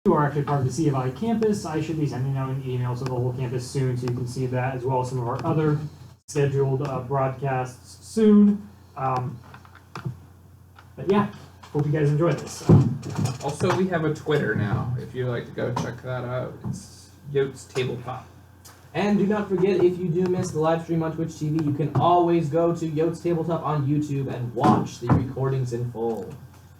you are actually part of the C of I campus, I should be sending out an email to the whole campus soon, so you can see that, as well as some of our other scheduled broadcasts soon. But yeah, hope you guys enjoy this. Also, we have a Twitter now. If you'd like to go check that out, it's Yotes Tabletop. And do not forget, if you do miss the live stream on Twitch TV, you can always go to Yotes Tabletop on YouTube and watch the recordings in full.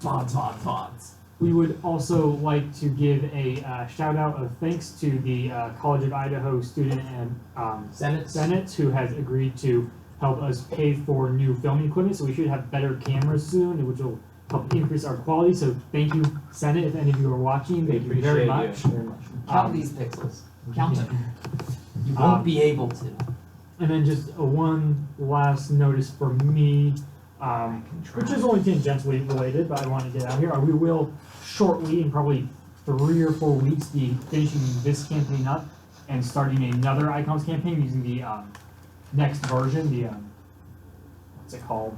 Mods. We would also like to give a shout out of thanks to the College of Idaho student and Senate who has agreed to help us pay for new filming equipment, so we should have better cameras soon, which will help increase our quality. So thank you, Senate, if any of you are watching. Thank you very much. Count these pixels. Count them. You won't be able to. And then just one last notice for me, which is only tangentially related, but I want to get out here. We will shortly, in probably 3 or 4 weeks, be finishing this campaign up and starting another Icons campaign using the next version, the what's it called?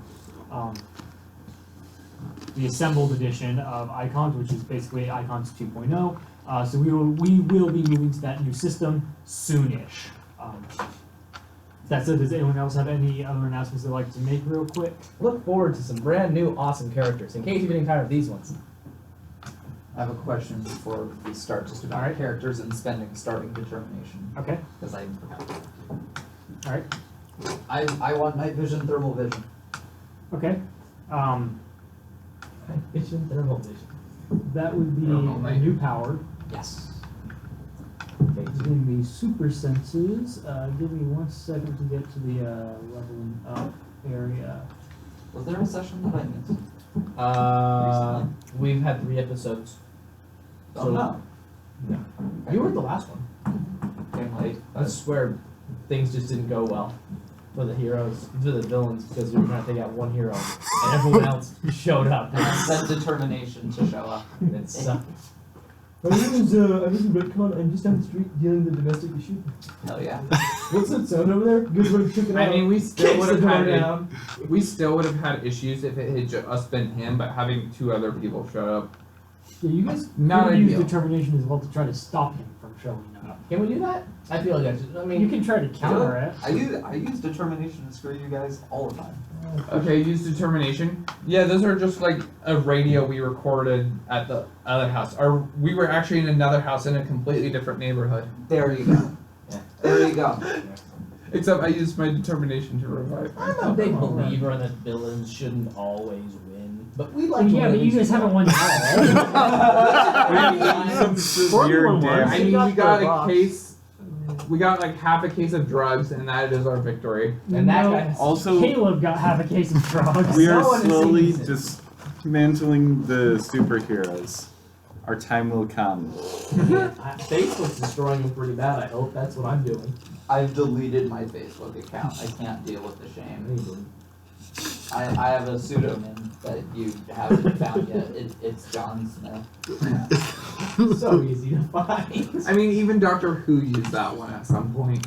The assembled edition of Icons, which is basically Icons 2.0. So we will be moving to that new system soonish. That said, does anyone else have any other announcements they'd like to make real quick? Look forward to some brand new awesome characters, in case you're getting tired of these ones. I have a question before we start, just about Alright. characters and starting determination. Okay. Because I forgot. Alright. I want night vision, thermal vision. Okay. Vision, thermal vision. That would be Thermal a night. new power. Yes. Okay, doing the super senses. Give me 1 second to get to the leveling up area. Was there a session that I missed? We've had 3 episodes. Oh no. No. You were the last one. Came late. I swear things just didn't go well for the heroes, for the villains, because we were trying to take out one hero, and everyone else showed up. And I sent determination to show up. It sucked. My name is Redcon. I'm just down the street dealing with a domestic issue. Hell yeah. What's that sound over there? Good way to check it out. I mean, we still Kicks would the have door had down. issues if it had just been him, but having 2 other people show up. Yeah, you guys Not could use ideal. determination as well to try to stop him from showing up. Can we do that? I feel like I mean, You can try to counter it. I use determination to screw you guys all the time. Okay, use determination. Yeah, those are just like a radio we recorded at the other house. We were actually in another house in a completely different neighborhood. There you go. Yeah. There you go. Except I used my determination to revive I'm a myself. big believer that villains shouldn't always win, but we like. Well, to yeah, win but you at guys least haven't once. won at all. Some severe Everyone won. damage. I mean, we got a case. We got like half a case of drugs, and that is our victory. And that No. guy. Also, Caleb got half a case of drugs. we are No one has slowly seen this. dismantling the superheroes. Our time will come. Facebook's destroying him pretty bad. I hope that's what I'm doing. I've deleted my Facebook account. I can't deal with the shame. I have a pseudonym that you haven't found yet. It's John Smith. So easy to find. I mean, even Doctor Who used that one at some point.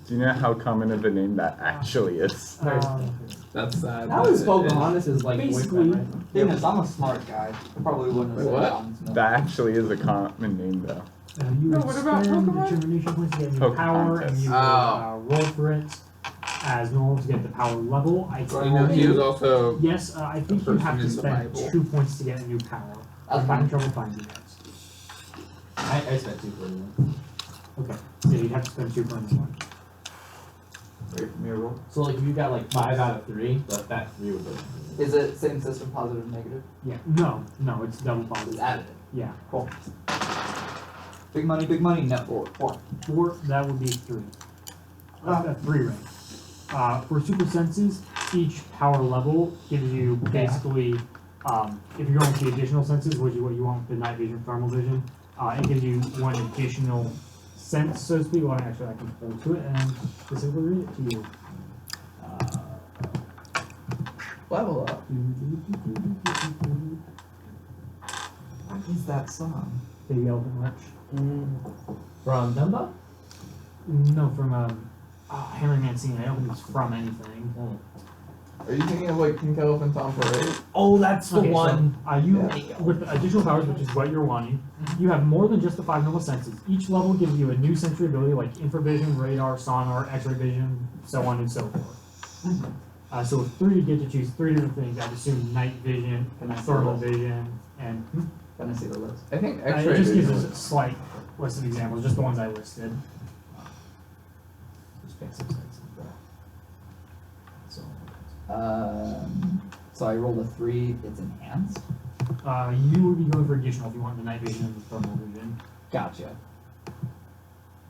Do you know how common of a name that actually is? That's sad. How but is it Pocahontas' like Basically- boyfriend right Thing is, I'm a smart guy. I probably wouldn't have Wait, said what? John Smith. That actually is a common name, though. You No, would what about spend Pokemon? determination points to get a new Pokemon power, and test. you would roll for it as normal to get the power level. I You know, he was also. Yes, I think you person have to in the spend Bible. 2 points to get a new power. I'm That's having fine. trouble finding it. I spent 2 for one. Okay, so you'd have to spend 2 points one. Wait for me to roll. So like if you got like 5 out of 3, but that 3 would be. Is it same system, positive, negative? Yeah, no, it's double It's positive. additive. Yeah, Cool. Big money, big money. No, 4. 4, that would be 3. 3 rank. For super senses, each power level gives you basically, if you're going with the additional senses, which is what you want with the night vision, thermal vision, it gives you 1 additional sense, so to speak. Well, actually, I can pull to it and specifically read it to you. Level up. What is that song? Big Elephant March. From Dumbo? No, from Henry Mancini. I don't think it's from anything. Are you thinking of like Pink Elephants on Parade? Oh, that's the Okay, so, one. you Yeah. with additional powers, which is what you're wanting, you have more than just the 5 normal senses. Each level gives you a new sensory ability like infravision, radar, sonar, X-ray vision, so on and so forth. So with 3, you get to choose 3 different things. I'd assume night vision, Can I see thermal the list? vision, and Can I see the list? I think it X-ray just gives vision us a slight list of examples, just the ones I listed. Just pick some sense of that. So, So I rolled a 3. It's enhanced. You would be going for additional if you want the night vision and the thermal vision. Gotcha.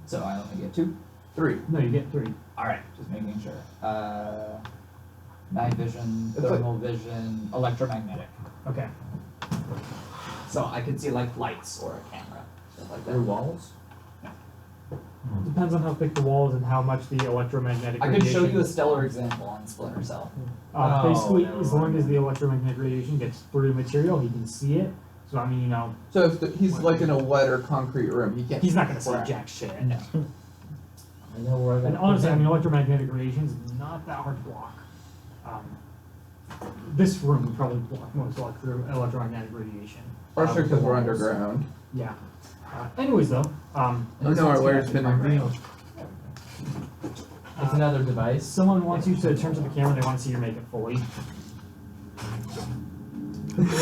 So I only get 2. 3. No, you get 3. All right, just making sure. Night vision, It's like- thermal vision, electromagnetic. Okay. So I could see like lights or a camera, stuff like that. through walls? Depends on how thick the wall is and how much the electromagnetic I could show radiation- you a stellar example on Splinter Cell. Oh, basically, never as long mind. as the electromagnetic radiation gets through the material, he can see it. So I mean, So if he's like in a wet or concrete room, he can't. he's not gonna see Right. jack shit. No. I know where I And honestly, I mean, electromagnetic radiation is not that hard to block. This room would probably block most electromagnetic radiation. Especially because The we're walls. underground. Yeah. Anyways, though, Oh no, our wire's been revealed. It's another device. someone wants you to turn to the camera. They want to see your makeup fully.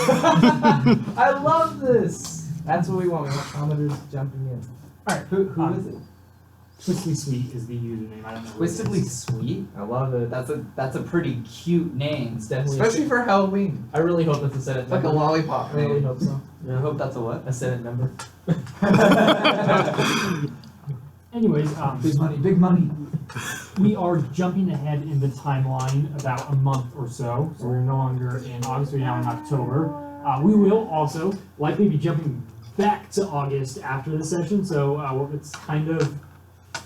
I love this. That's what we want. We want commenters jumping in. All right. Who is it? Twistly Sweet is the username. I don't know. who it Twistably is. Sweet? I love it. That's a pretty cute name. It's definitely. Especially for Halloween. I really hope it's a Senate It's like a number. lollipop I really name. hope so. I hope that's a what? A Senate number. Anyways, Big money. we are jumping ahead in the timeline about a month or so. So we're no longer in August, we're now in October. We will also likely be jumping back to August after the session. So it's kind of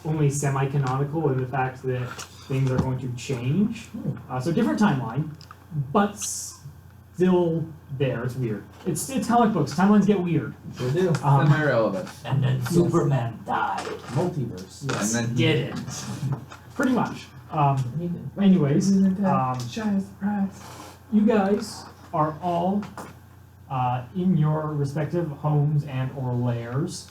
only semi-canonical in the fact that things are going to change. So different timeline, but still there. It's weird. It's comic books. Timelines get weird. Sure do. Semi-relevant. And then Superman died. Multiverse. Yes, And then- didn't. Pretty much. Anyways, Shy surprise. you guys are all in your respective homes and or lairs.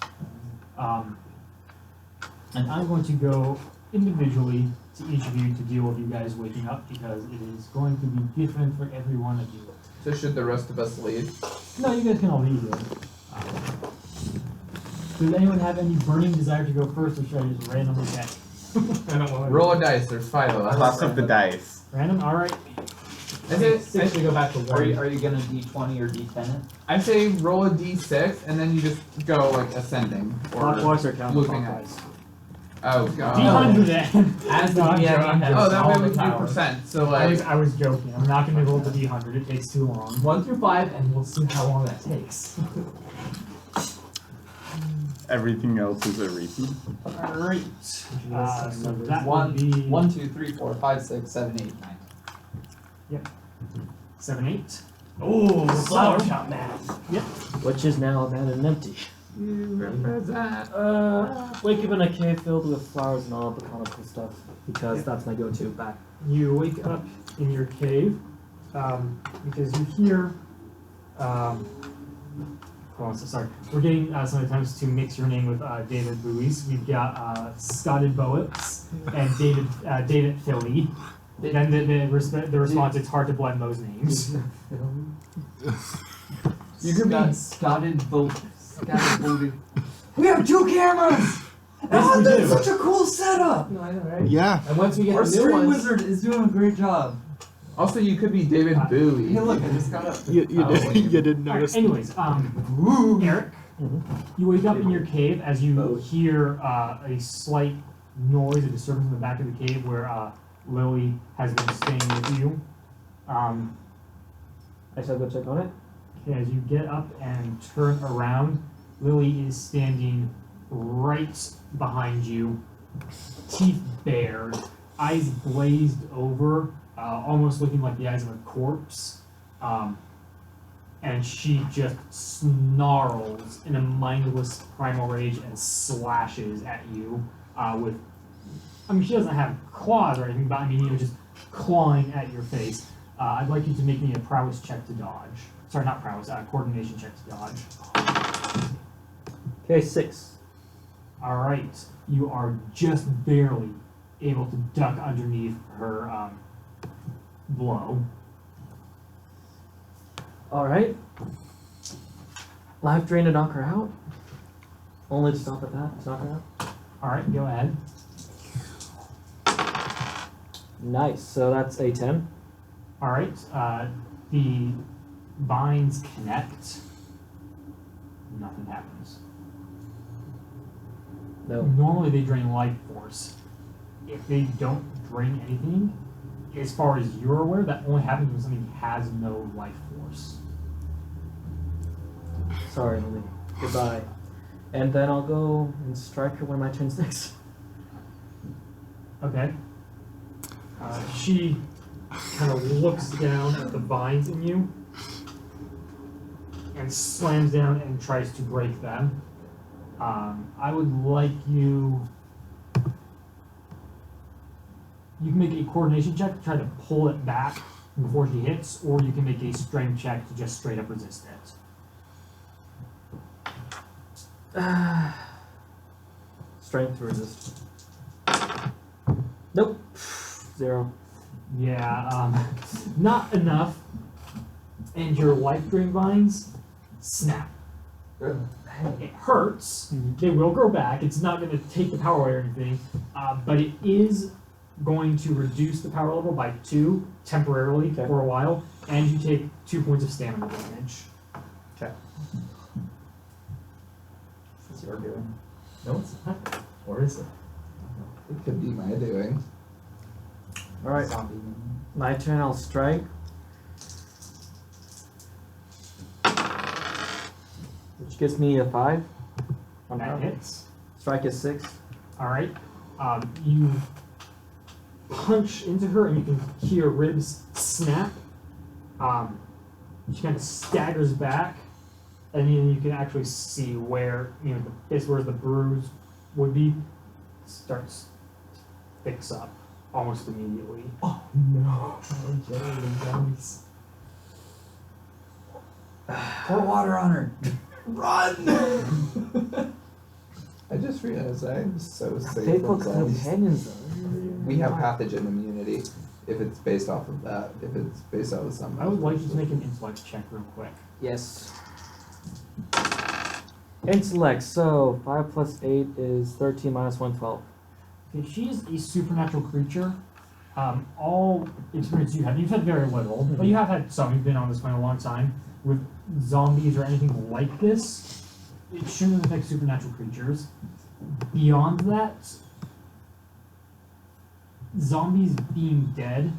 And I'm going to go individually to each of you to deal with you guys waking up because it is going to be different for every one of you. So should the rest of us leave? No, you guys can all leave. Does anyone have any burning desire to go first, or should I just randomly check? I don't want to Roll a dice. There's 5 of us. Toss up the dice. Random. All right. I say, Six to go back to Are you, one. are you gonna D20 or D10 it? I say roll a d6 and then you just go like ascending or Clockwise or looping counterclockwise? Oh god. D100 then. As the No, I'm DM, joking, I'm has Oh, that all way the we can do power. percent. So I like was joking. I'm not going to roll the D100. It takes too long. 1 through 5, and we'll see how long that takes. Everything else is a repeat. All right. So that One, would be 1, 2, 3, 4, 5, 6, 7, 8, 9. 7, 8. Oh, flower shop man. Which is now abandoned and empty. Wake up in a cave filled with flowers and all botanical stuff because that's my go-to back. You wake up in your cave because you hear. Hold on, sorry. We're getting some attempts to mix your name with David Bowie's. We've got Scotted Boets and David Philly. And the response, it's hard to blend those names. you could be Scotted vote. We have 2 cameras! Yes, we do. such a cool setup! No, I know, right? Yeah. And once we get Our the new stream ones, wizard is doing a great job. also you could be David Bowie. Hey, look, I just got up. You Oh, did, wait. you didn't All right, notice. anyways, Eric, you wake up in your cave as you hear a slight noise, a disturbance in the back of the cave where Lily has been staying with you. I shall go check on it. Okay, as you get up and turn around, Lily is standing right behind you, teeth bared, eyes glazed over, almost looking like the eyes of a corpse. And she just snarls in a mindless primal rage and slashes at you with. I mean, she doesn't have claws or anything, but I mean, just clawing at your face. I'd like you to make me a prowess check to dodge. Sorry, not prowess, coordination check to dodge. Okay, 6. Alright, you are just barely able to duck underneath her blow. Alright. Life drain to knock her out? Only to stop at that, to knock her out? Alright, go ahead. Nice, so that's a 10. Alright, the vines connect. Nothing happens. No. Normally they drain life force. If they don't drain anything, as far as you're aware, that only happens when something has no life force. Sorry, Lily. Goodbye. And then I'll go and strike her when my turn's next. Okay. She kind of looks down at the vines in you and slams down and tries to break them. I would like you. You can make a coordination check to try to pull it back before she hits, or you can make a strength check to just straight up resist it. Strength to resist. Nope. 0. Yeah, not enough. And your life drain vines snap. It hurts. They will grow back. It's not going to take the power away or anything, but it is going to reduce the power level by 2 temporarily Okay. for a while, and you take 2 points of stamina damage. Okay. It's your doing. No, it's not. Or is it? It could be my doing. Alright, Zombie minion. my turn, I'll strike. Which gives me a 5. On That power. hits. Strike is 6. All right. You punch into her, and you can hear ribs snap. She kind of staggers back, and then you can actually see where the place where the bruise would be starts to fix up almost immediately. Oh no. Oh, generating zombies. Pour water on her. Run! I just realized I'm so safe Faithful from zombies. companions, though. We have pathogen immunity if it's based off of that. If it's based off of something. I would like you to make an intellect check real quick. Yes. Intellect, so 5 plus 8 is 13 minus 1, 12. Okay, she is a supernatural creature. All experience you have, you've had very little, but you have had some. You've been on this planet a long time. With zombies or anything like this, it shouldn't affect supernatural creatures. Beyond that, zombies being dead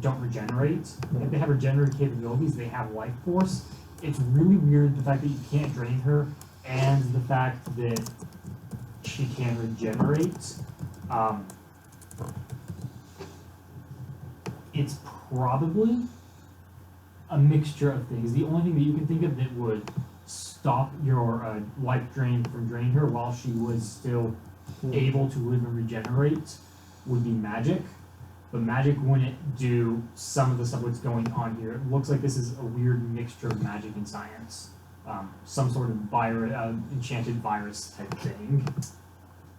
don't regenerate. If they have regenerative capabilities, they have life force. It's really weird the fact that you can't drain her and the fact that she can regenerate. It's probably a mixture of things. The only thing that you can think of that would stop your life drain from draining her while she was still able to live and regenerate would be magic. But magic wouldn't do some of the stuff that's going on here. It looks like this is a weird mixture of magic and science. Some sort of virus, enchanted virus type thing.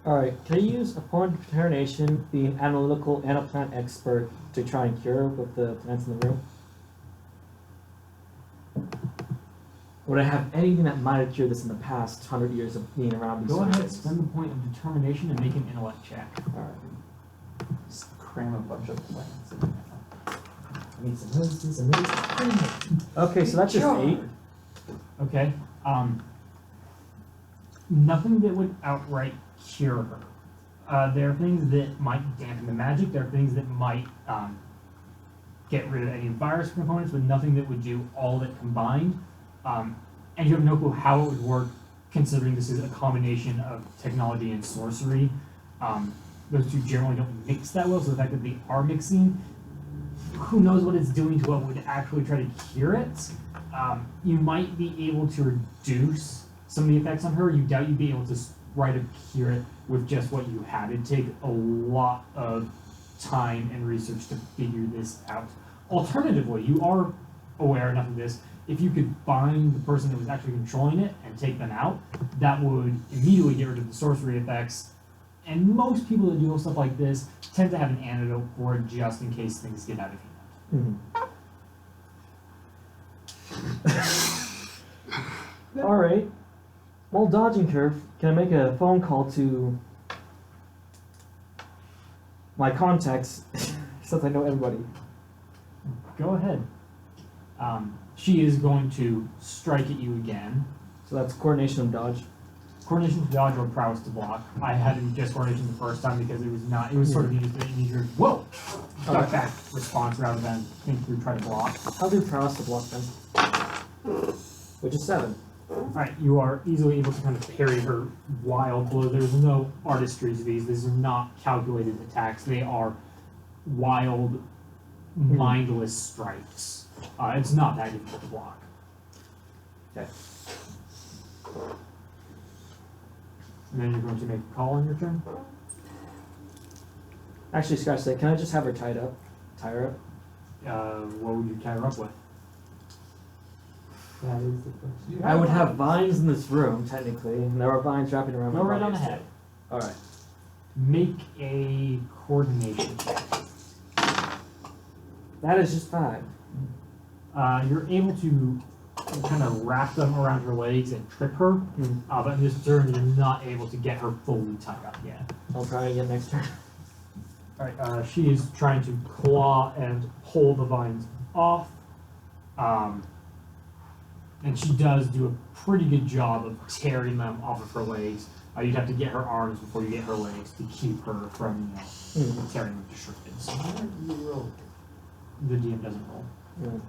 Alright, can I use a point of determination, being analytical and a plant expert, to try and cure with the plants in the room? Would I have anything that might have cured this in the past 100 years of being around these Go ahead, surfaces? spend the point of determination and make an intellect check. Alright. Just cram a bunch of plants in there. I need some roses and roses. Okay, so that's just 8. Okay. Nothing that would outright cure her. There are things that might dampen the magic. There are things that might get rid of any virus components, but nothing that would do all of it combined. And you have no clue how it would work, considering this is a combination of technology and sorcery. Those two generally don't mix that well, so the fact that they are mixing, who knows what it's doing to what would actually try to cure it. You might be able to reduce some of the effects on her. You doubt you'd be able to cure it with just what you have. It'd take a lot of time and research to figure this out. Alternatively, you are aware enough of this. If you could find the person that was actually controlling it and take them out, that would immediately get rid of the sorcery effects. And most people that do stuff like this tend to have an antidote for it just in case things get out of hand. All right. While dodging Curve, can I make a phone call to my contacts since I know everybody? Go ahead. She is going to strike at you again. So that's coordination of dodge. Coordination to dodge or prowess to block. I had to do just coordination the first time because it was sort of an easier, whoa, duck back response rather than think through, try to block. I'll do prowess to block then. Which is 7. Alright, you are easily able to kind of parry her wild blow. There's no artistry to these. These are not calculated attacks. They are wild, mindless strikes. It's not that difficult to block. Okay. And then you're going to make a call on your turn? Actually, scratch that. Can I just have her tied up? Tie her up? What would you tie her up with? That is the question. I would have vines in this room, technically, and there are vines wrapping around Go my right body on still. ahead. Alright. Make a coordination check. That is just 5. You're able to kind of wrap them around her legs and trip her, but in this turn you're not able to get her fully tied up yet. I'll try again next turn. Alright, she is trying to claw and pull the vines off. And she does do a pretty good job of tearing them off of her legs. You'd have to get her arms before you get her legs to keep her from, tearing them to shreds. The DM doesn't roll.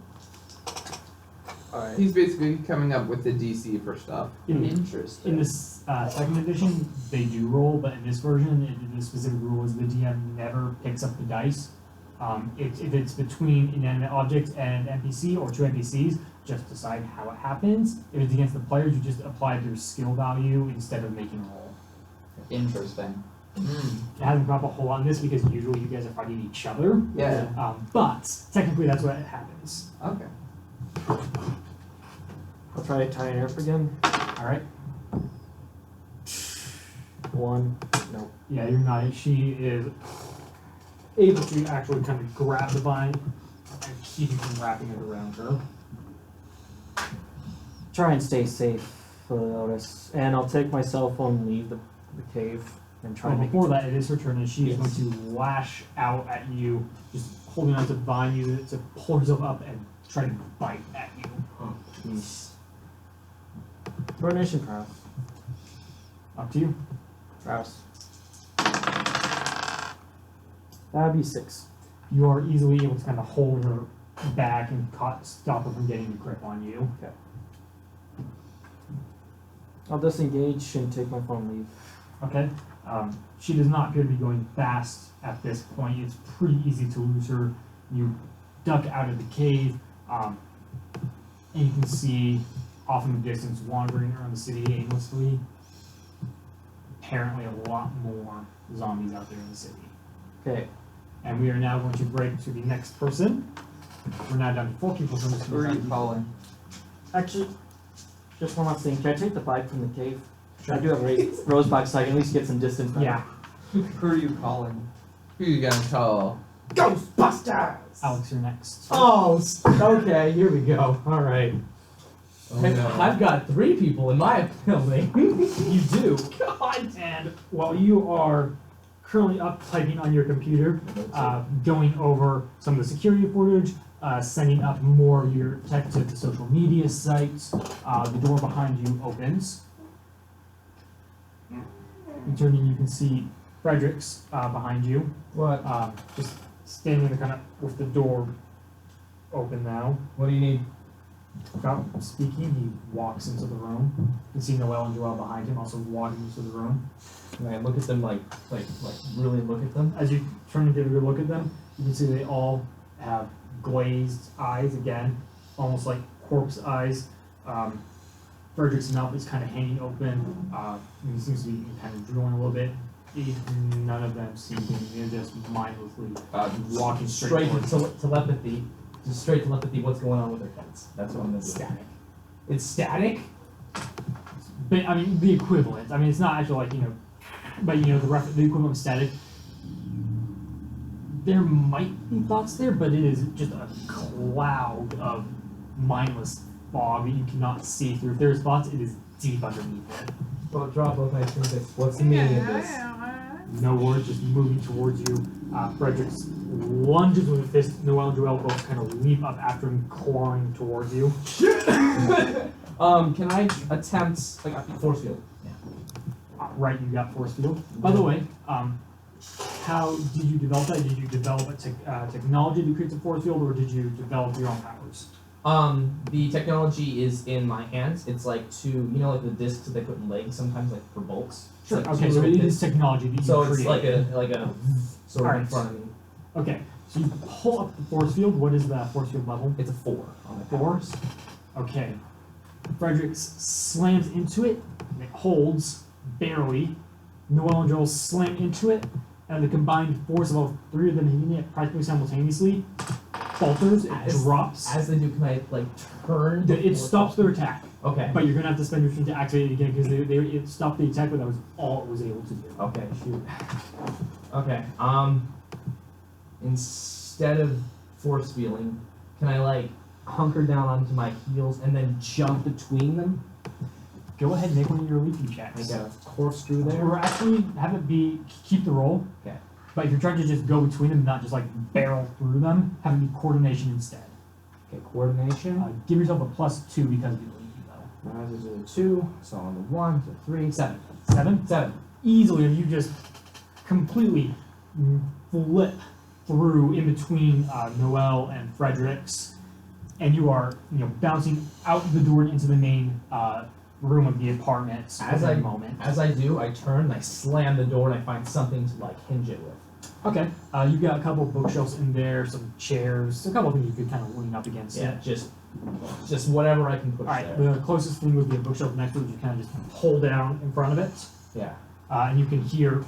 Alright. He's basically coming up with the DC for stuff. Interesting. In this second edition, they do roll, but in this version, the specific rule is the DM never picks up the dice. If it's between inanimate objects and NPC or 2 NPCs, just decide how it happens. If it's against the players, you just apply their skill value instead of making a roll. Interesting. It hasn't come up a whole lot in this because usually you guys are fighting each other. Yeah. But technically that's what happens. Okay. I'll try tying her up again. Alright? 1. Nope. Yeah, you're not. She is able to actually kind of grab the vine and keep you from wrapping it around her. Try and stay safe for the notice. And I'll take my cell phone and leave the cave and try Well, and make before that, it is her turn, and she is Yes. going to lash out at you, just holding on to vine you to pull herself up and try to bite at you. Jeez. Coordination prowess. Up to you. Prowess. That'd be 6. You are easily able to kind of hold her back and stop her from getting a grip on you. I'll disengage and take my phone and leave. Okay. She does not appear to be going fast at this point. It's pretty easy to lose her. You duck out of the cave, and you can see off in the distance wandering around the city aimlessly. Apparently a lot more zombies out there in the city. Okay. And we are now going to break to the next person. We're now down to 4 people from this Who are you calling? Actually, just one last thing. Can I take the bike from the cave? I do have a rose bike, so I can at least get some distance back. Yeah. Who are you calling? Who you gonna call? Ghostbusters! Alex, you're next. Oh, okay, here we go. Alright. Oh, no. I've got 3 people in my building. You do. God, and while you are currently up typing on your computer, going over some of the security footage, sending up more of your text to the social media sites, the door behind you opens. You turn and you can see Fredericks behind you, What? just standing there kind of with the door open now. What do you need? Without speaking, he walks into the room. You can see Noel and Joel behind him also walking into the room. Can I look at them like really look at them? As you turn and give a good look at them, you can see they all have glazed eyes again, almost like corpse eyes. Frederick's mouth is kind of hanging open. He seems to be kind of drooling a little bit. None of them see you. They're just mindlessly walking straight Straight towards telepathy. Just straight telepathy. What's going on with their heads? That's what I'm gonna do. static. It's static. But I mean, the equivalent. I mean, it's not actually like but the equivalent of static. There might be thoughts there, but it is just a cloud of mindless fog that you cannot see through. If there's thoughts, it is deep underneath it. Well, drop both my fingers. What's the meaning of this? No words, just moving towards you. Fredericks lunges with a fist. Noel and Joel both kind of leap up after him, clawing towards you. Can I attempt force field? Right, you got force field. By the way, how did you develop that? Did you develop a technology that creates a force field, or did you develop your own powers? The technology is in my hands. It's like like the discs that they put in legs sometimes, like for bolts. It's Sure. like Okay, two so little it is discs. technology that you So created. it's like a sort of in Alright. front of me. Okay, so you pull up the force field. What is the force field level? It's a 4 on the Four? powers. Okay. Fredericks slams into it, and it holds, barely. Noel and Joel slam into it, and the combined force of all three of them hitting it practically simultaneously falters, it drops. As they do, can I turn? the It force stops off? their attack, Okay. but you're gonna have to spend your turn to activate it again because it stopped the attack, but that was all it was able to do. Okay. Shoot. Okay. Instead of force fielding, can I hunker down onto my heels and then jump between them? Go ahead and make one of your leaping checks. Like a corkscrew there. Or actually have it be keep the roll. Okay. But if you're trying to just go between them, not just barrel through them, have it be coordination instead. Okay, coordination. Give yourself a +2 because of the leaping though. There's a 2, so on the 1, so 3, 7. 7? 7. Easily, and you just completely flip through in between Noel and Fredericks, and you are bouncing out the door and into the main room of the apartment As at I the moment. As I do, I turn, I slam the door, and I find something to hinge it with. Okay, you've got a couple of bookshelves in there, some chairs, a couple of things you could kind of lean up against. Yeah, just whatever I can push Alright, there. the closest thing would be a bookshelf next to it, which you kind of just pull down in front of it. Yeah. And you can hear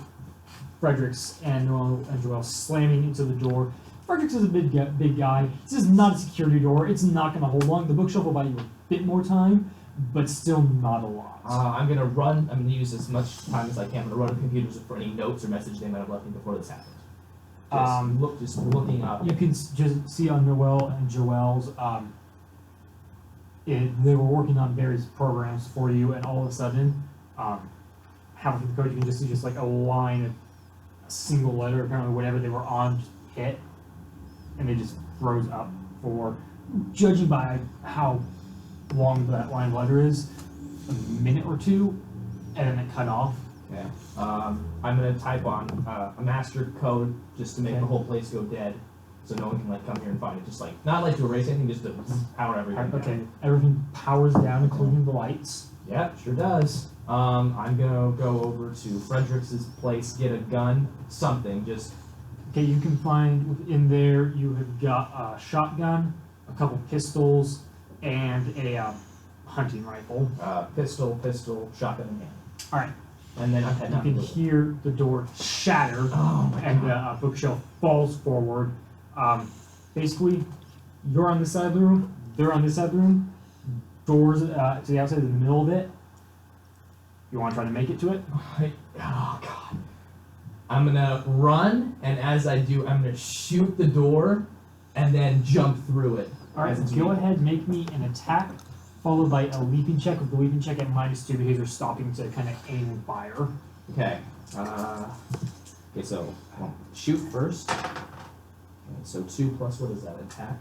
Fredericks and Noel and Joel slamming into the door. Fredericks is a big guy. This is not a security door. It's not going to hold long. The bookshelf will buy you a bit more time, but still not a lot. I'm gonna run. I'm gonna use as much time as I can. I'm gonna run the computers for any notes or message they might have left me before this happened. Just looking up. You can just see on Noel and Joel's, they were working on various programs for you, and all of a sudden, halfway through the code, you can just see a line of a single letter, apparently whatever they were on, just hit, and they just froze up for, judging by how long that line of letter is, a minute or two, and then it cut off. Okay. I'm gonna type on a master code just to make Okay. the whole place go dead, so no one can come here and find it. Just not to erase anything, just to power everything. down. Okay, everything powers down, including the lights. Yeah, sure does. I'm gonna go over to Fredericks' place, get a gun, something. Just Okay, you can find within there, you have got a shotgun, a couple pistols, and a hunting rifle. pistol, shotgun in hand. Alright, And then I'm heading you out. can the- hear the door shatter, Oh my and god. the bookshelf falls forward. Basically, you're on this side of the room, they're on this side of the room, doors to the outside in the middle of it. You want to try to make it to it? Oh god. I'm gonna run, and as I do, I'm gonna shoot the door, and then jump through it. Alright, As it's go me. ahead, make me an attack, followed by a leaping check, with the leaping check at -2 because you're stopping to kind of aim and fire. Okay. Okay, so shoot first. Okay, so 2 plus what is that? Attack.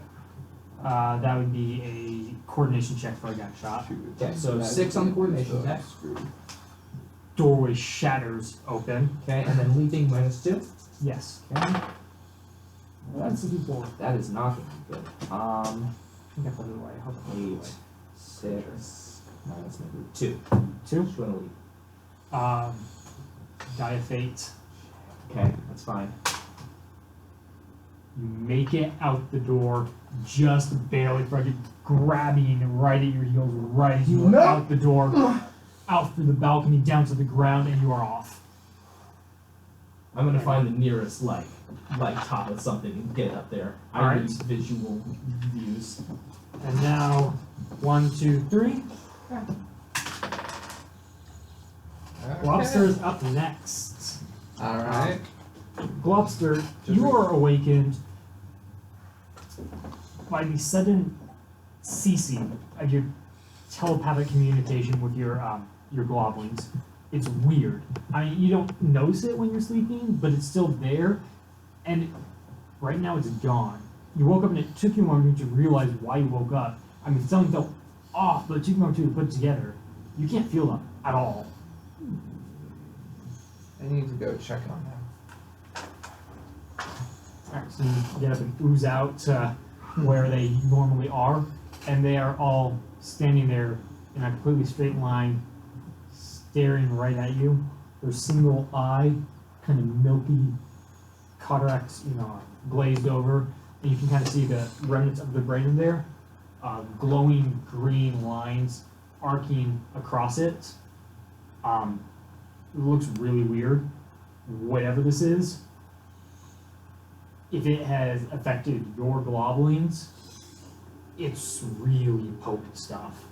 That would be a coordination check for a gunshot. Okay, so 6 on the coordination check. Doorway shatters open. Okay, and then leaping -2. Yes. Okay. That's a good board. That is not gonna be good. I think I put it away. Hold on. 8, 6, minus maybe 2. 2. Just gonna leap. Die of fate. Okay, that's fine. You make it out the door just barely, Frederick, grabbing right at your heels, right as you are out the door, out through the balcony, down to the ground, and you are off. I'm gonna find the nearest like top of something and get up there. I Alright. use visual views. And now, 1, 2, 3. Globster's up next. Alright. Globster, you are awakened by the sudden ceasing of your telepathic communication with your globlings. It's weird. I mean, you don't notice it when you're sleeping, but it's still there, and right now it's gone. You woke up and it took you a moment to realize why you woke up. I mean, something felt off, but it took you a moment to put it together. You can't feel them at all. I need to go check on them. Alright, so you get up and ooze out to where they normally are, and they are all standing there in a completely straight line, staring right at you. Their single eye, kind of milky, cataracts, glazed over, and you can kind of see the remnants of the brain there, glowing green lines arcing across it. It looks really weird. Whatever this is, if it has affected your globlings, it's really potent stuff.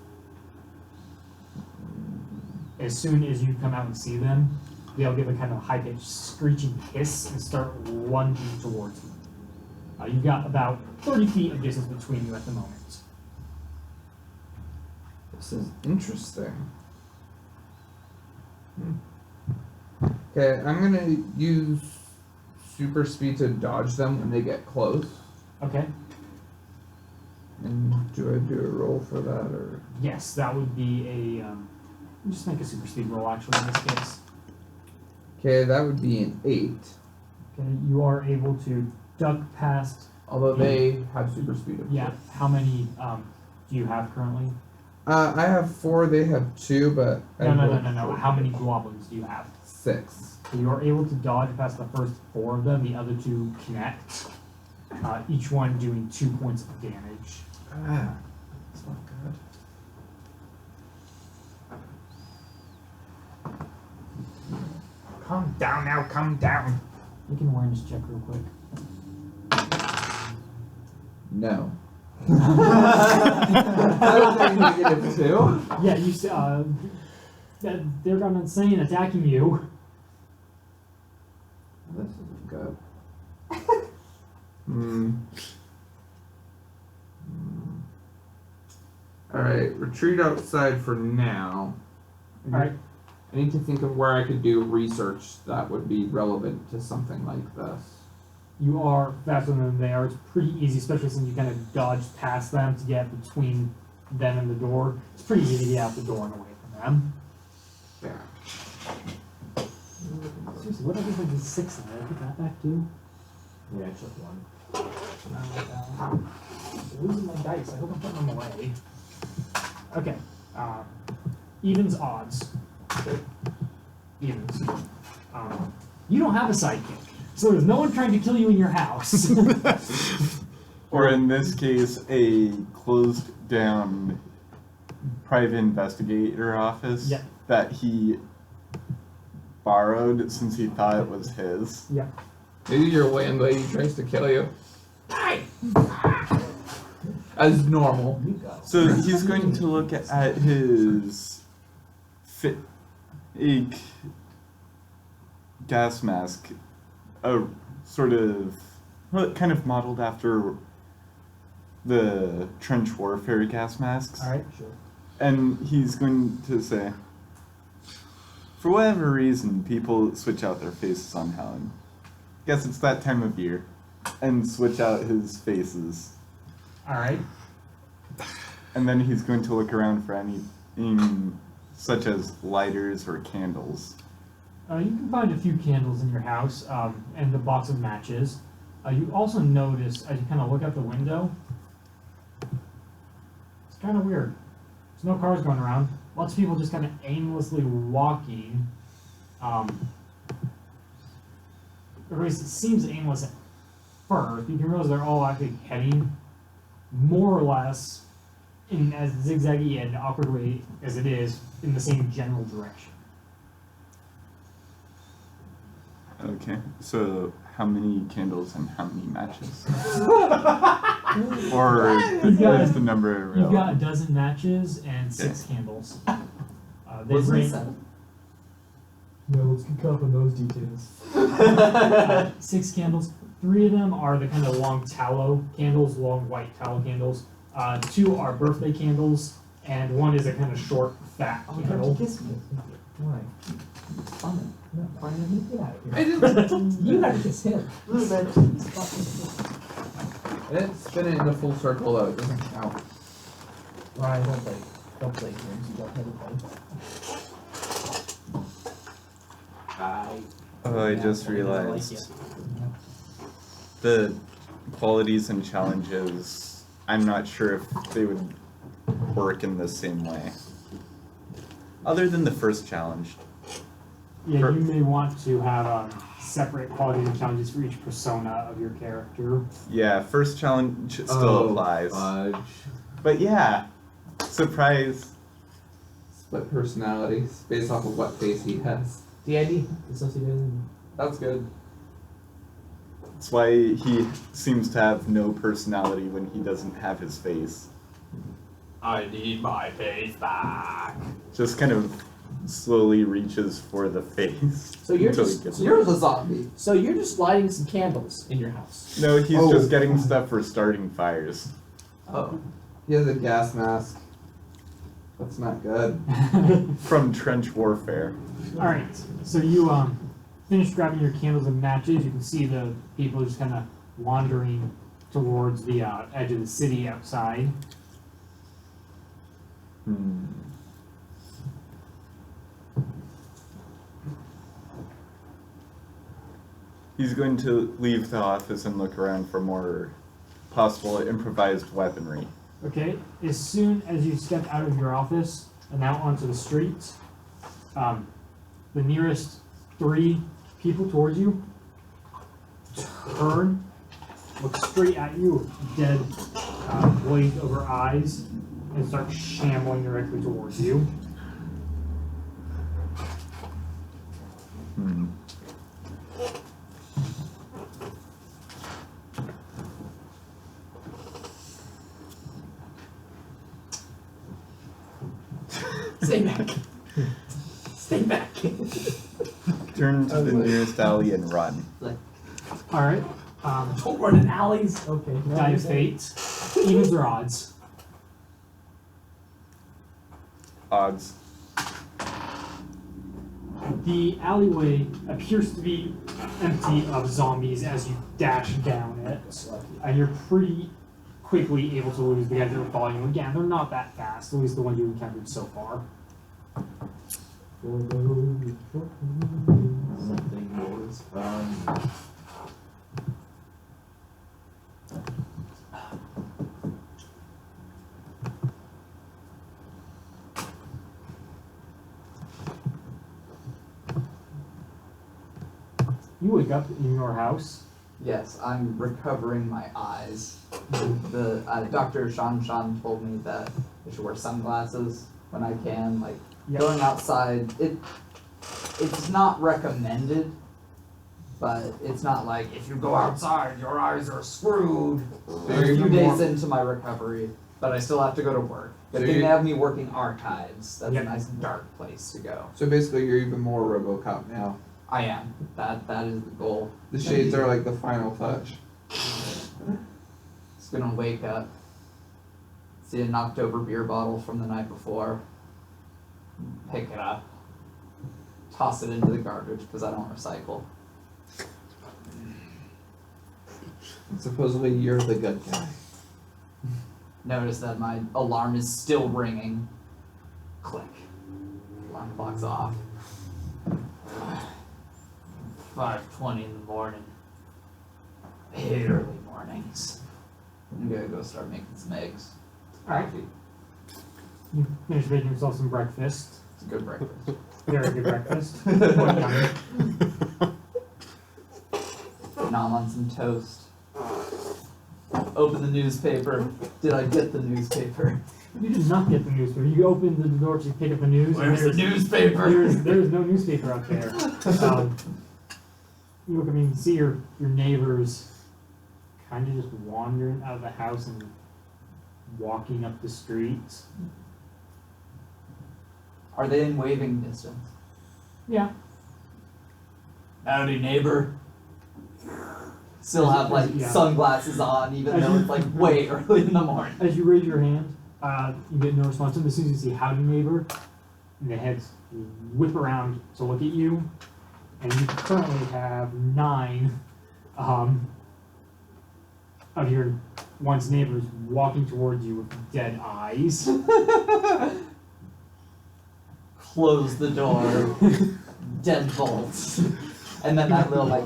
As soon as you come out and see them, they'll give a kind of high-pitched screeching hiss and start lunging towards you. You've got about 30 feet of distance between you at the moment. This is interesting. Okay, I'm gonna use super speed to dodge them when they get close. Okay? And do I do a roll for that, or? Yes, that would be a, just make a super speed roll actually in this case. Okay, that would be an 8. Okay, you are able to duck past, Although they have super speed. Of yeah, course. how many, do you have currently? I have 4, they have 2, but I No, rolled how many globlins do you have? 6. So you are able to dodge past the first 4 of them, the other 2 connect, each one doing 2 points of damage. Ah, that's not good. Calm down now, calm down. Make an awareness check real quick. No. I was thinking negative 2. Yeah, you see, they're gone insane attacking you. This isn't good. Alright, retreat outside for now. Alright, I need to think of where I could do research that would be relevant to something like this. you are faster than they are. It's pretty easy, especially since you kind of dodged past them to get between them and the door. It's pretty easy to get out the door and away from them. There. Seriously, what if I did 6 and I put that back too? Yeah, I took one. Losing my dice. I hope I'm putting them away. Okay. Evens, odds. Evens. You don't have a sidekick, so there's no one trying to kill you in your house. Or in this case, a closed down private investigator office Yeah. that he borrowed since he thought it was his. Yeah. Maybe your landlady tries to kill you. As normal. You go. So he's going to look at his fake gas mask, sort of, well, kind of modeled after the trench warfare gas masks. Alright, sure. And he's going to say, for whatever reason, people switch out their faces on Helen. Guess it's that time of year. And switch out his faces. Alright. And then he's going to look around for anything such as lighters or candles. You can find a few candles in your house, and a box of matches. You also notice, as you kind of look out the window, it's kind of weird. There's no cars going around. Lots of people just kind of aimlessly walking. Or at least it seems aimless at first. You can realize they're all actually heading more or less in as zigzaggy and awkward way as it is in the same general direction. Okay, so how many candles and how many matches? Or You've got- is the number You've got a irrelevant? dozen matches and 6 candles. They Wasn't it range 7? No, let's kick off on those details. 6 candles. 3 of them are the kind of long tallow candles, long white tallow candles. 2 are birthday candles, and 1 is a kind of short, fat Oh, don't candle. kiss me. Why? Fun. No, why not me? Get out of I here. didn't. You gotta kiss him. It's spinning in a full circle though. It doesn't count. Ryan, don't play games. You don't have to play. Oh, I just realized the qualities and challenges, I'm not sure if they would work in the same way. Other than the first challenge. Yeah, For- you may want to have separate qualities and challenges for each persona of your character. Yeah, first challenge still applies. Fudge. But yeah, surprise. Split personalities based off of what face he has. DID, associated. That's good. That's why he seems to have no personality when he doesn't have his face. I need my face back. Just kind of slowly reaches for the face. So you're until just- he gets You're it. the zombie. So you're just lighting some candles in your house. No, he's Oh. just getting stuff for starting fires. Oh. He has a gas mask. That's not good. From trench warfare. Alright, so you finish grabbing your candles and matches. You can see the people just kind of wandering towards the edge of the city outside. Hmm. He's going to leave the office and look around for more possible improvised weaponry. Okay, as soon as you step out of your office and out onto the street, the nearest 3 people towards you turn, look straight at you with dead, glazed over eyes, and start shambling directly towards you. Hmm. Stay back. Stay back. Turn to the nearest alley and run. Alright, Don't run in alleys. Okay. no, die you're of saying- fate. Evens or odds? Odds. The alleyway appears to be empty of zombies as you dash down it, and you're pretty quickly able to lose the guys that are following you. Again, they're not that fast, at least the ones you've encountered so far. Something was fun. You wake up in your house. Yes, I'm recovering my eyes. The Dr. Shan told me that I should wear sunglasses when I can. Like Yep. going outside, it's not recommended, but it's not like if you go outside, your eyes are screwed. So I'm a you're few even days more, into my recovery, but I still have to go to work. Good So thing you- they have me working archives. That's Yep. a nice dark place to go. so basically you're even more RoboCop now. I am. That is the goal. The shades are like the final touch. Just gonna wake up, see a knocked over beer bottle from the night before, pick it up, toss it into the garbage because I don't recycle. Supposedly you're the good guy. Notice that my alarm is still ringing. Click. Alarm clock's off. 5:20 in the morning. I hate early mornings. I'm gonna go start making some eggs. Alright. Coffee. You finish making yourself some breakfast. It's a good breakfast. Very good breakfast. Quite yummy. Nom on some toast. Open the newspaper. Did I get the newspaper? You did not get the newspaper. You opened the door to pick up the news. and Where's the there's- newspaper? There's no newspaper up there. You look, I mean, you can see your neighbors kind of just wandering out of the house and walking up the street. Are they in waving distance? Yeah. Howdy, neighbor. Still have like Yeah. sunglasses on, even As though you- it's like way early in the morning. As you raise your hand, you get no response. And as soon as you see howdy neighbor, and the heads whip around to look at you, and you currently have 9 of your once neighbors walking towards you with dead eyes. Close the door. Deadbolt. And then that little like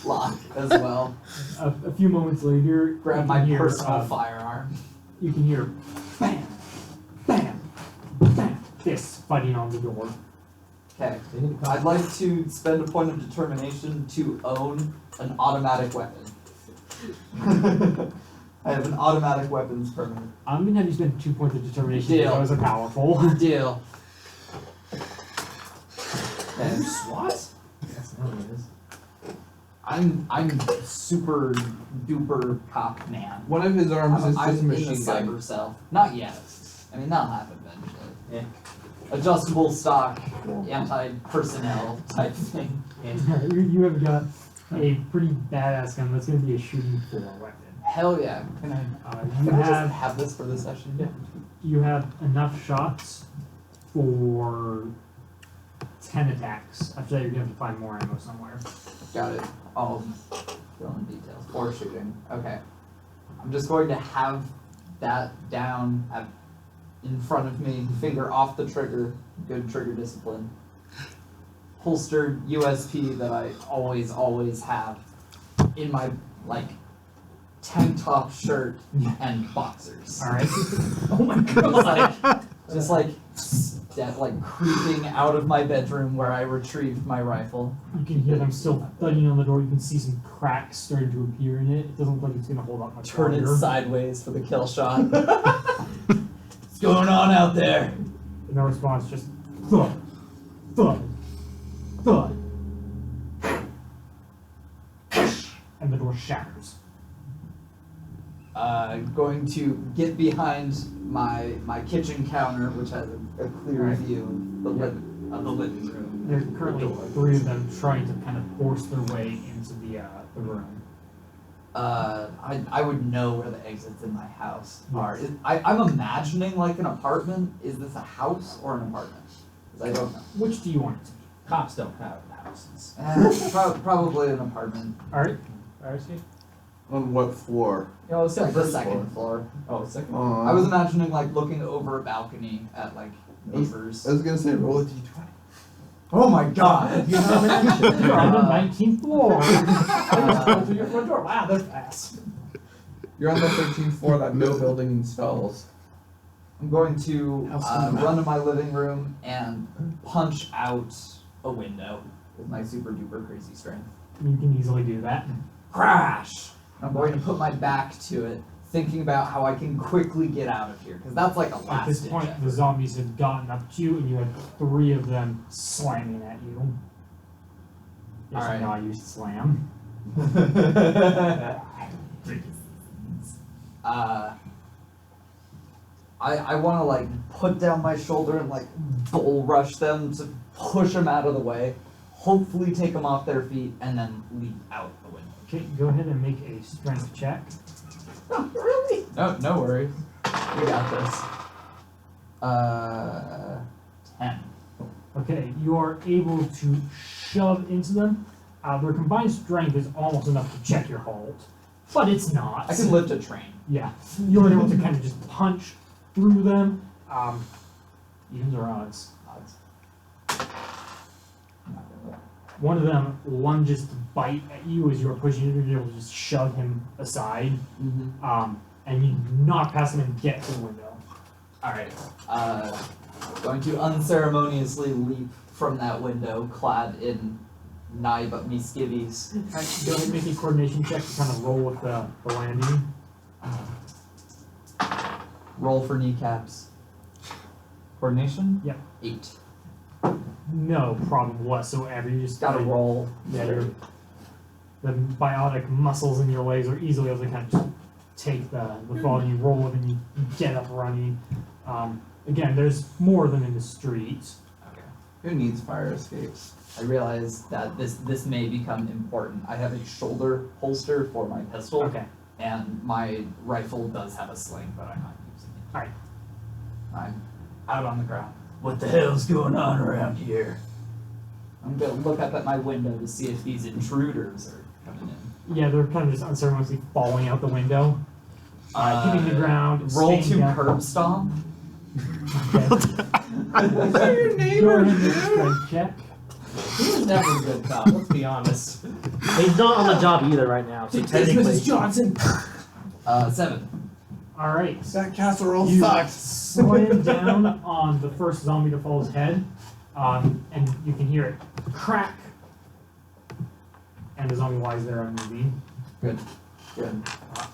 lock as well. A few moments later, Grab you my can hear, personal firearm. You can hear bam, bam, bam, fists fighting on the door. Okay. I'd like to spend a point of determination to own an automatic weapon. I have an automatic weapons permit. I'm gonna have you spend 2 points of determination Deal. because those are powerful. Deal. Okay. SWAT? Yes, no, it is. I'm super duper cop man. One of his arms is I'm just a in the machine gun. cyber cell. Not yet. I mean, that'll happen eventually. Yeah. Adjustable stock, anti-personnel type thing. you have got a pretty badass gun that's gonna be a shooting for weapon. Hell yeah. Can I, You can I just have have this for the session? Yeah. You have enough shots for 10 attacks. After that, you're gonna have to find more ammo somewhere. Got it. I'll fill in details. Or shooting. Okay. I'm just going to have that down in front of me, finger off the trigger, good trigger discipline. Holstered USP that I always have in my, like, tank top shirt and boxers. Alright. Oh my god. Just like creeping out of my bedroom where I retrieved my rifle. You can hear them still thudding on the door. You can see some cracks starting to appear in it. It doesn't look like it's gonna hold up much Turn it longer. sideways for the kill shot. What's going on out there? And the response just thud, thud, thud. And the door shatters. Going to get behind my kitchen counter, which has a clear Right. view of the living room. There's currently 3 of them trying to kind of force their way into the room. I would know where the exits in my house are. Yes. I'm imagining like an apartment. Is this a house or an apartment? 'Cause I don't know. Which do you want it to be? Cops don't have houses. Probably an apartment. Alright. RC? On what floor? Oh, it's Like the first second floor. floor. Oh, second. I was imagining like looking over a balcony at like neighbors. I was gonna say roll a d20. Oh my god! You have an action. You're on the 19th floor. Go through your front door. Wow, they're fast. You're on the 13th floor that no building installs. I'm going to Have some run to my living room and punch out a window with my super duper crazy strength. You can easily do that. Crash! I'm going to put my back to it, thinking about how I can quickly get out of here, because that's like a At last this ditch point, effort. the zombies had gotten up to you, and you had 3 of them slamming at you. Yes, Alright. I know I used slam. I want to like put down my shoulder and like bull rush them to push them out of the way, hopefully take them off their feet, and then leap out the window. Okay, go ahead and make a strength check. Really? No worries. We got this. 10. Okay, you are able to shove into them. Their combined strength is almost enough to check your hold, but it's not. I can lift a train. Yeah, you're able to kind of just punch through them. Evens or odds? Odds. One of them lunges to bite at you as you are pushing him. You're able to just shove him aside, Mm-hmm. and you knock past him and get to the window. Alright. Going to unceremoniously leap from that window, clad in nigh but me skivvies. Go ahead and make a coordination check to kind of roll with the landing. Roll for kneecaps. Coordination? Yep. 8. no problem whatsoever. You just Gotta roll. Yeah, the biotic muscles in your legs are easily able to kind of just take the fall, and you roll it and you get up running. Again, there's more than in the street. Okay. Who needs fire escapes? I realize that this may become important. I have a shoulder holster for my pistol, Okay. and my rifle does have a sling, but I'm not using it. Alright. I'm out on the ground. What the hell's going on around here? I'm gonna look up at my window to see if these intruders are coming in. Yeah, they're kind of just unceremoniously falling out the window, hitting the ground. Roll staying to down. curb stomp. Okay. They're your Go neighbors, ahead and make a dude. strength check. He was never a good cop, let's be honest. He's not on the job either right now, so technically. Johnson. 7. All right. That casserole You sucks. slam down on the first zombie to fall's head, and you can hear it crack. And the zombie lies there unmoving. Good.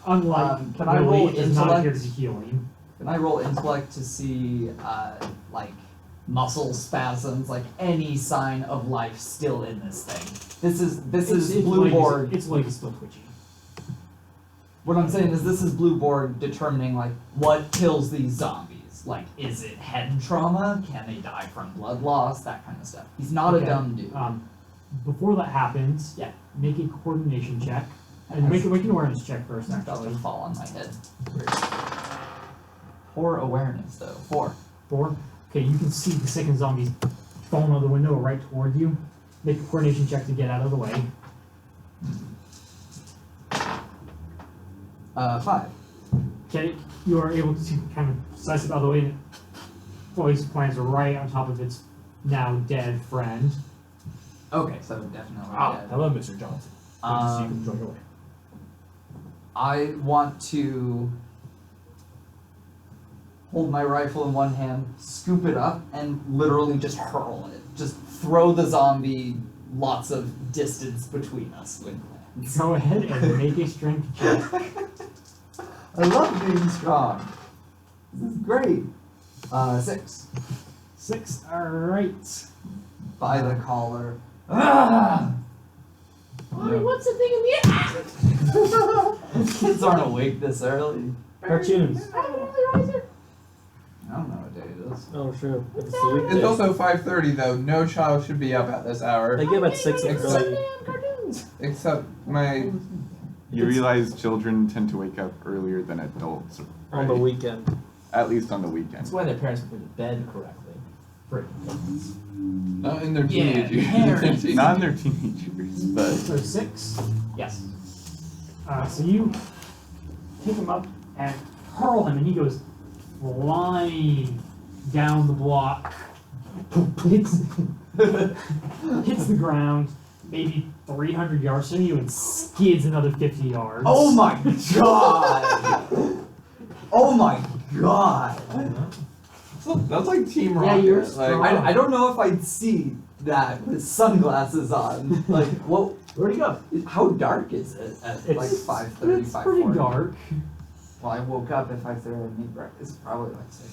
Unlike can I roll Willie, it does not appear to intellect? be healing. Can I roll intellect to see, like, muscle spasms, like any sign of life still in this thing? This is blue leg board. Its leg is still twitchy. What I'm saying is this is blue board determining like what kills these zombies. Like, is it head trauma? Can they die from blood loss? That kind of stuff. He's not Okay. a dumb dude. Before that happens, Yeah. make a coordination check. And make an awareness check first, About to actually. fall on my head. Poor awareness though. 4. 4. Okay, you can see the second zombie falling out the window right toward you. Make a coordination check to get out of the way. 5. Okay, you are able to kind of slice it out of the way, and it fully plants right on top of its now dead friend. Okay, so definitely dead. Hello, Mr. Johnson. Good to see you enjoy your life. I want to hold my rifle in one hand, scoop it up, and literally just hurl it. Just throw the zombie lots of distance between us with lands. Go ahead and make a strength check. I love being strong. This is great. 6. 6. Alright. By the collar. Ah! Mommy, what's the thing in the air? Kids aren't awake this early. Cartoons. I have an early riser. I don't know what day it is. Oh, true. It's a weekday. It's also 5:30 though. No child should be up at this hour, They give at 6 Mommy, early. damn cartoons. except my. You realize children tend to wake up earlier than adults, On the right? weekend. At least on the weekend. That's why their parents put them to bed correctly. Not in their Yeah, teenage parents. years. Not in their teenagers, but So 6. Yes. So you pick him up and hurl him, and he goes flying down the block. hits the ground, maybe 300 yards from you, and skids another 50 yards. Oh my god! Oh my god! That's like Team Yeah, Rocket. you're like, strong. I don't know if I'd see that with sunglasses on. Like, what? Where'd he go? How dark is it at like It's- 5:30, It's pretty 5:40? dark. Well, I woke up at 5:30 and made breakfast. It's probably like 6.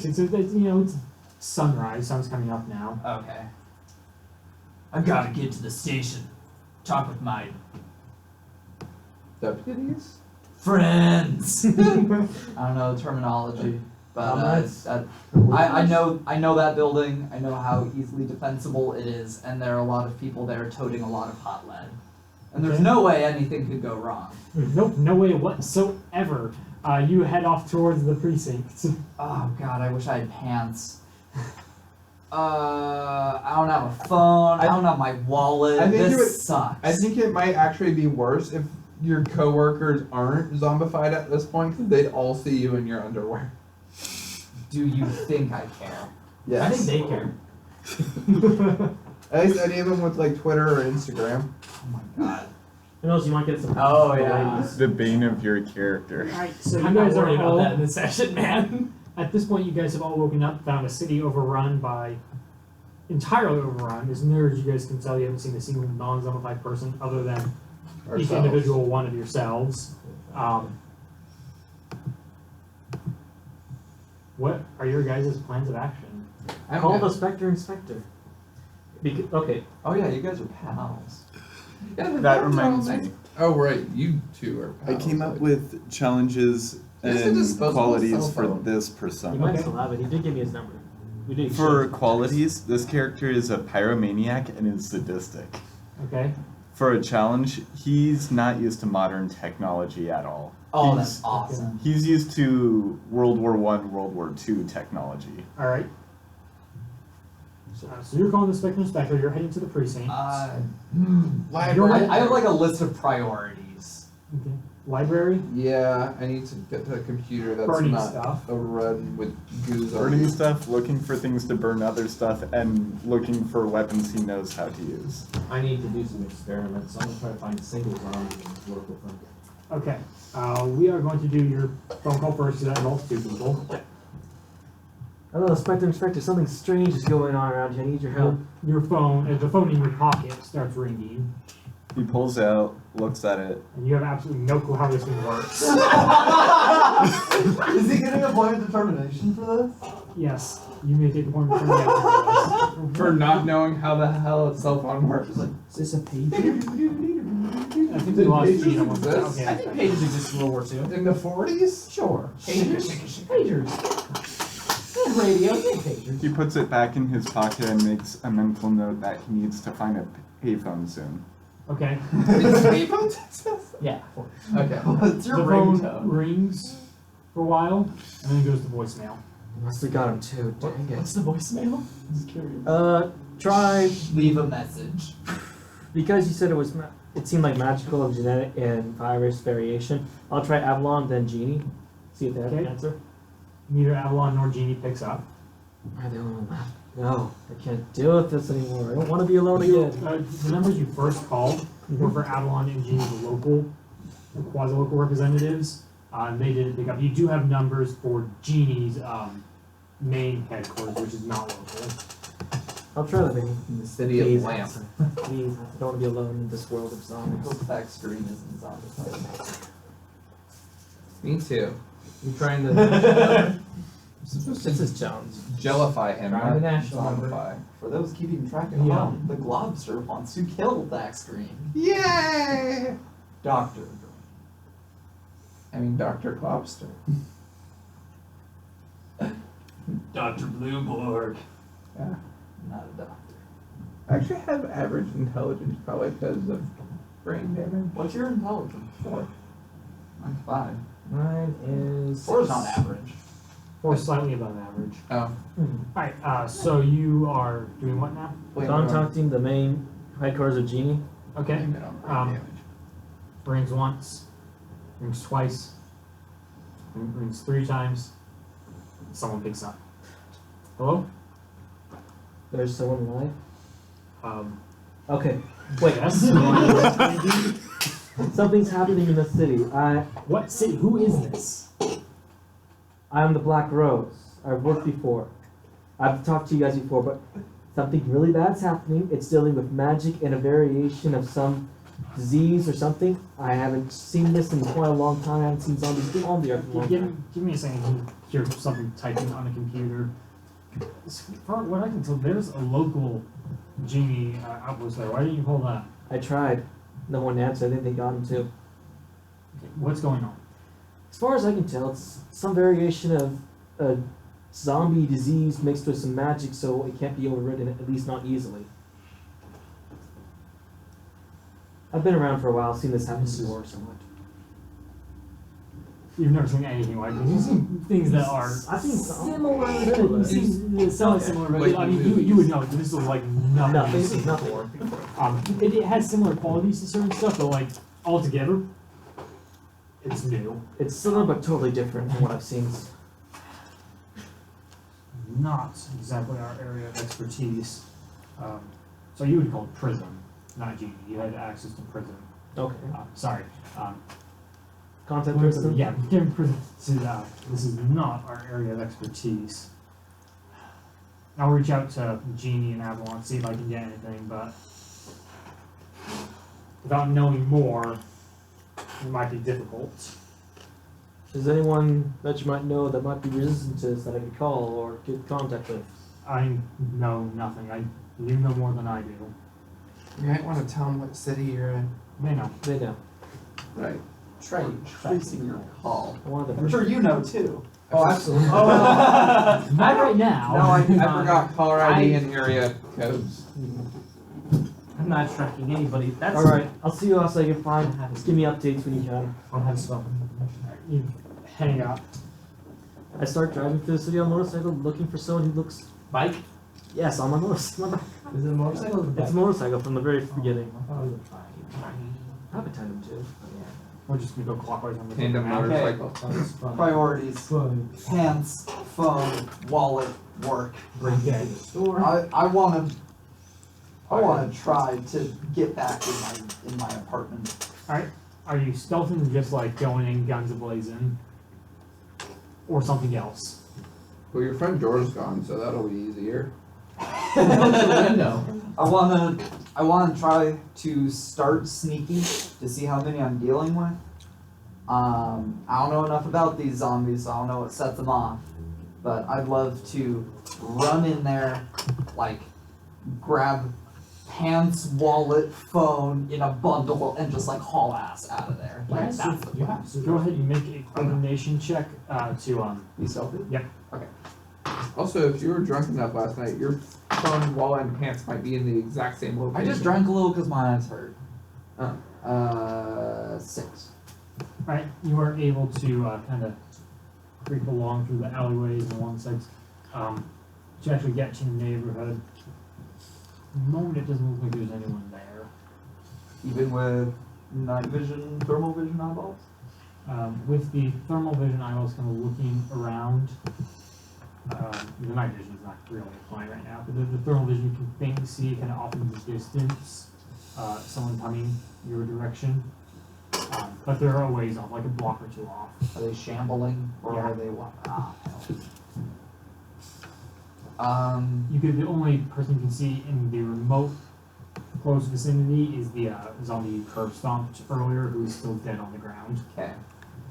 It's like it's sunrise. Sun's coming up now. Okay. I gotta get to the station. Talk with my deputies? friends. I don't know the terminology, but I know that building. I know how easily defensible it is, and there are a lot of people there toting a lot of hot lead. And there's Okay. no way anything could go wrong. Nope, no way whatsoever. You head off towards the precinct. Oh god, I wish I had pants. I don't have a phone. I don't have my wallet. I think This it would- sucks. I think it might actually be worse if your coworkers aren't zombified at this point, because they'd all see you in your underwear. Do you think I care? Yes. I think they care. At least any of them with like Twitter or Instagram. Oh my god. Who knows, you might get some. Oh, from the yeah. ladies. the bane of your character. Alright, so you I'm not guys are worried about all, that in this session, man. at this point you guys have all woken up, found a city overrun by, entirely overrun. As near as you guys can tell, you haven't seen a single non-zombified person other than each Ourselves. individual one of yourselves. What are your guys' plans of action? I'm Call gonna- the Spectre Inspector. Okay, Oh yeah, you guys are pals. That reminds me. Oh right, you two are. I came up with challenges There's a and disposable qualities cell for phone. this you persona. might still have it. He did give me his number. We did For exchange qualities, this character is a pyromaniac and is sadistic. Okay. For a challenge, he's not used to modern technology at all. Oh, He's- that's awesome. He's used to World War I, World War II technology. All right. So you're calling the Spectrum Inspector. You're heading to the precinct. Library. I have like a list of priorities. Okay. Library. Yeah, I need to get to a computer that's Burning not stuff. overrun with goos on Burning it. stuff, looking for things to burn other stuff, and looking for weapons he knows how to use. I need to do some experiments, so I'm gonna try to find single zombie and work with them. Okay. We are going to do your phone call first, because that involves two people. Hello, Inspector. Something strange is going on around here. I need your help. Your phone, the phone in your pocket starts ringing, He pulls out, looks at it. and you have absolutely no clue how this thing works. Is he getting a point of determination for this? Yes, you may take a point of determination For not knowing how the hell a cell phone works. Is this a pager? for this. I think we lost Pages Gina once. exist? Okay. I think pages exist in World War II. In the 40s? Sure. Pagers. Pagers. There's radios and pagers. He puts it back in his pocket and makes a mental note that he needs to find a payphone soon. Okay. It's payphone Texas? Yeah. Okay. What's The your phone ringtone? rings for a while, and then goes to voicemail. Must have got him too. Dang it. What's the voicemail? I'm just curious. Try Leave a message. because you said it seemed like magical and genetic and virus variation. I'll try Avalon, then Genie. See if they have an Okay. answer. Neither Avalon nor Genie picks up. Are they alone left? No, I can't deal with this anymore. I don't want to be alone again. The numbers you first called were for Avalon and Genie, the local, quasi-local representatives. And they didn't pick up. You do have numbers for Genie's main headquarters, which is not local. I'll try the thing. In the city Please of Lamp. answer. Please, I don't want to be alone in this world of I zombies. hope the back screen isn't zombie. Me too. You trying to? This is challenge. Jellify him. Try the not national number. zombify. For those keeping track at Yeah. home, the Globster wants to kill back screen. Yay! Doctor. I mean, Dr. Globster. Dr. Blueboard. Yeah. Not a doctor. I actually have average intelligence, probably because of brain damage. What's your intelligence? 4. I'm 5. Mine is. 4 is not average. Or slightly above average. Oh. Alright, so you are doing what now? Wait, Contacting the main headquarters of Genie. Okay. Blame it on brain Um, damage. Rings once, rings twice, rings 3 times. Someone picks up. Hello? There's someone alive. Okay. Wait, yes. Something's happening in the city. What city? Who is this? I'm the Black Rose. I've worked before. I've talked to you guys before, but something really bad's happening. It's dealing with magic and a variation of some disease or something. I haven't seen this in quite a long time. I haven't seen zombies on the earth in a long time. Give me a second. I can hear something typing on a computer. As far what I can tell, there's a local Genie outpost there. Why didn't you call that? I tried. No one answered. I think they got him too. Okay, what's going on? As far as I can tell, it's some variation of a zombie disease mixed with some magic, so it can't be overridden, at least not easily. I've been around for a while, seen this happen before somewhat. You've never seen anything like this. You've seen things that are I've seen similar. similar. You've seen somewhat similar, but Like I mean, you would know this is like nothing. Nothing. you've seen Nothing. before. It has similar qualities to certain stuff, but like altogether, it's new. It's similar but totally different from what I've seen. Not exactly our area of expertise. So you would call it Prism, not Genie. You had access to Prism. Okay. Sorry. Contact person? Yeah, giving Prism to that. This is not our area of expertise. I'll reach out to Genie and Avalon, see if I can get anything, but without knowing more, it might be difficult. Is there anyone that you might know that might be resistant to this that I could call or get in contact with? I know nothing. I You know more than I do. You might want to tell them what city you're in. They know. They know. Right. Trey, tracing your call. One of the I'm sure you know too. Oh, absolutely. Not right now. No, I forgot caller ID and area codes. I'm not tracking anybody. That's All right, I'll see you outside. You're fine. Just give me updates when you can. I'll have some. You hang up. I start driving through the city on a motorcycle, looking for someone who looks. Bike? Yes, on my motorcycle. Is it a motorcycle? Or It's a motorcycle from the very beginning. I thought it was a bike. I have a tandem too. We're just gonna go clockwise on the Tandem map. motorcycle. Sounds fun. Priorities: Fun. pants, phone, wallet, work. Bring it to the store. I wanna try to get back in my apartment. Are you stealthing, just like going in guns a-blazing? Or something else? Well, your front door's gone, so that'll be easier. Window. I wanna try to start sneaking to see how many I'm dealing with. I don't know enough about these zombies, so I don't know what sets them off. But I'd love to run in there, like grab pants, wallet, phone in a bundle, and just like haul ass out of there. Like that's the plan. Go ahead and make a coordination check to Be stealthy. Also, if you were drunk enough last night, your phone, wallet, and pants might be in the exact same I location. just drank a little because my eyes hurt. Oh. 6. Right, you are able to kind of creep along through the alleyways and along sides to actually get to the neighborhood. At the moment, it doesn't look like there's anyone there. Even with night vision, thermal vision eyeballs. With the thermal vision eyeballs kind of looking around, the night vision is not really applying right now, but the thermal vision you can see kind of off in the distance, someone coming your direction. But they're a ways off, like a block or two off. Are they shambling or Yeah. are they what? Hell. The only person you can see in the remote close vicinity is the zombie you curb stomped earlier, who is still dead on the ground. Okay.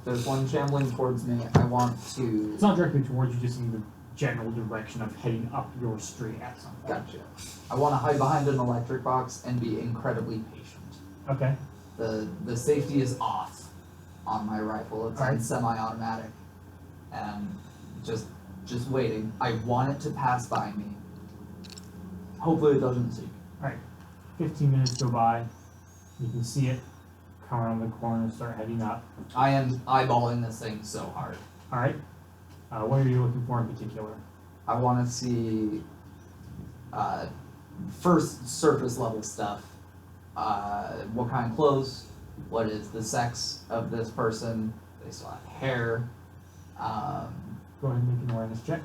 There's one shambling towards me. I want to. It's not directly towards you, just in the general direction of heading up your street at some point. Gotcha. I want to hide behind an electric box and be incredibly patient. Okay. The safety is off on my rifle. It's on Alright. semi-automatic, and just waiting. I want it to pass by me. Hopefully, it doesn't see me. 15 minutes go by. You can see it come around the corner, start heading up. I am eyeballing this thing so hard. Alright. What are you looking for in particular? I want to see first surface level stuff. What kind of clothes? What is the sex of this person? They still have hair. Go ahead and make an awareness check.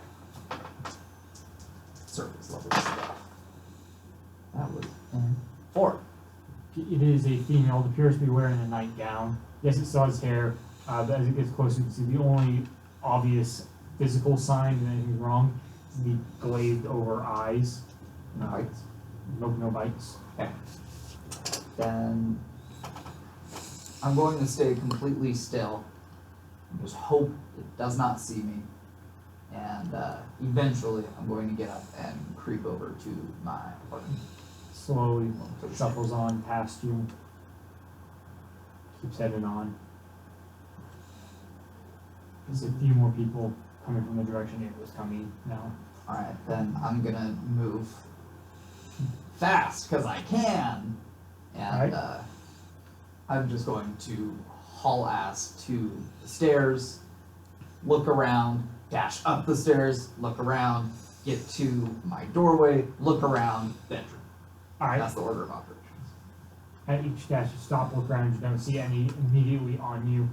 Surface level stuff. That was 4. It is a female. It appears to be wearing a nightgown. Yes, it still has hair, but as it gets closer, you can see the only obvious physical sign that anything's wrong is the glazed over eyes. No bites. No bites. Then I'm going to stay completely still and just hope it does not see me. And eventually I'm going to get up and creep over to my apartment. Slowly shuffles on past you. Keeps heading on. There's a few more people coming from the direction it was coming now. Alright, then I'm gonna move fast because I can. And I'm just going to haul ass to the stairs, look around, dash up the stairs, look around, get to my doorway, look around, bedroom. Alright, That's the order of operations. at each dash you stop, look around, you don't see any immediately on you.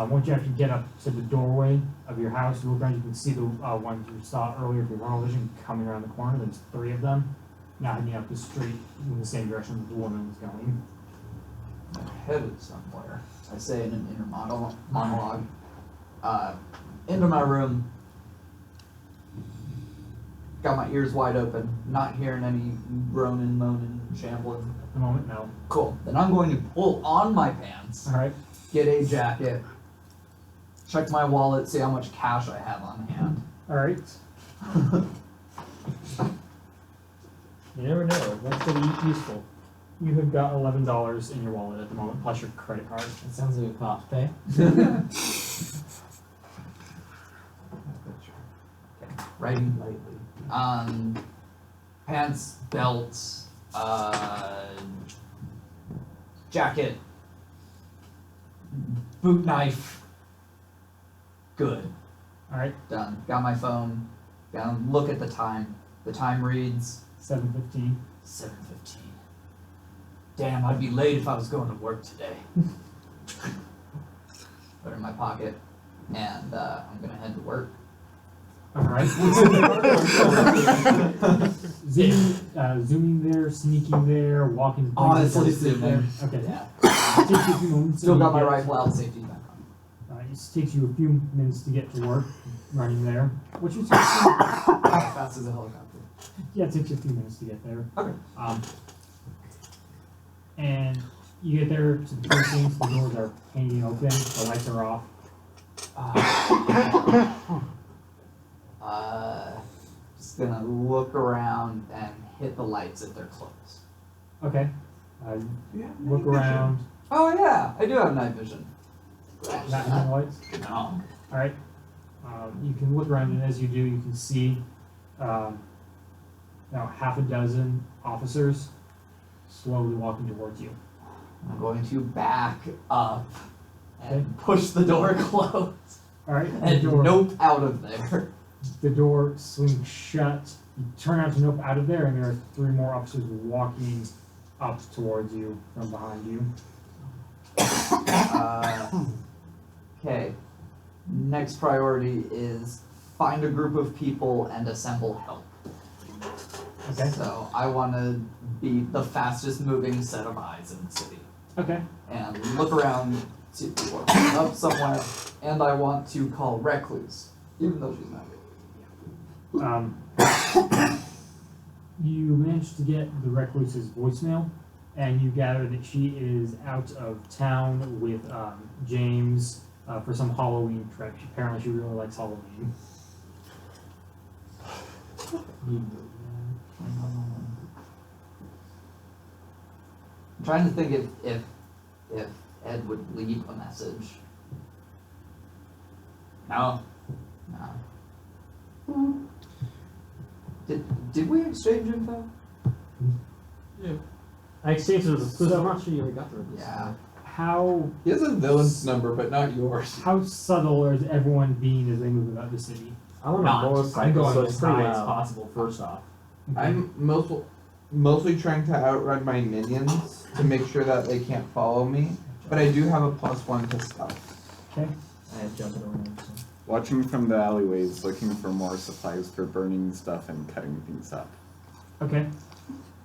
Once you actually get up to the doorway of your house, you look around, you can see the ones you saw earlier with your tunnel vision coming around the corner. There's 3 of them, now heading up the street in the same direction that the woman was going. I'm headed somewhere. I say in an inner monologue. Into my room. Got my ears wide open, not hearing any groaning, moaning, shambling. At the moment, no. Cool. Then I'm going to pull on my pants, Alright, get a jacket, check my wallet, see how much cash I have on hand. alright. You never know. That's gonna be useful. You have got $11 in your wallet at the moment, plus your credit card. It sounds like a cops pay. Writing Lightly. pants, belt, jacket, boot knife. Good. Alright, Done. Got my phone. Gonna look at the time. The time reads 7:15. 7:15. Damn, I'd be late if I was going to work today. Put it in my pocket, and I'm gonna head to work. Alright. Zooming there, sneaking there, walking. Honestly, places there. zooming. Okay. Yeah. It takes you a few moments. Still to got my get- rifle out, safety back on. It just takes you a few minutes to get to work, running there. What's your time? How fast is a helicopter? Yeah, it takes you a few minutes to get there. Okay. And you get there to the precincts, the doors are hanging open, the lights are off. Just gonna look around and hit the lights if they're closed. Okay. Look around. Oh yeah, I do have night vision. Not hitting the lights. No. Alright. You can look around, and as you do, you can see now half a dozen officers slowly walking towards you. I'm going to back up and push the door closed Alright, and nope out of there. the door swings shut. You turn out to nope out of there, and there are 3 more officers walking up towards you from behind you. Okay. Next priority is find a group of people and assemble help. Okay. So I want to be the fastest moving set of eyes in the city. Okay. And look around, see if people are pulling up somewhere, and I want to call Recluse, even though she's not here. You managed to get the recluse's voicemail, and you gather that she is out of town with James for some Halloween trip. Apparently, she really likes Halloween. I'm trying to think if Ed would leave a message. No. No. Did we exchange info? I exchanged it with a I'm not sure you ever got the release. Yeah. How He has a villain's number, but not yours. how subtle is everyone being as they move about the city? I'm on Not. a I'm motorcycle, going so as it's pretty high as loud. possible, first off. I'm mostly trying to outrun my minions to make sure that they can't follow me, but I do have a +1 to stealth. Okay. I have jumping around. So. Watching from the alleyways, looking for more supplies for burning stuff and cutting things up. Okay.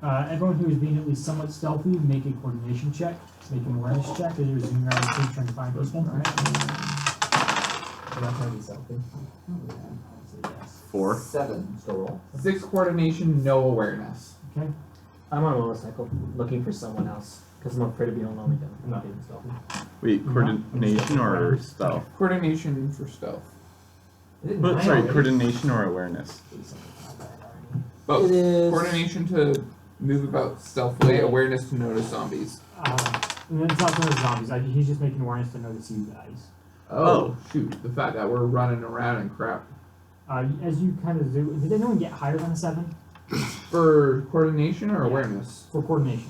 Everyone who is being at least somewhat stealthy, make a coordination check, make an awareness check as you're zooming around the city trying to find people. I'm not trying to be selfie. Oh, 4. 7. Still roll. 6 coordination, no awareness. Okay. I'm on a motorcycle, looking for someone else, because I'm afraid to be alone again. I'm not being stealthy. Wait, coordination or stealth? Coordination for stealth. Sorry, coordination or awareness? Both. It is- Coordination to move about stealthily, awareness to notice zombies. And then it's not for the zombies. He's just making awareness to notice you guys. Oh, shoot. The fact that we're running around and crap. As you kind of zoom, did anyone get higher than a 7 For coordination or Yeah. awareness? for coordination?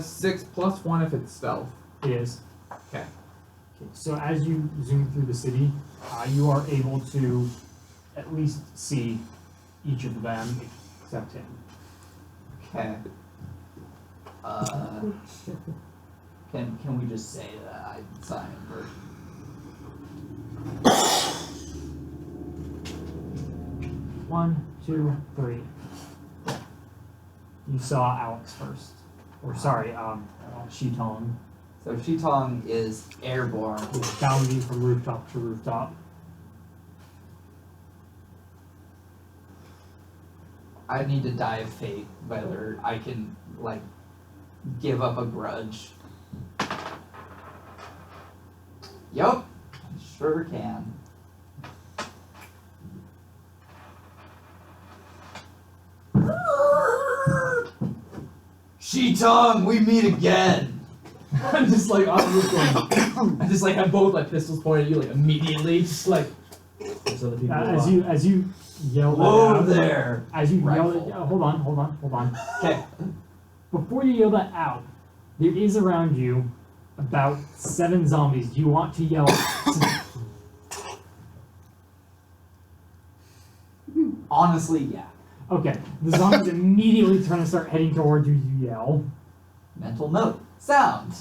6 +1 if it's stealth. It is. Okay. Okay, so as you zoom through the city, you are able to at least see each of them except him. Okay. Can we just say that I saw him in person? One, two, three. You saw Alex first. Or sorry, Shitong. So Shitong is airborne. Who was bounding from rooftop to rooftop. I need to die of fate, whether I can, like, give up a grudge. Yup, I sure can. She-Tongue, we meet again. I'm just like on the roof going. I just like have both my pistols pointed at you like immediately, just like. So the people As you yell that Whoa out, there. as you yell Rifle. it, hold on. Okay. Before you yell that out, there is around you about 7 zombies. Do you want to yell? Honestly, yeah. Okay, the zombies immediately turn and start heading towards you. You yell. Mental note. Sound.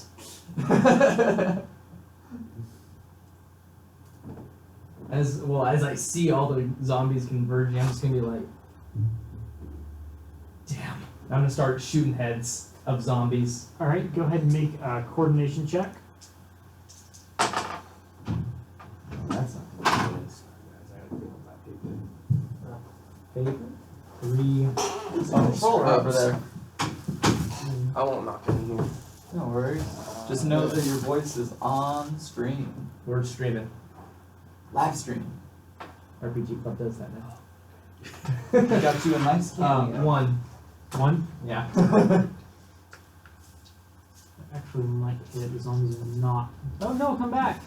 as I see all the zombies converging, I'm just gonna be like, damn. I'm gonna start shooting heads of zombies. All right, go ahead and make a coordination check. That's not good. Paper. 3. Controller over there. I won't knock it in here. No worries. Just know that your voice is on stream. We're streaming. Live stream. RPG Club does that now. I got you a nice cameo. 1. 1. Yeah. Actually, might hit as long as you're not. Oh no, come back!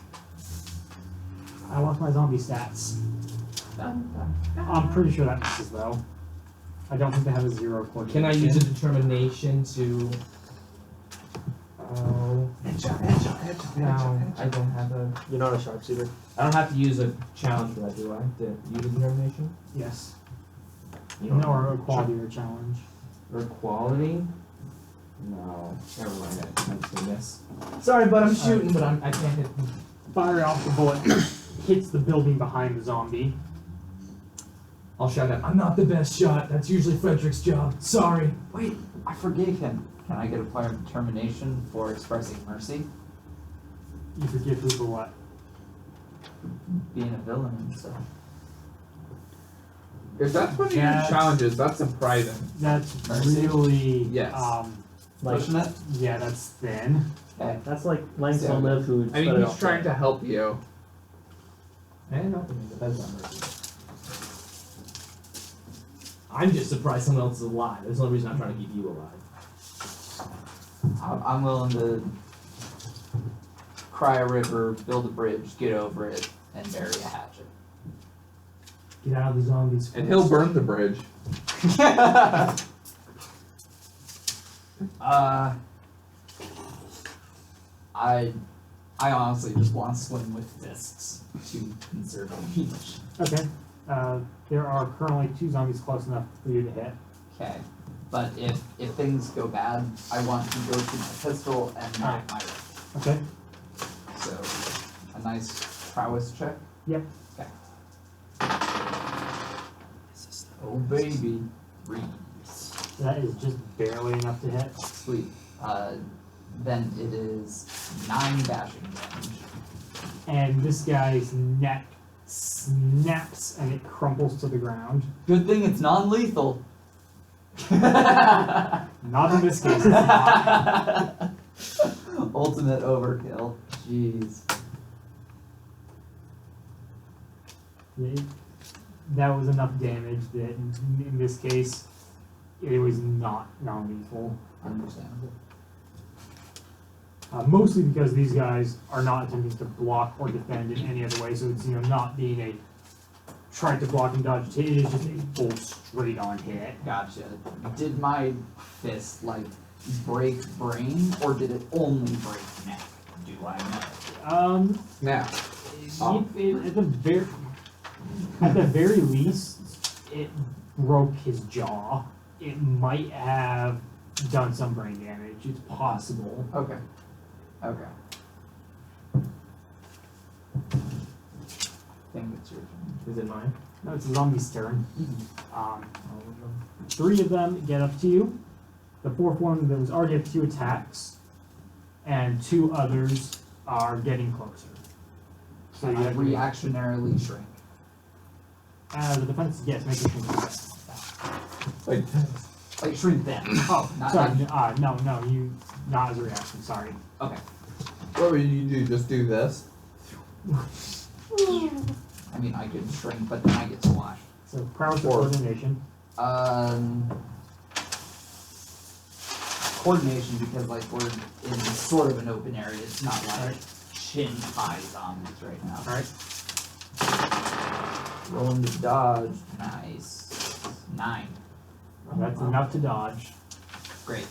I lost my zombie stats. I'm pretty sure that misses though. I don't think they have a 0 coordination. Can I use a determination to? Oh. No, I don't have a. You're not a sharpshooter. I don't have to use a challenge for that, do I? To use a determination? Yes. You No, or a quality or challenge. Or quality? No. Never mind. I'm just gonna miss. Sorry, but I'm shooting, but I can't hit. Fire off the bullet hits the building behind the zombie. I'll shout out. I'm not the best shot. That's usually Frederick's job. Sorry. Wait, I forgave him. Can I get a point of determination for expressing mercy? You forgive who for what? Being a villain and stuff. If that's one of your That's- challenges, that's surprising. That's Mercy? really Yes. Like, Pushing it? Yeah, that's thin. Okay. that's like Langston Yeah. Live who. I mean, he's trying to help you. And nothing. That's not mercy. I'm just surprised someone else is alive. That's the only reason I'm trying to keep you alive. I'm willing to cry a river, build a bridge, get over it, and bury a hatchet. Get out of the zombies. And he'll burn the bridge. I honestly just want to swim with fists to conserve heat. Okay. There are currently 2 zombies close enough for you to hit. Okay. But if things go bad, I want to go to my pistol and not my rifle. Okay. So a nice prowess check. Yep. Okay. Oh baby. 3. That is just barely enough to hit. Sweet. Then it is 9 bashing damage. And this guy's neck snaps and it crumples to the ground. Good thing it's non-lethal. Not in this case. It's not. Ultimate overkill. Jeez. That was enough damage that in this case it was not non-lethal. Understandable. Mostly because these guys are not attempting to block or defend in any other way, so it's not being a try to block and dodge hit, it is just a full straight on hit. Gotcha. Did my fist break brain, or did it only break neck? Do I know? Now, At the very least, it broke his jaw. It might have done some brain damage. It's possible. Okay. Okay. I think it's your turn. Is it mine? No, it's the zombie's turn. 3 of them get up to you. The 4th one that was already up to 2 attacks, and 2 others are getting closer. So you I have to reactionarily shrink. the defense, yes, make a shrink test. like, Like shrink them. Oh, not Sorry, like, no, you not as a reaction. Sorry. okay. what would you do? Just do this? I mean, I could shrink, but then I get squashed. So prowess or Or- coordination. coordination because like we're in sort of an open area. It's not like chin high zombies right now. Alright. Rolling to dodge. Nice. 9. That's enough to dodge. Great.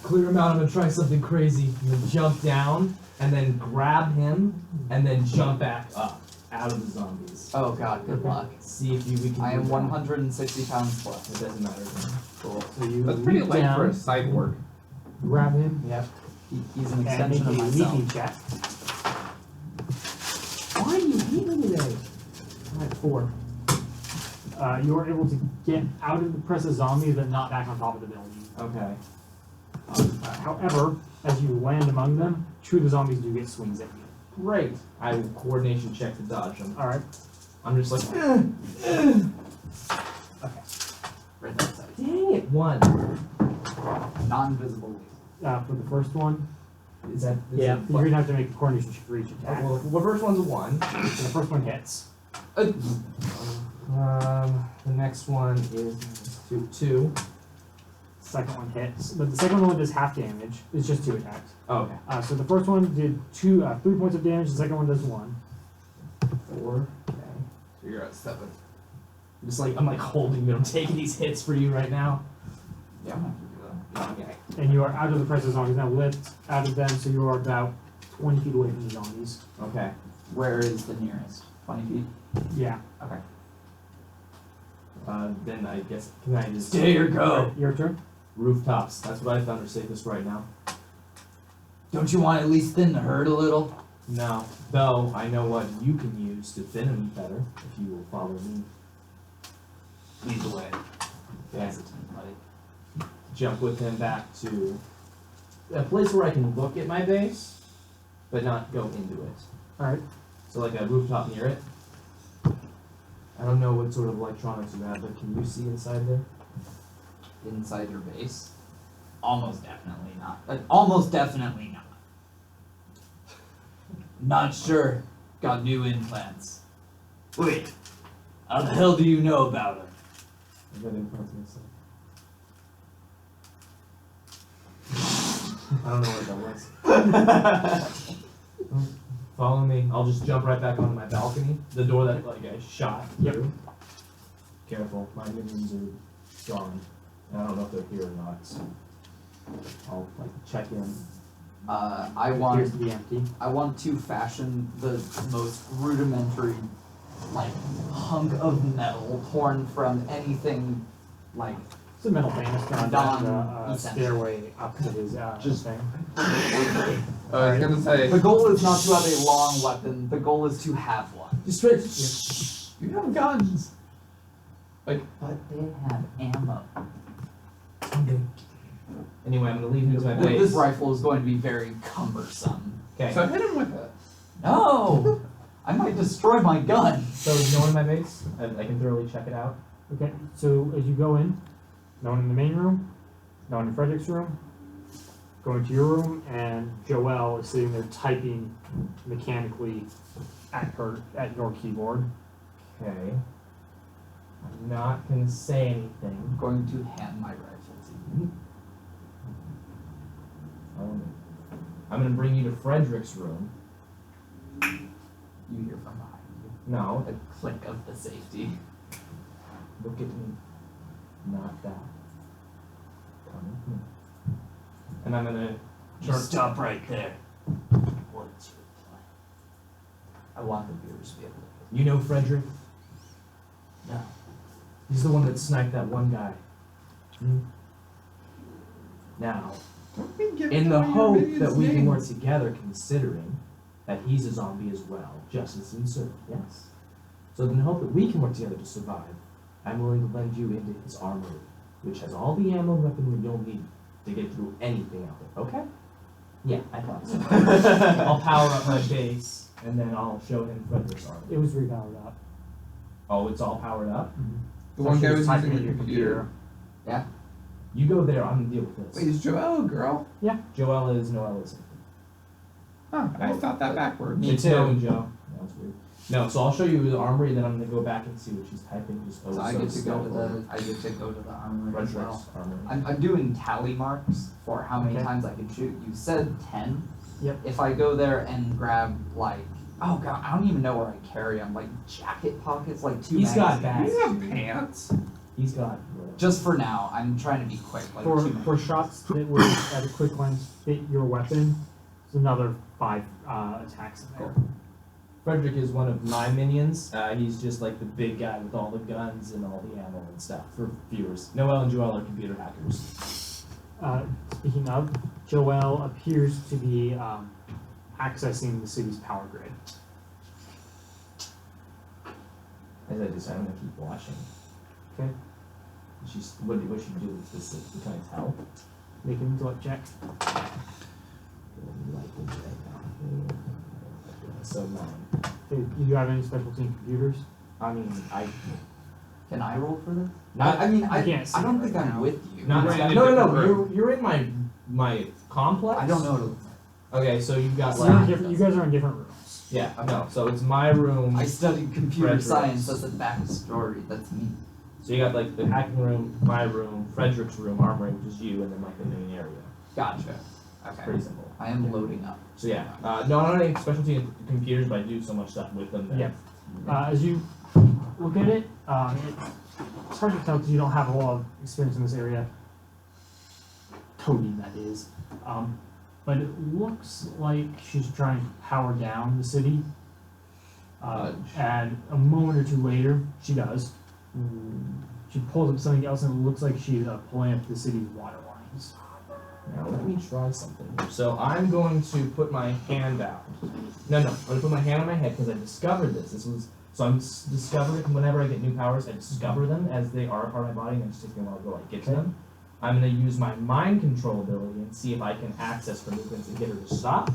Clear him out. I'm gonna try something crazy. I'm gonna jump down and then grab him and then jump back up out of the zombies. Oh god, good luck. See if we can. I do am that. 160 pounds plus. It doesn't matter. Then. Cool. So you That's pretty leap light down, for a cyborg. grab him, Yep. He's an and make extension a of myself. leaping check. Why do you hate me today? Alright, 4. You are able to get out of the press of zombies, but not back on top of the building. Okay. However, as you land among them, 2 of the zombies do get swings at you. Great. I will coordination check to dodge them. Alright. I'm just like, Right that side. dang it, 1. Non-visible. For the first one, Is that? you're It, gonna have to make a coordination check for each attack. well, the first one's a 1. So the first one hits. The next one is 2. Second one hits, but the second one only does half damage. It's just 2 attacks. Oh, okay. So the first one did 3 points of damage. The second one does 1. 4. Okay. So you're at 7. I'm like holding you. I'm taking these hits for you right now. Yeah, I'm gonna have to do that. Okay. And you are out of the press of zombies. Now lift out of them, so you are about 20 feet away from the zombies. Okay. Where is the nearest? 20 feet? Yeah. Okay. Then I guess can I just Stay or go. Alright, your turn. rooftops? That's what I found are safest right now. Don't you want to at least thin the herd a little? No, though I know what you can use to thin them better if you will follow me. Lead the way. Okay. Hesitant, buddy. Jump with him back to a place where I can look at my base, but not go into it. Alright. So like a rooftop near it. I don't know what sort of electronics you have, but can you see inside there? Inside your base? Almost definitely not. Almost definitely not. Not sure. Got new implants. Wait. How the hell do you know about them? I've got implants myself. I don't know what that was. Follow me. I'll just jump right back onto my balcony. The door that like I shot through. Careful, my minions are strong. And I don't know if they're here or not, so I'll like check in. I Appears want to be empty. to fashion the most rudimentary like hunk of metal torn from anything like It's a metal banister on down the Non-essential. stairway up to his Just- thing. I was gonna say, the goal is not to have a long weapon, the goal is to have one. Just straight. you have guns. But they have ammo. Anyway, I'm gonna leave him to my This base. rifle is going to be very cumbersome. Okay. So hit him with it. No! I might destroy my gun. So is no one in my base? I can thoroughly check it out. Okay, so as you go in, no one in the main room, no one in Frederick's room, go into your room, and Joelle is sitting there typing mechanically at your keyboard. Okay. I'm not gonna say anything. I'm going to hand my rifle to you. I'm gonna bring you to Frederick's room. You hear from behind you. No, The click of the safety. look at me. Not that. Come with me. And I'm gonna turn. Stop right there. What's your plan? I want the viewers to be able to. You know Frederick? No. He's the one that sniped that one guy. Now, in the hope that we can work together, considering that he's a zombie as well, justice and service, yes. So in the hope that we can work together to survive, I'm willing to lend you into his armory, which has all the ammo and weaponry you'll need to get through anything out there, okay? Yeah, I thought so. I'll power up my base, and then I'll show him Frederick's armory. It was repowered up. Oh, it's all powered up? The one guy was typing using at your computer. You go there, I'm gonna deal with this. Wait, is Joelle a girl? Joelle is, Noelle is. Huh, I thought that backwards. Me It's too. Noe and Joe. That's weird. No, so I'll show you the armory, and then I'm gonna go back and see what she's typing. Just So I get to go to the armory as well. Frederick's armory. I'm doing tally marks for how many Okay. times I can shoot. You said 10. Yep. If I go there and grab like, oh god, I don't even know where I carry them. Like jacket pockets, like 2 He's got magazines. bags. You have pants. He's got. Just for now, I'm trying to be quick. Like For 2 for magazines. shots that would at a quick glance fit your weapon, it's another 5 attacks in there. Frederick is one of my minions. He's just like the big guy with all the guns and all the ammo and stuff for viewers. Noel and Joel are computer hackers. Speaking of, Joel appears to be accessing the city's power grid. As I just, I'm gonna keep watching. Okay. She's what she do with this? Can I tell? Make an intellect check. So 9. Do you have any specialty in computers? I mean, I Can I roll for this? not. I mean, I can't see I don't it think right I'm now. with you. Not You're in a no, no, different no. room. You're in my complex. I don't know what it looks like. Okay, so you've got So you're in like different, you guys are in different rooms. yeah. No, so it's my room. I studied computer Frederick's. science. That's a backstory. That's me. So you got like the hacking room, my room, Frederick's room, armory, which is you, and then like the main area. Gotcha. It's Okay. pretty simple. I am loading up. So yeah, no, I don't have any specialty in computers, but I do so much stuff with them. That, Yep. As you look at it, it's hard to tell because you don't have a lot of experience in this area. Coding, that is. But it looks like she's trying to power down the city. And a moment or two later, she does. She pulls up something else, and it looks like she's pulling up the city's water lines. Now let me try something here. So I'm going to put my hand out. No, I'm going to put my hand on my head because I discovered this. So I'm discovering whenever I get new powers, I discover them as they are a part of my body, and it just takes me a while to go like get to them. I'm going to use my mind control ability and see if I can access her movements and get her to stop,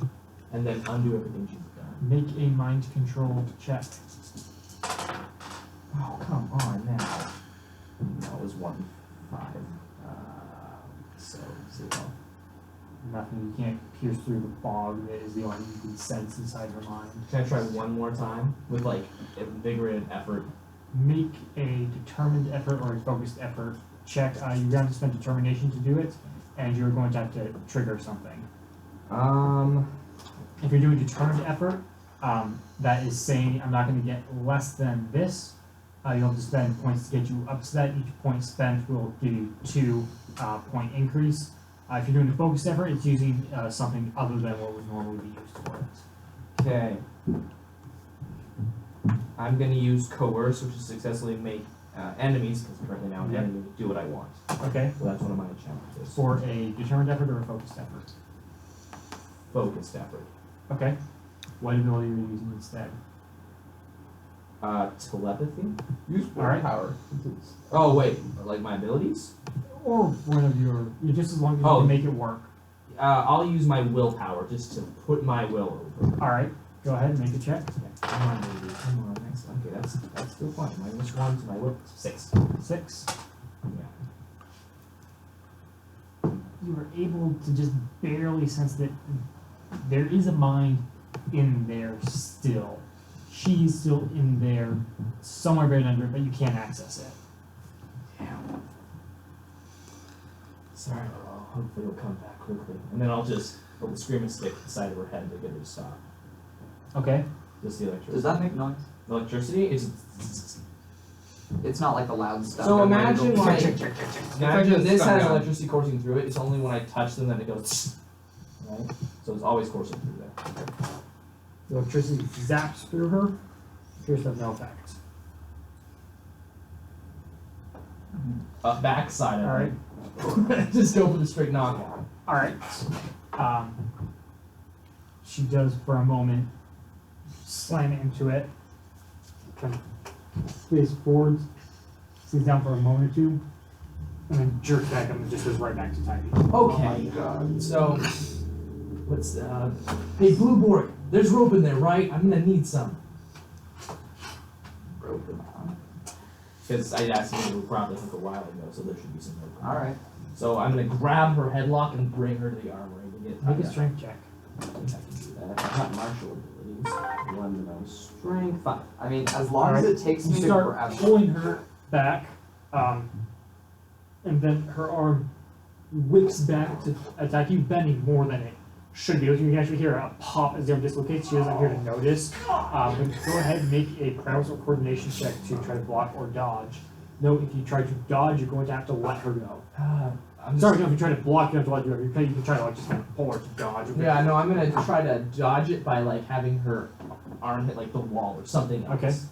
and then undo everything she's done. Make a mind control check. Oh come on now. That was 1, 5. So 0. Nothing, you can't pierce through the fog that is the only you can sense inside her mind. Can I try one more time with like invigorated effort? Make a determined effort or a focused effort check. You're going to have to spend determination to do it, and you're going to have to trigger something. If you're doing determined effort, that is saying I'm not going to get less than this. You'll have to spend points to get you up to that. Each point spent will give you 2 point increase. If you're doing a focused effort, it's using something other than what would normally be used for it. Okay. I'm going to use coerce, which is successfully make enemies, because currently now an Yep. enemy, do what I want. Okay. So that's one of my challenges. For a determined effort or a focused effort. Focused effort. Okay. What ability are you using instead? Telepathy? Use Alright. power. Oh, wait. Like my abilities? Or one of your, just as long as you Oh. can make it work. I'll use my willpower just to put my will over. Alright, go ahead and make a check. Come on, baby. Come on. Next one. Okay, that's still fine. -1 to my will. 6. 6. Yeah. You were able to just barely sense that there is a mind in there still. She's still in there, somewhere buried under it, but you can't access it. Damn. Sorry, Noel. Hopefully it'll come back quickly. And then I'll just put the screaming stick at the side of her head to get her to stop. Okay. Just the electricity. Does that make noise? Electricity? It's not like a loud stuff. So and imagine it'll- like- Imagine it's this stun has gun. electricity coursing through it. It's only when I touch them that it goes right? So it's always coursing through there. The electricity zaps through her, appears to have no effect. Backside of Alright. it. Just go for the straight knockout. Alright. She does for a moment slam into it. Kind of face forwards, sits down for a moment or two, and then jerks back up and just goes right back to typing. Okay. So let's hey Blue Borg, there's rope in there, right? I'm gonna need some. Rope in on. Because I asked him to grab the hook a while ago, so there should be some rope. Alright. So I'm gonna grab her headlock and bring her to the armory to get Make a tied up. strength check. I think I can do that. I've got martial ability. is 1 the most strength 5. I mean, as long as it takes You me to start grab pulling her back, and then her arm whips back to attack you, bending more than it should be. You can actually hear a pop as the arm dislocates. She doesn't appear to notice. But go ahead and make a prowess or coordination check to try to block or dodge. Note, if you try to dodge, you're going to have to let her go. I'm Sorry, no, if you try to block, you have to let her go. You can try to like just kind of pull her to dodge. Okay? Yeah, no, I'm gonna try to dodge it by like having her arm hit like the wall or something else.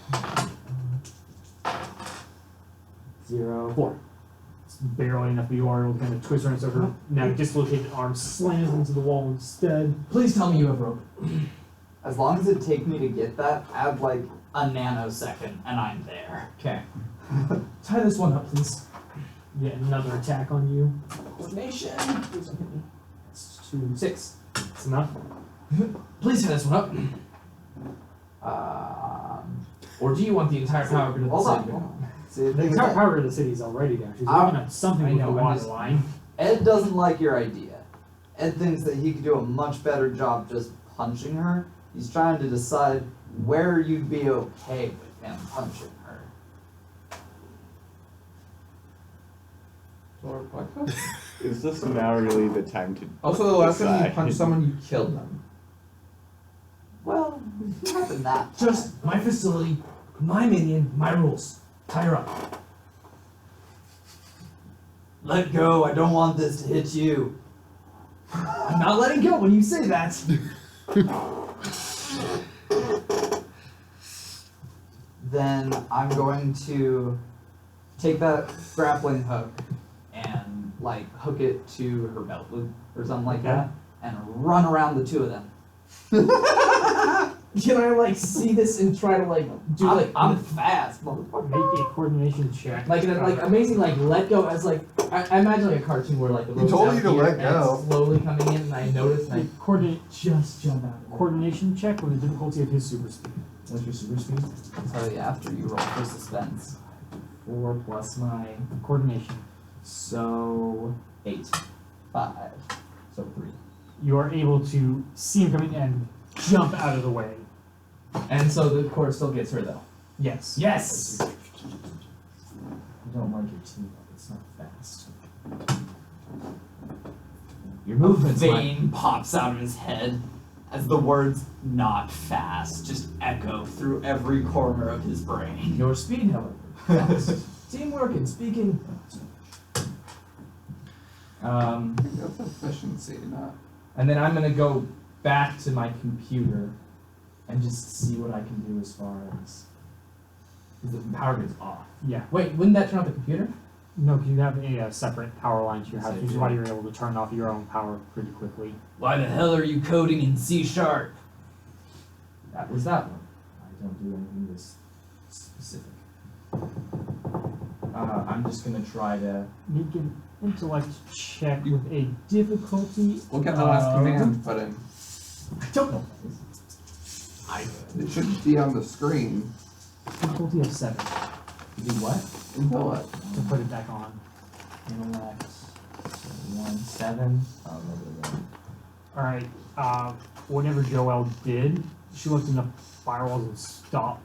Okay. 0. 4. It's barely enough, but you are able to kind of twist around so her now dislocated arm slams into the wall instead. Please tell me you have rope. As long as it takes me to get that, add like a nanosecond and I'm there. Okay. Tie this one up, please. Get another attack on you. Coordination. Please don't hit me. That's 2, 6. It's enough. Please tie this one up. Or do you want the entire power grid of the Hold city? on, hold on. See, the The thing is entire that power of the city is already down. She's I- looking at something I with know, the I'm water just- line. Ed doesn't like your idea. Ed thinks that he could do a much better job just punching her. He's trying to decide where you'd be okay with him punching her. Is this now really the time to? Also, the last time you decide? punched someone, you killed them. Well, nothing that. Just my facility, my minion, my rules. Tie her up. Let go. I don't want this to hit you. I'm not letting go when you say that. Then I'm going to take that grappling hook and like hook it to her belt loop or something like Okay. that and run around the two of them. Can I like see this and try to like do like I'm fast, motherfucker. Make a coordination check. like an like amazing like let go as like I imagine like a cartoon where like the rope's told out you to here let and go. it's slowly coming in and I notice and I just jump out. Coordination check with the difficulty of his super speed. What's your super speed? I'll tell you after you roll for suspense. 4 plus my Coordination. so 8. 5. So 3. You are able to see him coming and jump out of the way. And so the core still gets her though. Yes. Yes. I don't like your team up. It's not fast. Your movement's Vein pops out of his head as the words "not fast" just echo through every corner of his brain. Your speed, however. Fast. Teamwork and speaking. That's efficiency, not. And then I'm gonna go back to my computer and just see what I can do as far as because the power grid's off. Yeah. Wait, wouldn't that turn off the computer? No, because you have a separate power line to your Yes, house, I which is do. why you're able to turn off your own power pretty quickly. Why the hell are you coding in C#? That was that one. I don't do anything this specific. I'm just gonna try to. Make an intellect check with a difficulty. Look at the last command put in. I don't know. It should be on the screen. Difficulty of 7 Do what? Intellect. to put it back on. Intellect. So 1, 7. Oh, no. Alright, whatever Joelle did, she looked in the firewalls and stopped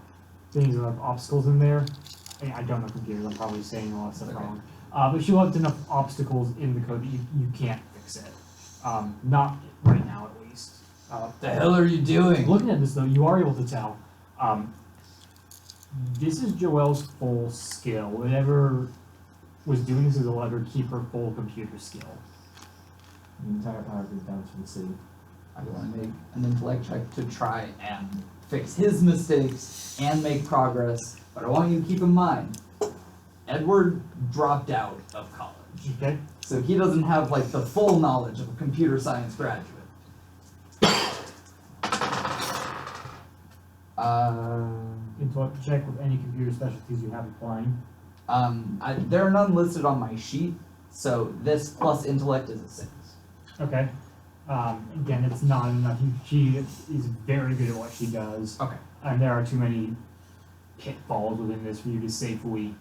things that have obstacles in there. I don't know computers, I'm probably saying a lot of stuff wrong. But she left enough obstacles in the code that you can't fix it. Not right now, at least. The hell are you doing? Looking at this, though, you are able to tell. This is Joelle's full skill. Whatever was doing this is to let her keep her full computer skill. The entire power grid down to the city. I want to make an intellect check to try and fix his mistakes and make progress, but I want you to keep in mind, Edward dropped out of college, Okay? so he doesn't have like the full knowledge of a computer science graduate. Intellect check with any computer specialties you have applying. There are none listed on my sheet, so this plus intellect is a 6. Okay. Again, it's not enough. She is very good at what she does. Okay. And there are too many pitfalls within this for you to safely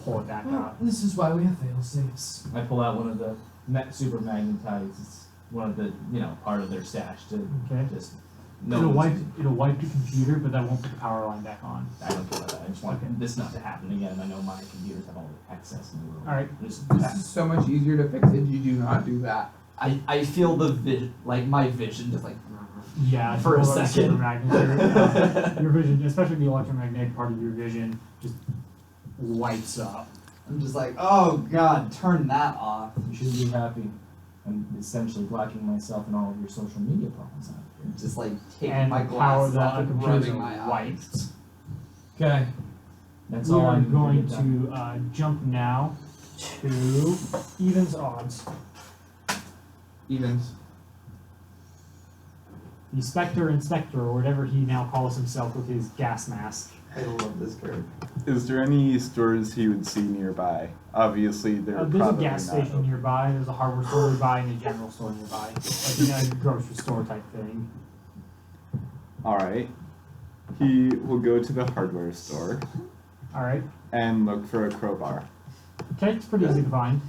pull it back up. This is why we have fail safes. I pull out one of the super magnetites. It's one of the part of their stash to Okay. just No it'll one's- wipe the computer, but that won't put the power line back on. I don't care about that. I just want this not to happen again. I know my computers have all the access in the world. All right. Just This is so much easier to fix if you do not do that. I feel my vision just like Yeah, For a well, that's second. supermagnet. Your vision, especially the electromagnetic part of your vision, just wipes up. I'm just like, oh god, turn that off. you should be happy. I'm essentially blocking myself and all of your social media problems out here. Just like taking And my power glasses that off and computers rubbing are my wiped. eyes. Okay. That's We all are I'm going to jump now to evens odds. Evens. The Spectre Inspector, or whatever he now calls himself with his gas mask. I love this card. Is there any stores he would see nearby? Obviously, they're There's a probably gas not station open. nearby, there's a hardware store nearby, and a general store nearby. Like a grocery store type thing. All right. He will go to the hardware store Alright. and look for a crowbar. Okay, it's pretty easy to find.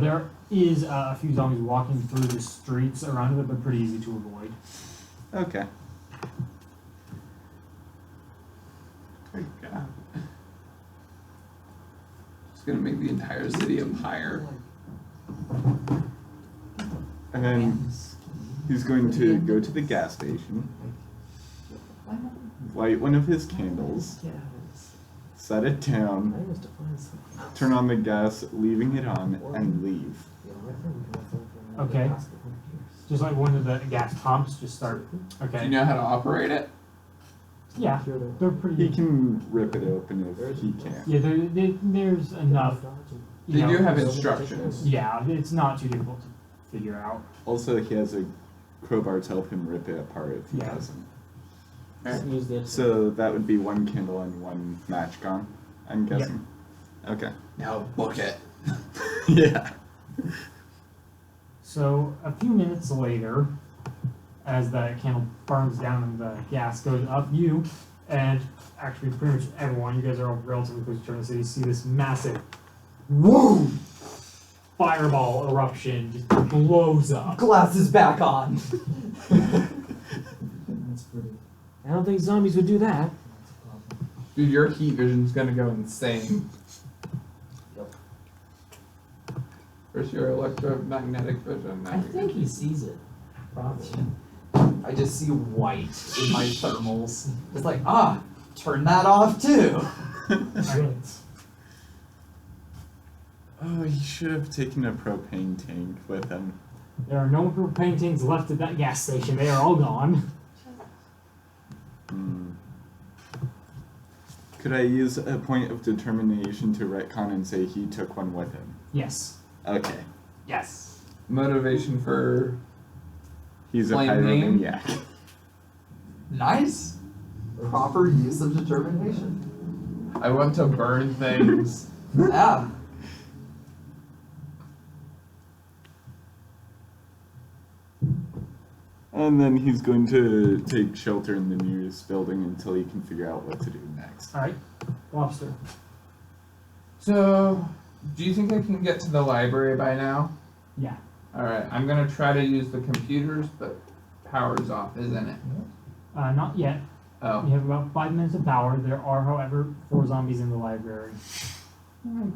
There is a few zombies walking through the streets around it, but pretty easy to avoid. Okay. Good God. It's gonna make the entire city empire. And then he's going to go to the gas station, light one of his candles, set it down, turn on the gas, leaving it on, and leave. Okay. Just like one of the gas pumps, just start. Do Okay. you know how to operate it? Yeah, they're He pretty. can rip it open if he can. Yeah, there's enough. They you do know, have instructions. Yeah, it's not too difficult to figure out. Also, he has a crowbar to help him rip it apart if he Yeah. doesn't. So that would be one candle and one match gone, I'm Yep. guessing. Okay. Now book it. Yeah. So a few minutes later, as the candle burns down and the gas goes up, you and actually pretty much everyone, you guys are all relatively close to Turn City, see this massive woo fireball eruption just blows up. Glasses back on. That's pretty. I don't think zombies would do that. Dude, your heat vision's gonna go insane. Where's your electromagnetic vision? I think he sees it. Probably. I just see white in my thermals. It's like, turn that off too. Oh, he should have taken a propane tank with him. There are no propane tanks left at that gas station. They are all gone. Hmm. Could I use a point of determination to retcon and say he took one with him? Yes. Okay. Yes. Motivation for He's a Plain name? pyromaniac. Nice. Proper use of determination. I want to burn things. Yeah. And then he's going to take shelter in the nearest building until he can figure out what to do next. Alright. Lobster. So, do you think I can get to the library by now? Yeah. Alright, I'm gonna try to use the computers, but power's off, isn't it? Not yet. Oh. You have about 5 minutes of power. There are, however, 4 zombies in the library. Great.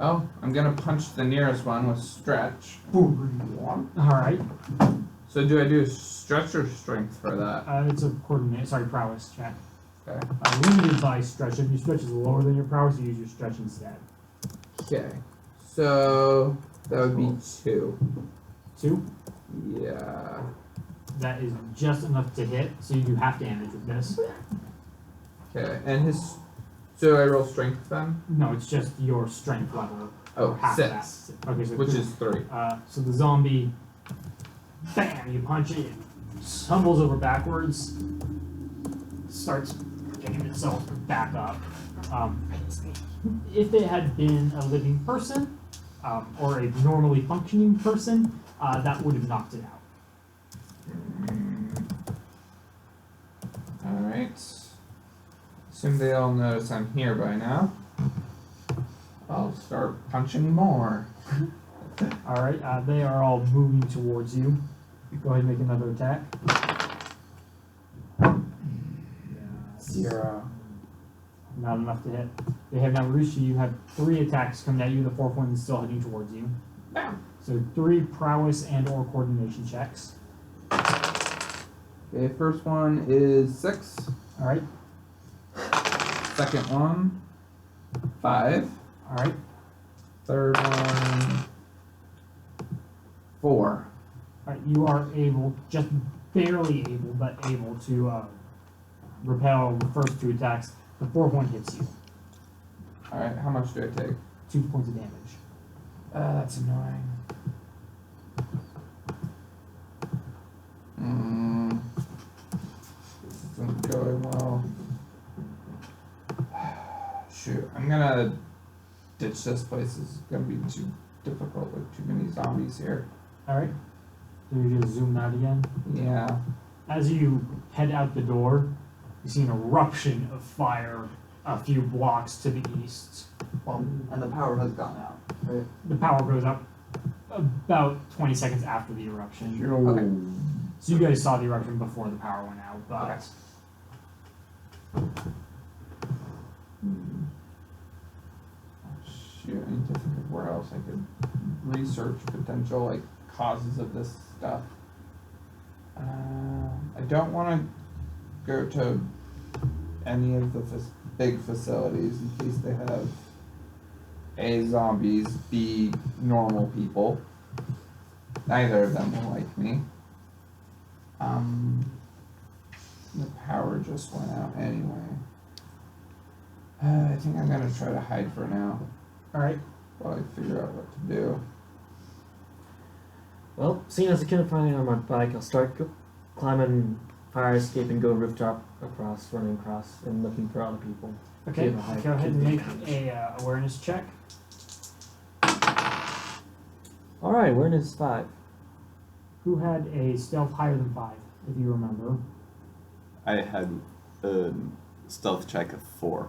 Oh, I'm gonna punch the nearest one with stretch. Alright. So do I do stretch or strength for that? It's a prowess check. Okay. Limited by stretch. If your stretch is lower than your prowess, you use your stretch instead. Okay. So that would be 2. 2. Yeah. That is just enough to hit, so you do half damage with this. Okay. And his. So I roll strength then? No, it's just your strength level. Oh, Half 6. that. Okay, so Which is 3. so the zombie, bam! You punch it, it tumbles over backwards, starts picking itself back up. If it had been a living person, or a normally functioning person, that would have knocked it out. Alright. Assume they all notice I'm here by now. I'll start punching more. Alright, they are all moving towards you. Go ahead and make another attack. 0. Not enough to hit. They have now reached you. You have 3 attacks coming at you. The 4th one is still heading towards you. So 3 prowess and or coordination checks. Okay, first one is 6. All right. Second one, 5. All right. Third one, 4. All right. You are able, just barely able, but able to repel the first 2 attacks. The 4th one hits you. Alright, how much do I take? 2 points of damage. That's annoying. This isn't going well. Shoot, I'm gonna ditch this place. It's gonna be too difficult with too many zombies here. All right. So you just zoom out again. Yeah. As you head out the door, you see an eruption of fire a few blocks to the east. Well, and the power has gone out, right? The power goes up about 20 seconds after the eruption. Okay. So you guys saw the eruption before the power went out, but Okay. Shoot, I need to think of where else I could research potential like causes of this stuff. I don't want to go to any of the big facilities in case they have A, zombies, B, normal people. Neither of them will like me. The power just went out anyway. I think I'm gonna try to hide for now alright. while I figure out what to do. Well, seeing as I couldn't find it on my bike, I'll start climbing fire escape and go rooftop across, running across, and looking for other people. Okay, Give a high- go ahead and give make damage. a awareness check. Alright, awareness 5. Who had a stealth higher than 5, if you remember? I had a stealth check of 4.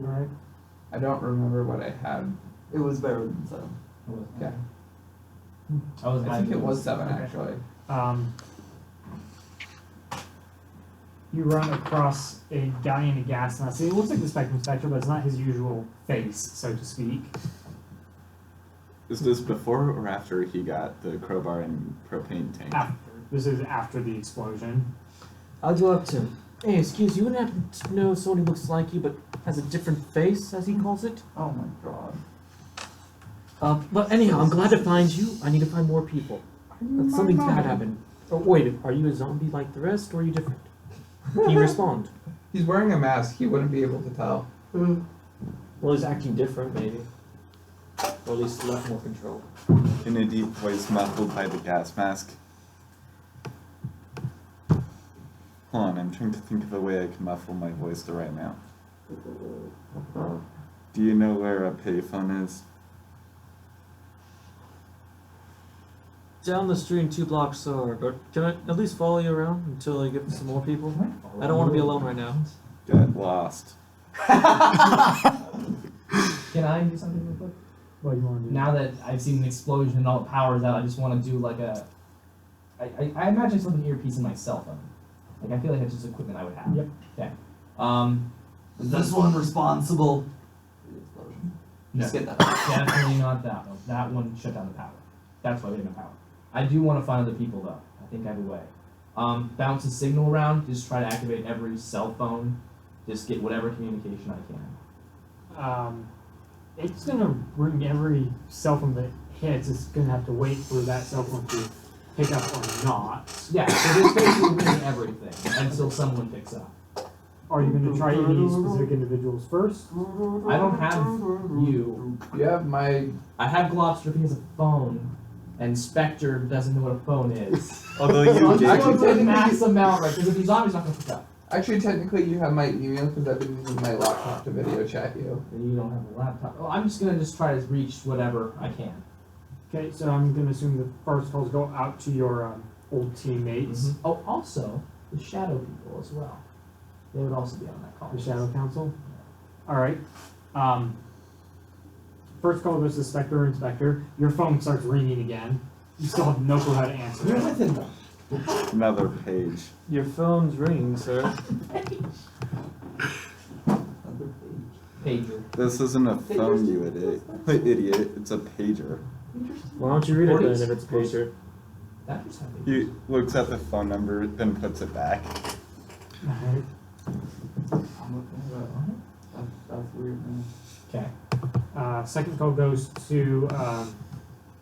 Alright. I don't remember what I had. It was better than 7. Yeah. I I think it was 7 Okay. actually. You run across a guy in a gas mask. It looks like the Spectrum Spectre, but it's not his usual face, so to speak. Is this before or after he got the crowbar and propane tank? After. This is after the explosion. I'll go up to him. Hey, excuse you, wouldn't happen to know someone who looks like you but has a different face, as he calls it? Oh my god. But anyhow, I'm glad to find you. I need to find more people. Something bad happened. Oh, wait, are you a zombie like the rest, or are you different? Can you respond? He's wearing a mask. He wouldn't be able to tell. Well, he's acting different, maybe. Or at least left more control. In a deep voice muffled by the gas mask. Hold on, I'm trying to think of a way I can muffle my voice the right amount. Do you know where a payphone is? Down the street in 2 blocks or can I at least follow you around until I get some more people? I don't want to be alone right now. Get lost. Can I do something real quick? What do you want to do? Now that I've seen an explosion and all the power's out, I just want to do like a. I imagine it's like an earpiece in my cell phone. Like I feel like it's just equipment I would have. Yep. Okay. Is this one responsible for the explosion? Just get that out. Definitely not that one. That one shut down the power. That's why we didn't have power. I do want to find other people though. I think I have a way. Bounce a signal around. Just try to activate every cell phone. Just get whatever communication I can. It's gonna ring every cell phone that hits. It's gonna have to wait for that cell phone to pick up or not. Yeah. So this basically ring everything until someone picks up. Are you gonna try any specific individuals first? I don't have you. You have my. I have Globster because of phone, and Spectre doesn't know what a phone is. Although So you I'm just did. going to take max amount, right? Because if the zombie's not going to pick up, Actually, technically, you have my email because I've been using my laptop to video chat you. then you don't have a laptop. Oh, I'm just going to just try to reach whatever I can. Okay, so I'm gonna assume the first calls go out to your old teammates. Oh, also the shadow people as well. They would also be on that call. The Shadow Council. Alright. First call goes to Spectre. Your phone starts ringing again. You still have no clue how to answer You're it. with him though. Another page. Your phone's ringing, sir. Another page. Pager. This isn't a phone, you idiot. It's a pager. Why don't you read it then Forties. if it's a pager? That just happened. He looks at the phone number, then puts it back. Alright. I'm looking it up. That's weird, man. Okay. Second call goes to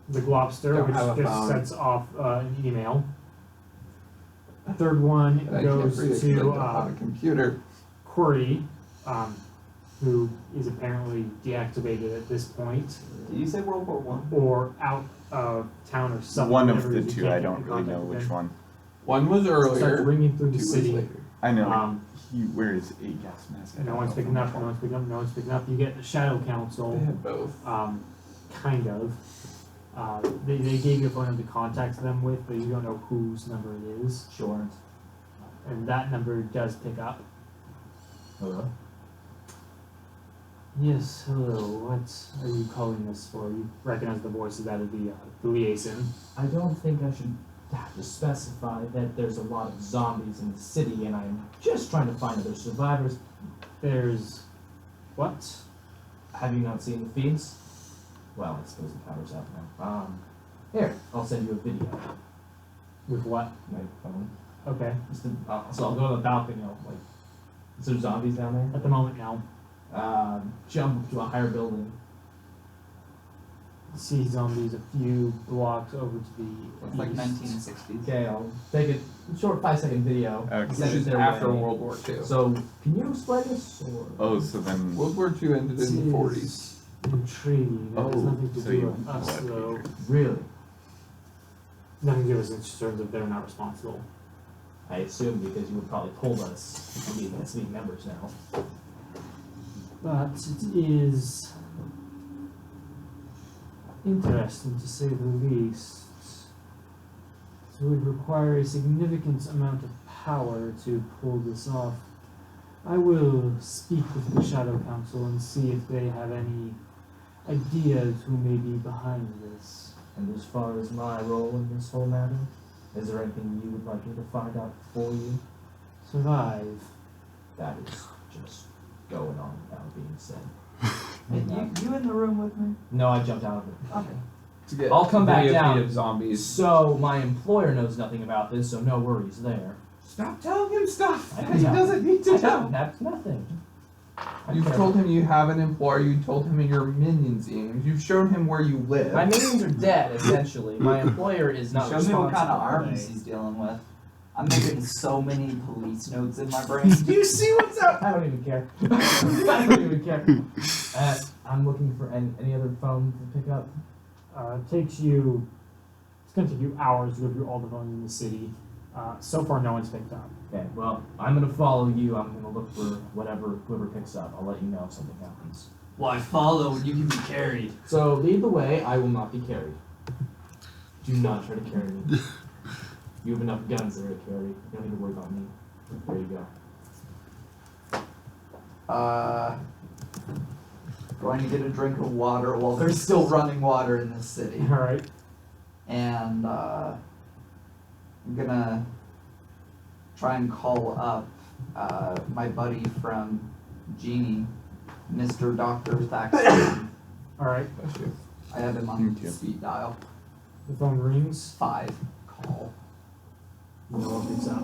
the Globster, Don't which have a just phone. sets off an email. A third one And I can't goes read it 'cause I to don't have a computer. Corey, who is apparently deactivated at this point, Did you say World War One? or out of town or something. One of whatever the it is, you two, I can't don't get in really know contact with which him. one. One was Starts earlier. ringing through the 2 was city. later. I know. Um, He wears a gas mask. I no don't one's know picking from up, which no one. one's picking up, no one's picking up. You get the Shadow Council. They had both. Kind of. They gave you a phone number to contact them with, but you don't know whose number it is. Sure. And that number does pick up. Hello? Yes, hello. What are you calling us for? You recognize the voice of that of the liaison. I don't think I should have to specify that there's a lot of zombies in the city and I'm just trying to find other survivors. There's what? Have you not seen the feeds? Well, I suppose the power's out now. Here, I'll send you a video. With what? My phone. Okay. Just to, so I'll go to the balcony. Is there zombies down there? At the moment now, Jump up to a higher building. see zombies a few blocks over to the It's like east. 1960s. Okay, I'll take a short 5-second video. Okay. Send This it is their after way. World War II. So, can you explain this? Or? Oh, so then. World War II ended This in the is 40s. Intriguing. That has Oh, nothing to so do you with us, what, though. Peter? Really? Nothing to do with us in terms of they're not responsible. I assume because you would probably told us to be SME members now. But it is interesting to say the least. It would require a significant amount of power to pull this off. I will speak with the Shadow Council and see if they have any ideas who may be behind this. And as far as my role in this whole matter, is there anything you would like me to find out for you? Survive. That is just going on without being said. Hey, you in the room with me? No, I jumped out of it. Okay. To get I'll come back video feed down. of zombies. So, my employer knows nothing about this, so no worries there. Stop telling him stuff I that he know. doesn't need I to don't, tell. that's nothing. You've told him you have an employer. You told him in your minions games. You've shown him where you live. My minions are dead, essentially. My employer is not Show me responsible. what kind of for arms they- he's dealing with. I'm making so many police notes in my brain. Do you see what's up? I don't even care. I don't even care. I'm looking for any other phone to pick up. It's gonna take you hours to go through all the phones in the city. So far, no one's picked up. Okay, well, I'm gonna follow you. I'm gonna look for whoever picks up. I'll let you know if something happens. Why follow when you can be carried? So lead the way. I will not be carried. Do not try to carry me. You have enough guns there to carry. You don't need to worry about me. There you go. Going to get a drink of water while there's still running water in this city. All right. And I'm gonna try and call up my buddy from Genie, Mr. Dr. Thaxton. All right. I have him on Me too. speed dial. The phone rings. 5 call. No one picks up.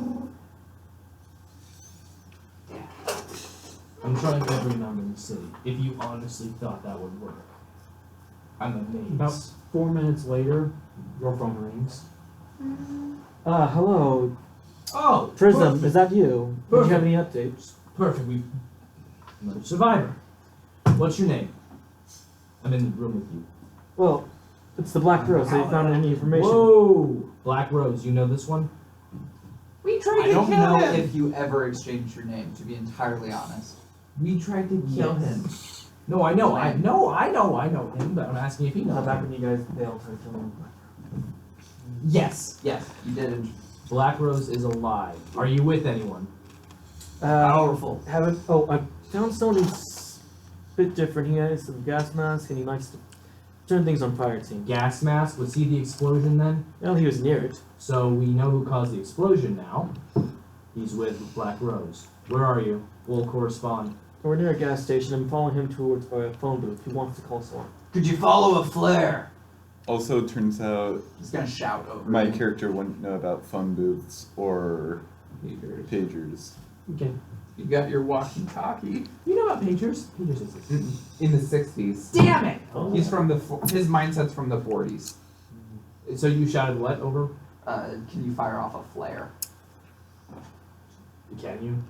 I'm trying every number in the city. If you honestly thought that would work, I'm amazed. About 4 minutes later, your phone rings. Hello, Oh, Prism, perfect. is that you? Do you have any updates? Perfect. We've another survivor. What's your name? I'm in the room with you. Well, it's the Black Rose. Have you found any information? Whoa, Black Rose. You know this one? We tried I don't know if you ever exchanged your name, to be entirely honest. We tried to kill him. No, I know him, but I'm asking if he knows. Back when you guys failed to kill him. Yes. Yes, you did. Black Rose is alive. Are you with anyone? Powerful. Haven't. Oh, I found someone who's a bit different. He has some gas mask and he likes to Turn things on fire, it seems. Gas mask. Was he the explosion then? I don't think he was near it. So we know who caused the explosion now. He's with Black Rose. Where are you? We'll correspond. We're near a gas station. I'm following him towards a phone booth. He wants to call someone. Could you follow a flare? Also, it turns out He's gonna shout over my you. character wouldn't know about phone booths or Pagers. pagers. Okay. You got your walkie-talkie You know about pagers? Pagers exist. in the 60s. Damn it! He's from the his mindset's from the 40s. So you shouted what over? Can you fire off a flare? Can you?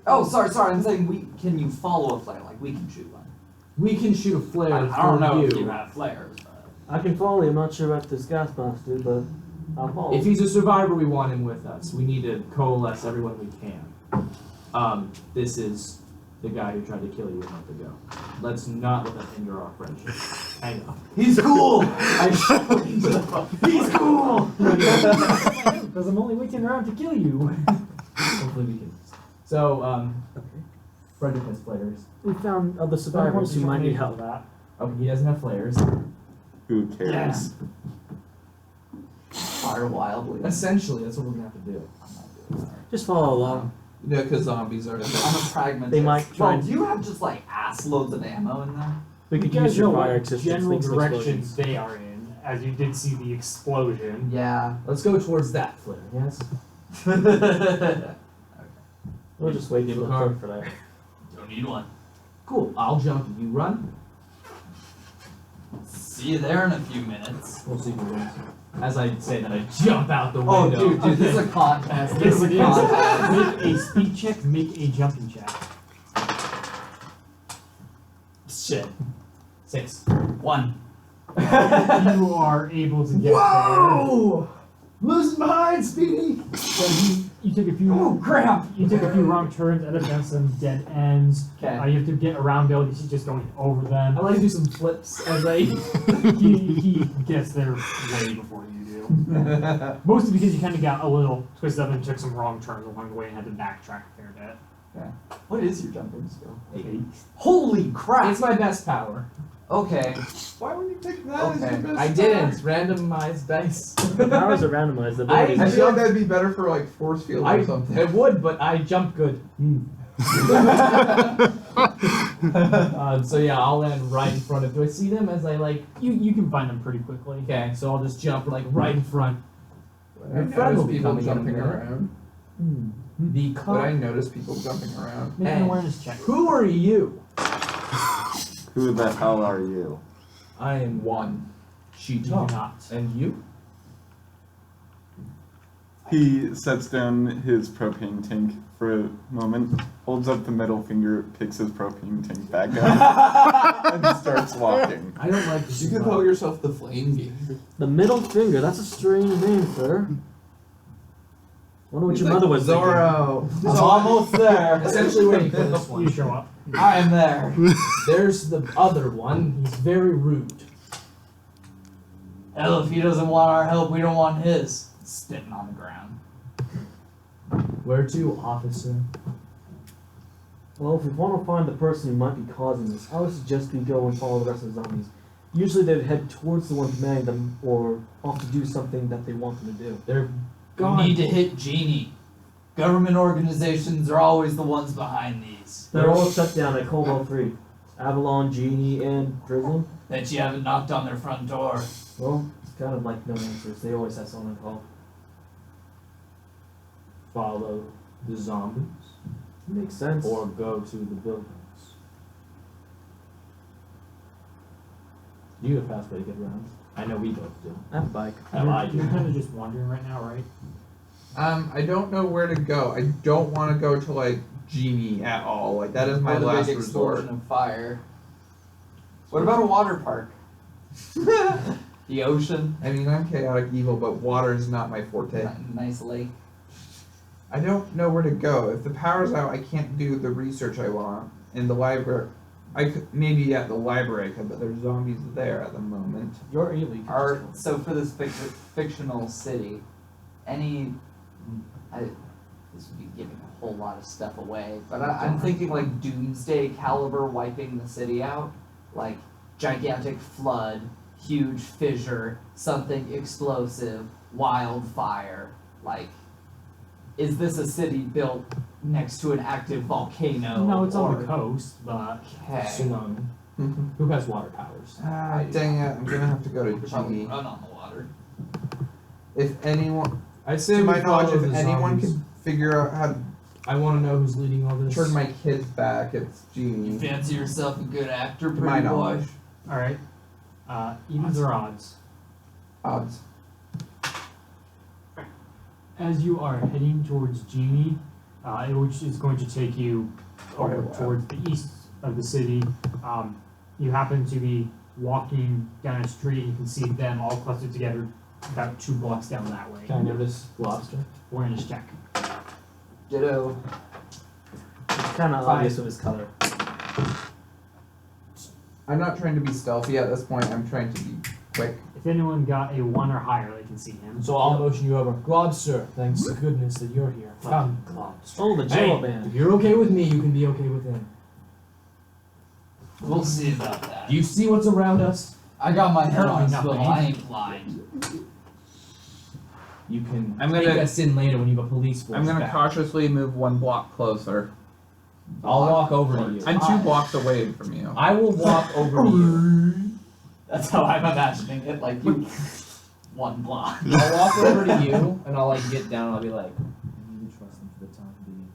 Oh, sorry. I'm saying can you follow a flare? Like we can shoot one. We can shoot a flare. I don't for know you. if you have flares, but I can follow you. I'm not sure about this gas mask, dude, but I'll follow. If he's a survivor, we want him with us. We need to coalesce everyone we can. This is the guy who tried to kill you a month ago. Let's not let that hinder our friendship. Hang up. he's cool. I shout into the phone. He's cool. Because I'm only waiting around to kill you. Hopefully we can. So, Frederick has flares. We found other survivors who might need help. That. Oh, he doesn't have flares. Who cares? Yes. Fire wildly. Essentially, that's what we're gonna have to do. I'm not doing that. Just follow along. You know, because zombies are. I'm a pragmatist. They might try Well, and- do you have just like ass loads of ammo in there? We You could guys use your know fire what existence. general things and directions explosions. they are in, as you did see the explosion. Yeah. Let's go towards that flare, yes? We'll just wait Give a for car. for that. Don't need one. Cool. I'll jump. You run. See you there in a few minutes. We'll see who wins. As I say that, I jump out the Oh, window. dude, this is a contest. This Yes, is it a is. contest. Make a speed check, make a jumping check. Shit. 6. 1. You are able to get there. Losing behind, Speedy! So you take a few. Oh, crap! You take a few wrong turns, end up down some dead ends. Okay. You have to get around buildings. He's just going over them. I like to do some flips as I. he gets there way before you do. Mostly because you kind of got a little twisted up and took some wrong turns along the way and had to backtrack a fair bit. What is your jumping skill? 8. Holy crap! It's my best power. Okay. Why would you pick that as Okay. your best I didn't. Randomized dice. The powers are randomized. The I- I abilities. feel like that'd be better for like force field or something. It would, but I jump good. So yeah, I'll land right in front of. Do I see them as I like? You can find them pretty quickly. Okay, so I'll just jump like right in front. Your I friend will notice be people coming in a jumping minute. around. The But I cop. notice people jumping around. Make Hey. an awareness check. Who are you? Who the hell are you? I am One. She You do talk. not. And you? He sets down his propane tank for a moment, holds up the middle finger, picks his propane tank back up, and starts walking. I don't like this. You could call yourself the Flame Gamer. The middle finger. That's a strange name, sir. Wonder what your mother was thinking. Zorro. I'm almost there. Essentially waiting for this You one. show up. I am there. There's the other one. He's very rude. Hell, if he doesn't want our help, we don't want his. Spitting on the ground. Where to, officer? Well, if we want to find the person who might be causing this, I would suggest we go and follow the rest of the zombies. Usually they'd head towards the one commanding them, or off to do something that they want them to do. They're We gone. need to hit Genie. Government organizations are always the ones behind these. They're all shut down at Cobalt 3. Avalon, Genie, and Prism. Bet you haven't knocked on their front door. Well, it's kind of like no answers. They always have someone to call. Follow the zombies Makes sense. or go to the buildings. You have a fast way to get around. I know we both do. I have a bike. How I do. You're kind of just wandering right now, right? I don't know where to go. I don't want to go to like Genie at all. Like that is my Or the last big resort. explosion of fire. What about a water park? The ocean. I mean, I'm chaotic evil, but water is not my forte. Nice lake. I don't know where to go. If the power's out, I can't do the research I want. In the library, I could maybe at the library I could, but there's zombies there at the moment. You're able. You can just go. So for this fictional city, this would be giving a whole lot of stuff away. But I'm thinking like doomsday caliber wiping the city out, like gigantic flood, huge fissure, something explosive, wildfire. Like, is this a city built next to an active volcano? No, it's on or- the coast, but Okay. Tsunami. Who has water powers? Ah, dang it! I'm gonna have to go to You could probably Genie. run on the water. If anyone, I say to we my knowledge, follow if the anyone zombies. could figure out how to I want to know who's leading all this. turn my kids back, it's You Genie. fancy yourself a good actor, To my pretty boy? knowledge, alright. Evens or odds? odds. As you are heading towards Genie, which is going to take you Quite a over while. towards the east of the city, you happen to be walking down a street and you can see them all clustered together about 2 blocks down that way. Can I notice lobster? Awareness check. Ditto. It's kind of obvious with his color. I'm not trying to be stealthy at this point. I'm trying to be quick. If anyone got a 1 or higher, they can see him. So I'll motion you over. Globster, thanks to goodness that you're here. Come. Oh, the Hey, Jello if Man. you're okay with me, you can be okay with him. We'll see about that. Do you see what's around us? I got my head on a Apparently swivel. nothing. I ain't blind. You can I'm take gonna- us in later when you have a police force I'm gonna back. cautiously move 1 block closer. I'll walk over to you. I'm 2 blocks away from you. I will walk over to you. That's how I'm imagining it. Like you, 1 block. I'll walk over to you and I'll like get down and I'll be like, I need to trust them for the time being.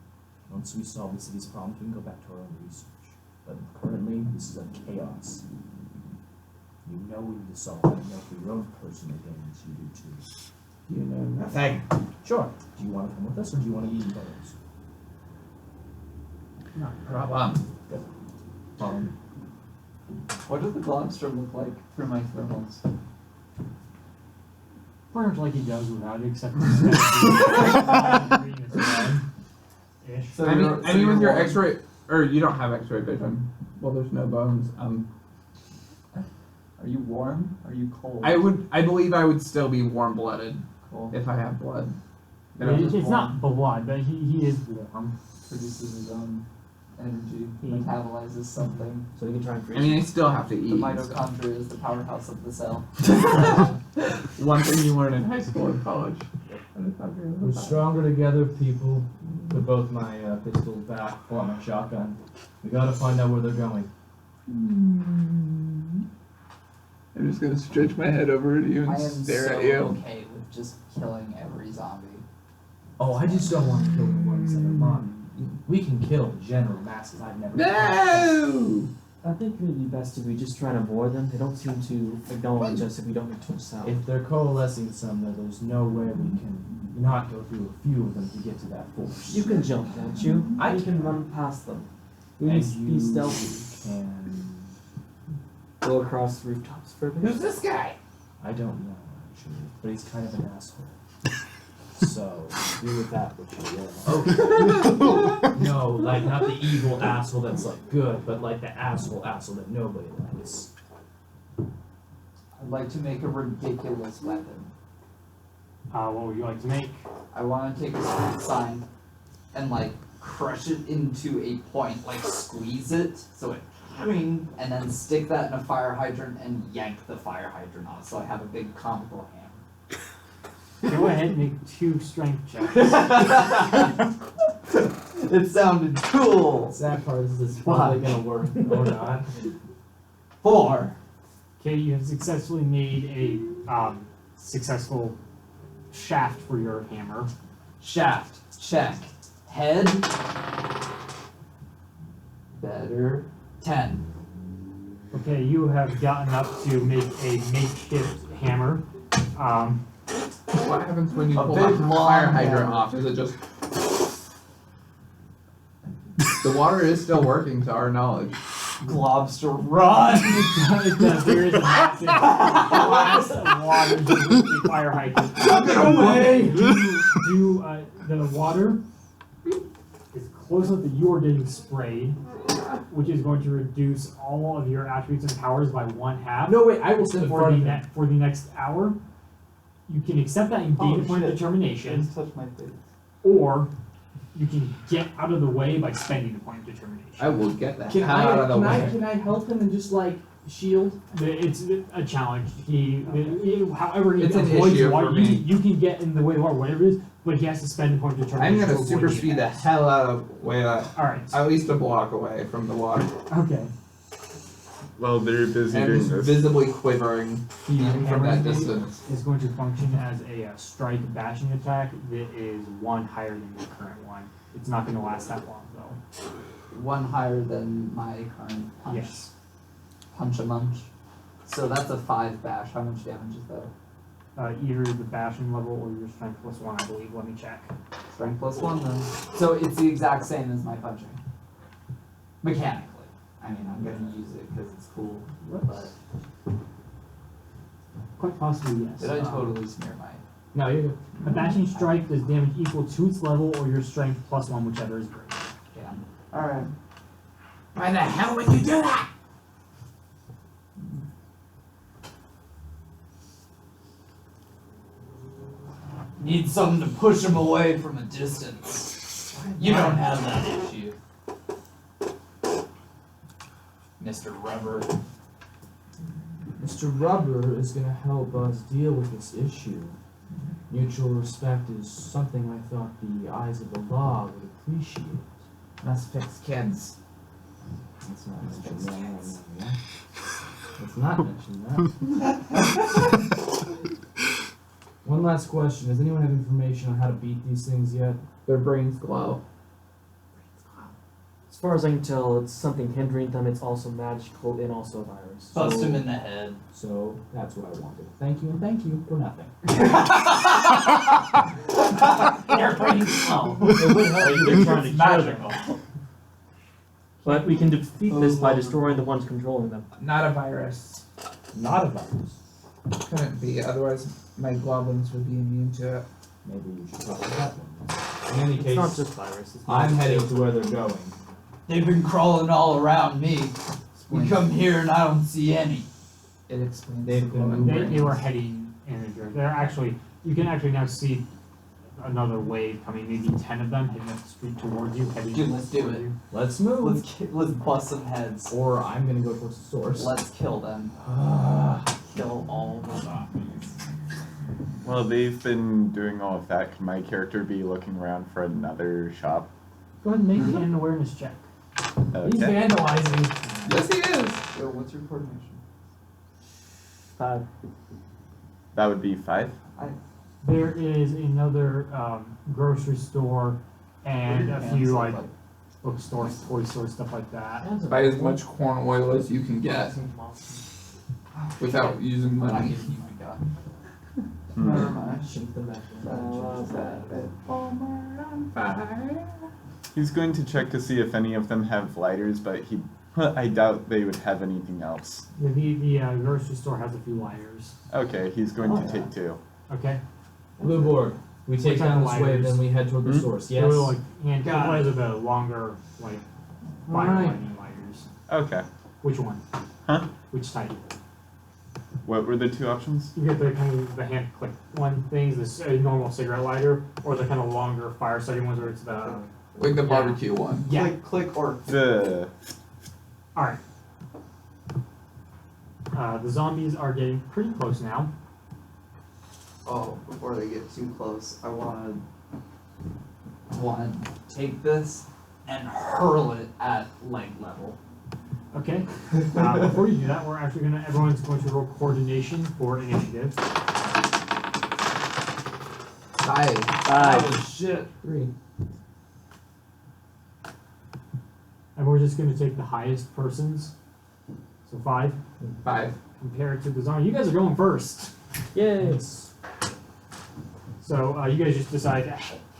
Once we solve the city's problems, we can go back to our own research. But currently, this is a chaos. You know we need to solve it. You know for your own personal gains, you do too. You know nothing. Sure. Do you want to come with us or do you want to eat in photos? No problem. What does the Globster look like through my thermals? Pretty much like he does without it, except for ish. So I mean, you're- so with you're your warm? X-ray, or you don't have X-ray vision. Well, there's no bones. Are you warm? Are you cold? I believe I would still be warm-blooded Cool. if I have blood. And I'm It's just it's warm. not blood, but he is warm. Produces his own energy, Hmm. metabolizes something. So we can try and freeze I mean, I him. still have to The eat. and stuff. mitochondria is the powerhouse of the cell. One thing you learn in high school and college. We're stronger together, people. Put both my pistols back, pull out my shotgun. We gotta find out where they're going. I'm just gonna stretch my head over to you I and am stare so at you. okay with just killing every zombie. Oh, I just don't want to kill the ones that are mine. We can kill general masses. I've never. No! I think it would be best if we just try and avoid them. They don't seem to acknowledge us if we don't make too much sound. If they're coalescing somewhere, there's no way we can not go through a few of them to get to that force. You can jump, can't you? I You can run past them. We And need to be stealthy. can. Go across the rooftops for a bit. Who's this guy? I don't know actually, but he's kind of an asshole. So do with that what you will. No, like not the evil asshole that's like good, but like the asshole that nobody likes. I'd like to make a ridiculous weapon. What would you like to make? I want to take a street sign and like crush it into a point, like squeeze it so it and then stick that in a fire hydrant and yank the fire hydrant off so I have a big comical hammer. Go ahead and make 2 strength checks. It sounded cool. Sad part is this probably gonna work or not. 4. Okay, you have successfully made a successful shaft for your hammer. Shaft, check. Head, better. 10. Okay, you have gotten up to make a makeshift hammer. What happens when you A pull big, the long fire hydrant hammer. off? Is it just... The water is still working to our knowledge. Globster, run! It does. There is a massive blast of water just with the fire hydrant. The water is close enough that you are getting sprayed, which is going to reduce all of your attributes and powers by 1/2. No wait, I will stand for for the, it. for the next hour. You can accept that and gain a point of shit. determination, Touch my face. or you can get out of the way by spending the point of determination. I will get the Can hell out of the way. can I help him and just like shield? It's a challenge. However he It's an avoids issue water, for me. you can get in the way of water, whatever it is, but he has to spend the point of I'm determination. gonna to avoid super the speed the attacks. hell out of way Alright, at least a block away from the water. okay. Well, they're busy And doing just this. visibly quivering even from that Hammer's blade distance. is going to function as a strike bashing attack that is one higher than your current one. It's not going to last that long though. One higher than my current punch. Yes. Punch a munch. So that's a 5 bash. How much damage is that? Either the bashing level or your strength plus 1, I believe. Let me check. Strength plus 1 then. So it's the exact same as my punching. Mechanically. I mean, I'm gonna use it because it's cool. But Quite possibly yes. did I totally smear my? No, you're good. A bashing strike does damage equal to its level or your strength plus 1, whichever is greater. Damn. Alright. Why the hell would you do that? Need something to push him away from a distance. You don't have that issue. Mr. Rubber. Mr. Rubber is gonna help us deal with this issue. Mutual respect is something I thought the eyes of the law would appreciate. Let's fix kids. Let's not mention that. Yeah. Let's not mention that. One last question. Does anyone have information on how to beat these things yet? Their brains glow. As far as I can tell, it's something hindering them. It's also magical and also a virus. Bust him in the head. So that's what I wanted. Thank you and thank you for nothing. Their brains glow. It would help if they're trying to It's kill them. magical. But we can defeat this by destroying the ones controlling them. Not a virus. Not a virus. Couldn't be, otherwise my globulins would be immune to it. Maybe you should try that one. In any It's not case, just virus. It's I'm magic heading too. to where they're going. They've been crawling all around me. We come here and I don't see any. It explains They've the been glowing They brains. were heading in a direction. They're actually, you can actually now see another wave coming, maybe 10 of them heading up the street towards you. Heading Dude, let's do towards it. you. Let's move. Let's bust some heads. Or I'm gonna go towards the source. Let's kill them. Kill all the zombies. Well, they've been doing all of that. Can my character be looking around for another shop? Go ahead and make an awareness check. He's Okay. vandalizing. Yes, he is. Yo, what's your coordination? 5. That would be 5. There is another grocery store and a few like bookstores, toy stores, stuff like that. Buy as much corn oil as you can get without using I'm not money. giving you my gun. Hmm. Never mind. Shink them back. He's going to check to see if any of them have lighters, but I doubt they would have anything else. The grocery store has a few lighters. Okay, he's going Oh, to take 2. Okay. Blue board. We take Which down are this way, lighters? then we head toward the Hmm? source. The Yes. little, like hand Got what are the longer like fire Alright. lightning lighters. Okay. Which one? Huh? Which type? What were the 2 options? You get the kind of the hand click one things, this normal cigarette lighter, or the kind of longer fire starting ones where it's the Like the barbecue one. yeah. Click or The All right. The zombies are getting pretty close now. oh, before they get too close, I wanna take this and hurl it at leg level. Okay. Before you do that, we're actually everyone's going to roll coordination for initiative. 5. Oh shit. 3. And we're just going to take the highest persons. So 5. 5. Compared to the zombie. You guys are going first. Yes. So you guys just decide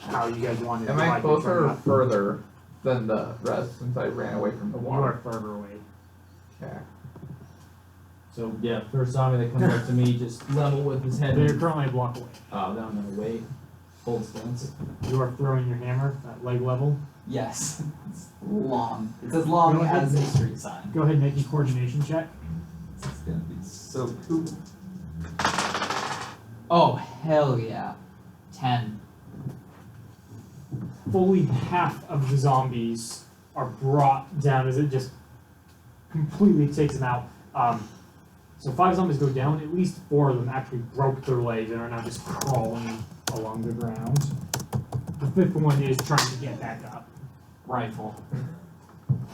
how you guys want to Am I divide the closer or turn up. further than the rest since I ran away from the You water? are further away. Okay. So yeah, first zombie that comes up to me, just level with his head. They're currently a block away. Oh, then I'm gonna wait. Hold stance. You are throwing your hammer at leg level. Yes. It's long. It's as long Go ahead. as a street sign. Go ahead and make a coordination check. It's gonna be so cool. Oh hell yeah. 10. fully half of the zombies are brought down as it just completely takes them out. So 5 zombies go down. At least 4 of them actually broke their legs and are now just crawling along the ground. The 5th one is trying to get back up. Rifle.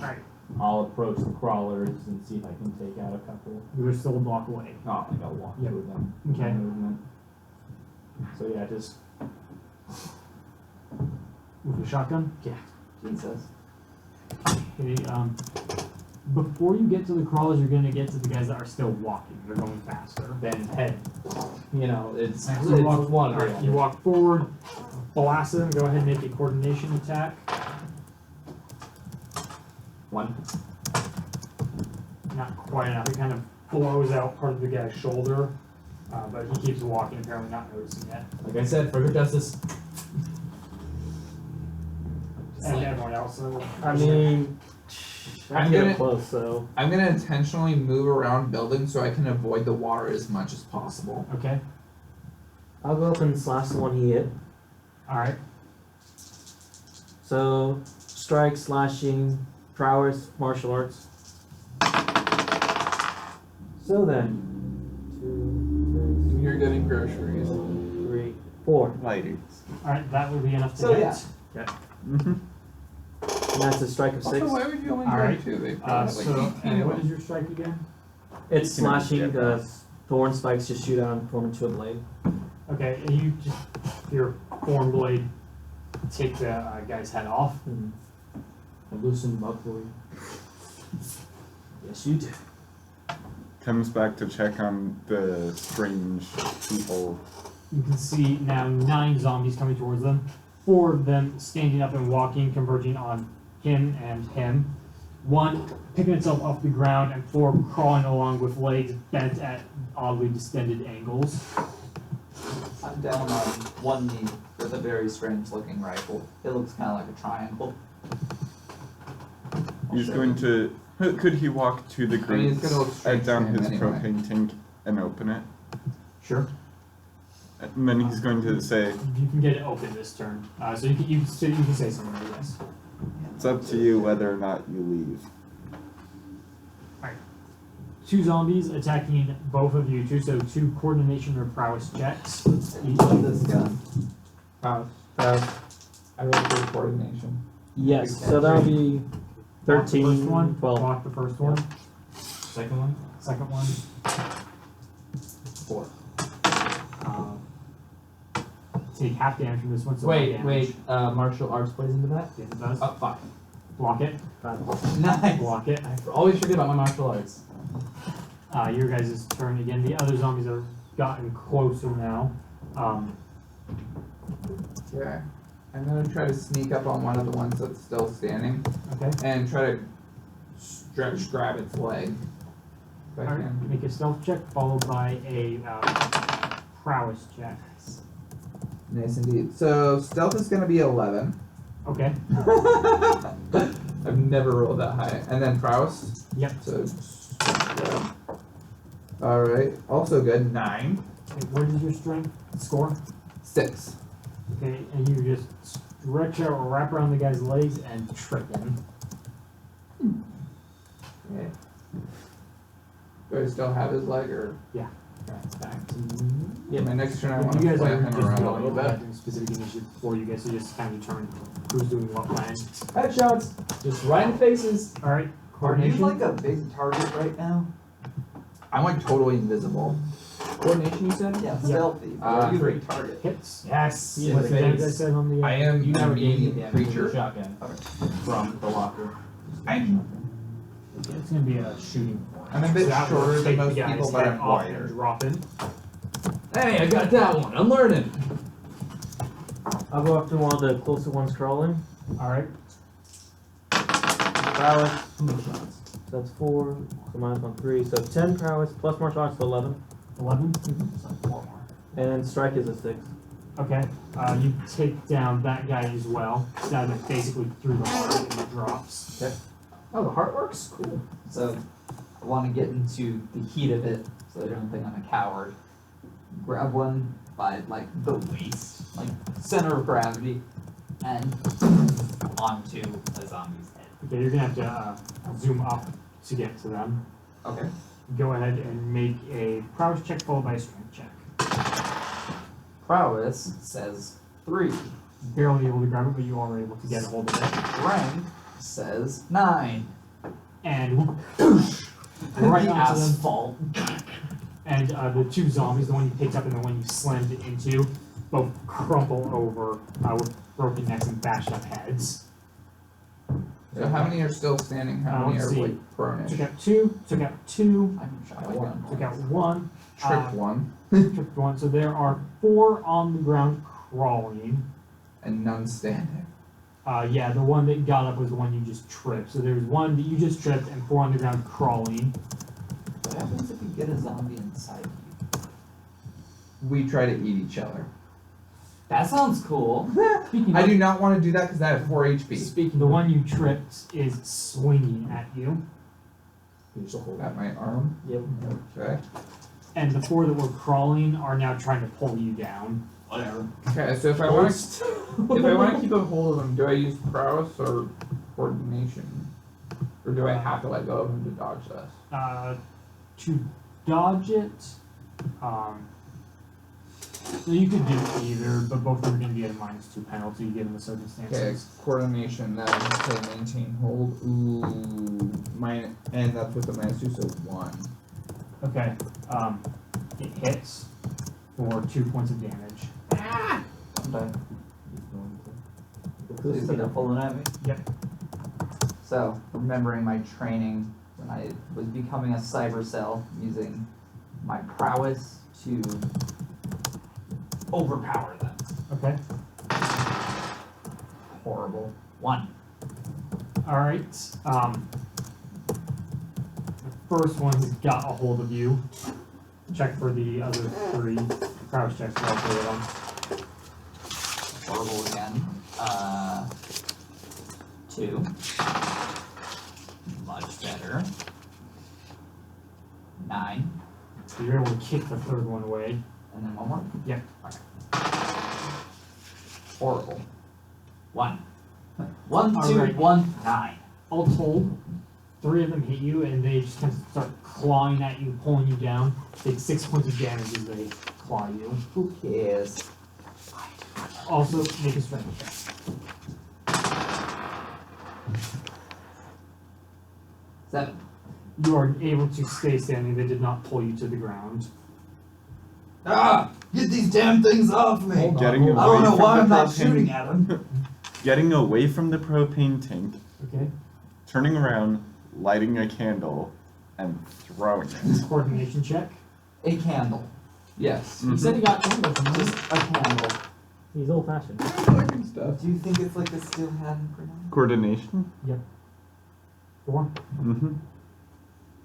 Alright, I'll approach the crawlers and see if I can take out a couple. you are still a block away. Oh, I got one, Yep. two of them. Okay. Movement. So yeah, just With the shotgun? Jesus. Okay, before you get to the crawlers, you're gonna get to the guys that are still walking. They're going faster. then head. You know, it's So you walk, one or the alright, you other. walk forward, blast them, go ahead and make a coordination attack. One. Not quite enough. It kind of blows out part of the guy's shoulder, but he keeps walking, apparently not noticing it. Like I said, for good justice. And everyone else. I mean, I'm I'm getting gonna- close, so. I'm gonna intentionally move around buildings so I can avoid the water as much as possible. Okay. I'll go up and slash the one he hit. Alright. So, strike, slashing, prowess, martial arts. So then, 2, You're getting groceries. 6, 3, 4. Lighters. Alright, that would be enough to So, hit. yeah. Mm-hmm. And that's a strike of 6. Also, why would you only Alright. grab 2? They probably have So, like 18 and of what them. is your strike again? It's You can slashing, get the thorn spikes just shoot out and form into a blade. Okay, and you just, your thorn blade, take the guy's head off. Mhm. I loosened them up for you. Yes, you do. Comes back to check on the strange people. You can see now 9 zombies coming towards them. 4 of them standing up and walking, converging on him and him. 1 picking itself off the ground, and 4 crawling along with legs bent at oddly distended angles. I'm down on one knee with a very strange looking rifle. It looks kind of like a triangle. He's going to. Could he walk to the I mean, it's group, gonna look strange down to him his anyway. propane tank, and open it? Sure. And then he's going to say, You can get it open this turn. So you can say something, I guess. "It's up to you whether or not you leave." 2 zombies attacking both of you two, so 2 coordination or prowess checks. Each of this gun. I rolled for coordination. Yes, so that'll be Block the 13, first one. 12. Block the first one. Second one? Second one. 4. Take half damage from this one. So 1 Wait, damage. martial arts plays into that? Yes, it does. Oh, fuck. Block it. Nice. Block it. I always forget about my martial arts. Your guys' turn again. The other zombies have gotten closer now. Okay. I'm gonna try to sneak up on one of the ones that's still standing Okay. and try to grab its leg. If I Alright. can. Make a stealth check followed by a prowess check. Nice indeed. So stealth is gonna be 11. Okay. I've never rolled that high. And then prowess. Yep. So. Alright. Also good. 9. Okay, what is your strength score? 6. Okay, and you just stretch out, wrap around the guy's legs, and trip him. Okay. Do I still have his leg or? Yeah. Okay, back to Yeah. my next turn I You want to guys play are him just around a going little over bit. that specific initiative for you guys, so just kind of determine who's doing what plan. Headshots! Just right in the faces. Alright, Are you coordination. like a big target right now? I'm like totally invisible. Coordination, you said? Yeah, stealthy. But are you a big target? Hits. Yes. What In the the damage I face. said on the. I am You never a gave me medium damage with creature. the shotgun from the locker. It's gonna be a shooting. I'm a bit So that will shorter than take the most guy's people, but head I'm off and wider. drop in. Hey, I got that one. I'm learning. I'll go after one of the closer ones crawling. Alright. Prowess. So that's 4. So minus 1, 3. So 10 prowess plus martial arts, so 11. 11. So 4 more. And then strike is a 6. Okay. You take down that guy as well. Stab him basically through the heart and it drops. Oh, the heart works? Cool. So I want to get into the heat of it so they don't think I'm a coward. Grab one by like the waist, like center of gravity, and onto a zombie's head. Okay, you're gonna have to zoom up to get to them. Okay. Go ahead and make a prowess check followed by a strength check. Prowess says 3. Barely able to grab it, but you are able to get a hold of it. Rank says 9. And right the onto them. asphalt. And the two zombies, the one you picked up and the one you slammed it into, both crumple over with broken necks and bashed up heads. So how many are still standing? How many let's are see. like prone-ish? Took out two, took out two, I'm took trying out one, Tripped one, tripped one. So there are 4 on the ground crawling. and none standing. Yeah, the one that got up was the one you just tripped. So there's one that you just tripped and 4 on the ground crawling. What happens if you get a zombie inside you? We try to eat each other. That sounds cool. Speaking I of, do not want to do that because I have 4 HP. speaking, the one you tripped is swinging at you. You just hold At my arm. Yep. Okay. And the 4 that were crawling are now trying to pull you down. Whatever. Okay. So if I want to keep a hold of them, do I use prowess or coordination, or do I have to let go of them to dodge this? To dodge it, so you could do either, but both of them are going to get a -2 penalty given the Okay. circumstances. Coordination. Then okay, maintain hold. Ooh. And that's with the -2, so 1. Okay. It hits for 2 points of damage. I'm done. Please see they're pulling at me? Yep. So, remembering my training when I was becoming a cyber cell, using my prowess to overpower them. Okay. Horrible. 1. All right. The first one has got a hold of you. Check for the other 3. Prowess checks for all 3 of them. Horrible again. 2. Much better. 9. So you're able to kick the 3rd one away. And then 1 more. Yep. Horrible. 1. 1, 2, Alright. 1, 9. All told, 3 of them hit you, and they just kind of start clawing at you, pulling you down. Take 6 points of damage as they claw you. Who cares? Also, make a strength check. 7. You are able to stay standing. They did not pull you to the ground. Ah! Get these damn things off me! Hold on, Getting hold I away don't know from why the I'm not propane- shooting at him. Getting away from the propane tank, Okay. turning around, lighting a candle, and throwing it. Coordination check. A candle. Yes. He said he got candles from Just a candle. He's old fashioned. Collecting stuff. Do you think it's like a steel hand for now? Coordination? 4. Mm-hmm.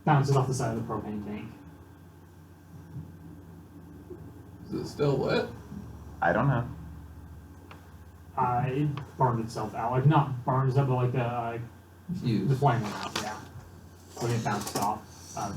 Bounces off the side of the propane tank. Is it still lit? I don't know. It burned itself out. Like, not burned itself, but like the Fuse. flame went out, yeah. When it bounced off.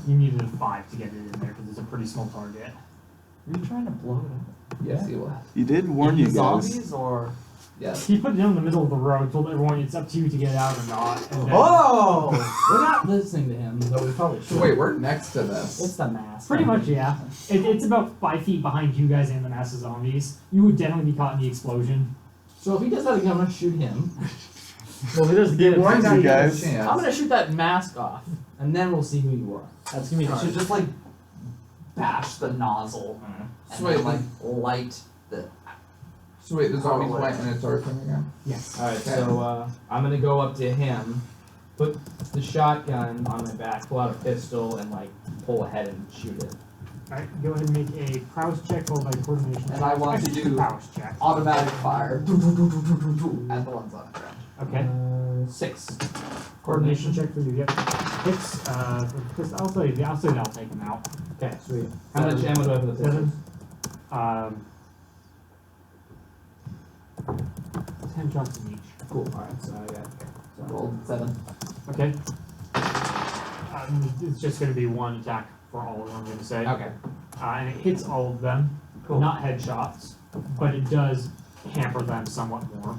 You needed a 5 to get it in there because it's a pretty small target. Are you trying to blow it up? Yes, he was. You did warn In you the guys. zombies or? Yes. He put it down in the middle of the road, told everyone it's up to you to get out or not. And then Oh! We're not listening to him, though we probably So should. wait, we're next to this. It's the mask. pretty much, yeah. It's about 5 feet behind you guys and the mass of zombies. You would definitely be caught in the explosion. So if he does that again, I'm gonna shoot him. Well, he doesn't get it. Why not you get a guys. chance? I'm gonna shoot that mask off, and then we'll see who you are. That's gonna be You hard. should just like bash the nozzle and So wait, then like light the. So wait, the zombie's Probably. white and it's our turn again? Yes. Alright, Okay. so I'm gonna go up to him, put the shotgun on my back, pull out a pistol, and like pull ahead and shoot it. Alright, go ahead and make a prowess check followed by coordination. And I want to Actually, do- prowess check. Automatic fire. At the ones on the ground. Okay. 6. Coordination check for you. Yep. Hits. I'll say that'll take him out. Okay, sweet. How much ammo do I have for the pistol? 7. 10 shots in each. Cool. Alright, so I got. Rolled 7. Okay. It's just going to be 1 attack for all of them, I'm going to say. Okay. And it hits all of them. Cool. Not headshots, but it does hamper them somewhat more.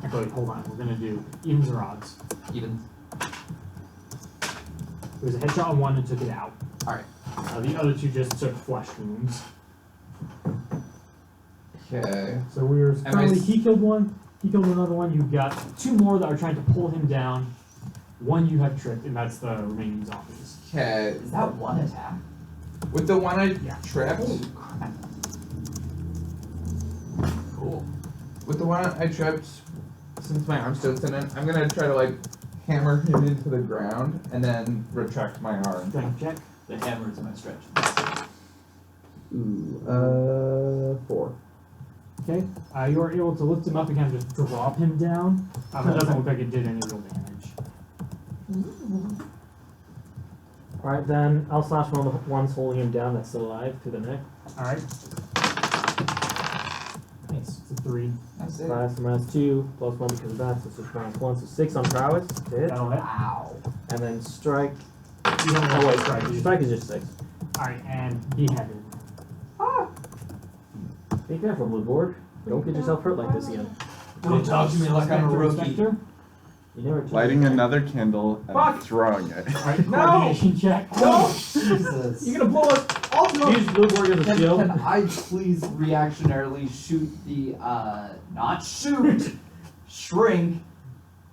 Actually, hold on. We're gonna do evens or odds. Even. There was a headshot on one and took it out. Alright. The other two just took flesh wounds. Okay. So we were Am I currently, s- he killed one, he killed another one. You've got two more that are trying to pull him down. One you have tricked, and that's the remaining zombies. Okay. Is that one attack? With the one I Yeah. tripped, Holy crap. Cool. with the one I tripped, since my arm's still thin, I'm gonna try to like hammer him into the ground and then retract my arm. Strength check. The hammer is my stretch. Ooh, 4. Okay. You are able to lift him up and kind of just drop him down. It doesn't look like it did any real damage. Alright, then I'll slash one of the ones holding him down that's still alive through the neck. Alright. Nice. It's a 3. That's it. Slash minus 2, plus 1 because of that, so it's just minus 1, so 6 on prowess. Hit. That'll hit. Wow. And then strike. You don't know what strike is. Strike is just 6. Alright, and beheaded. Be careful, blue board. Don't get yourself hurt like this again. Don't talk to me like I'm a rookie. Inspector. You never tell Lighting me. another candle and Fuck! throwing it. Alright, No! coordination check. Jesus. You're gonna blow us. Use blue board as a Can shield. I please reactionarily shoot the, not shoot, shrink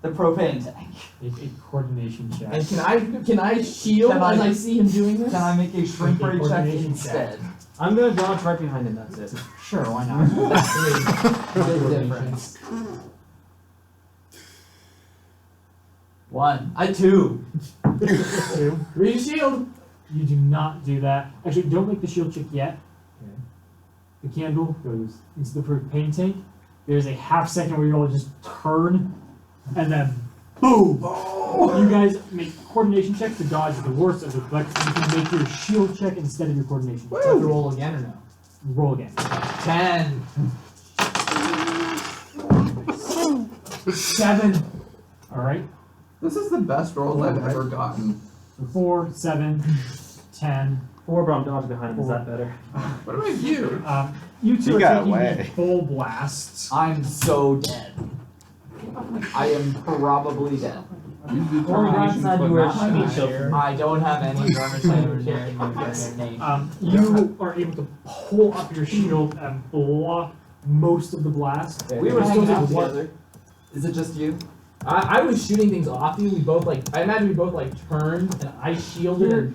the propane tank? Make a coordination check. And can I shield Can I- as I see him doing this? Can I make a shrink Make a rate check coordination instead? I'm gonna dodge right behind him, that's it. Sure, why not? Big difference. 1. 2. 2. Read shield. You do not do that. Actually, don't make the shield check yet. Okay. The candle goes into the propane tank. There's a half second where you'll just turn, and then boom! You guys make coordination checks to dodge the worst of the but you can make your shield check instead of your coordination. Do I have to roll again or no? Roll again. 10. 7. Alright. This is the best roll I've ever gotten. 4, 7, 10. 4, but I'm dodging behind him, is that better? What do I view? You two You are got taking away. the full blast. I'm so dead. I am probably dead. Use Well, determination, outside but you were not shooting shy. shield. I don't have any determination. You are able to pull up your shield and block most of the blast. We were still hanging out take one- together. Is it just you? I was shooting things off you. We both I imagine we both turned and I shielded. Your-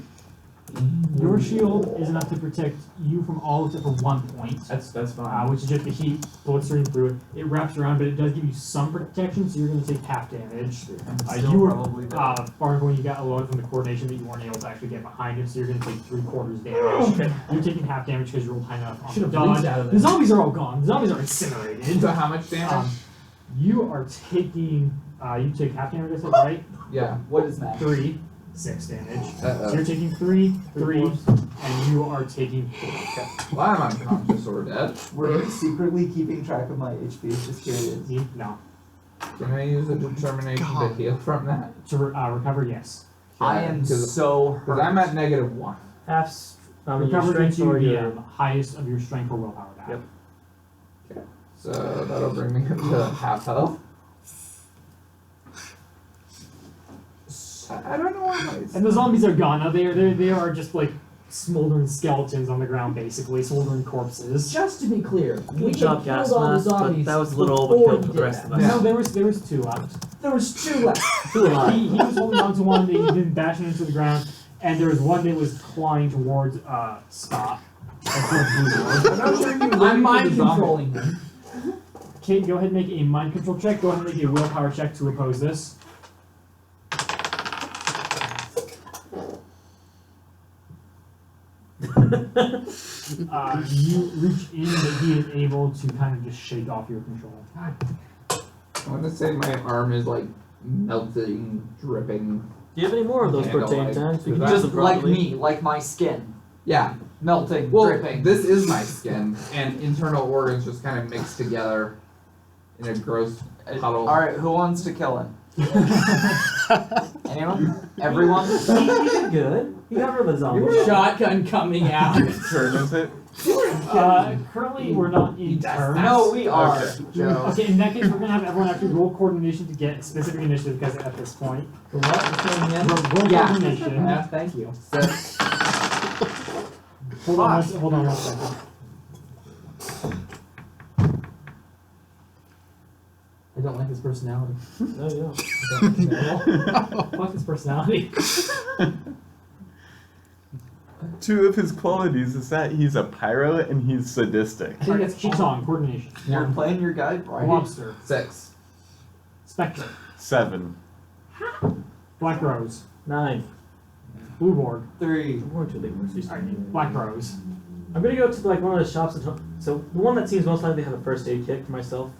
Your shield is enough to protect you from all except for 1 point, That's fine. which is just the heat blistering through it. It wraps around, but it does give you some protection, so you're going to take half damage. You were far when you got a load from the coordination that you weren't able to actually get behind him, so you're going to take 3/4 damage. You're taking half damage because you rolled high enough on Should the have dodge. bleached out of The there. zombies are all gone. The zombies are incinerated. So how much damage? You are taking, you take half damage, I said, right? Yeah. What is that? 3, 6 damage. So Uh-oh. you're taking 3, and you are taking 4. Well, I'm unconscious or dead. We're secretly keeping track of my HP, just curious. No. Can I use a determination to heal from that? To recover, yes. I am Because so hurt. I'm at -1. Half, your Recover strength gets you or the your... highest of your strength or willpower back. Yep. So that'll bring me up to half health. I don't know why. And the zombies are gone. Now they are just like smoldering skeletons on the ground, basically smoldering corpses. Just to be clear, we Good job, killed all the Gasmask, but zombies. that was a little before overkill you for the did rest that. of us. No, there was 2 left. There was 2 left. Two alive. He was holding on to one that he didn't bash it into the ground, and there was one that was clawing towards Scott. I'm not sure you I'm mind controlling him. Kate, go ahead and make a mind control check. Go ahead and make a willpower check to oppose this. You reach in, but he is able to kind of just shake off your control. I want to say my arm is like melting, dripping. Do you have any more of those Candle protein light. tanks? We Is can that- use Just them like properly. me, like my skin. Yeah. Melting, Well, dripping. this is my skin, and internal organs just kind of mixed together in a gross puddle. Alright, who wants to kill him? Anyone? Everyone? He did good. He got rid of the zombie. Shotgun coming out. Turn is it? Currently, we're not in turns. No, we are. Okay. Joe. Okay, in that case, we're gonna have everyone actually roll coordination to get specific initiative because at this point, For what? What's going again? roll Yeah. coordination. Yeah, thank you. Hold on one second. I don't like his personality. No, you don't. Fuck his personality. Two of his qualities is that he's a pyro and he's sadistic. All right, keep on coordination. You're playing your guide right. Lobster, 6. Spectre, 7. Black Rose, 9. Blue Board, 3. More too late. sorry, Black Rose. I'm gonna go to like one of the shops. So the one that seems most likely to have a first aid kit for myself.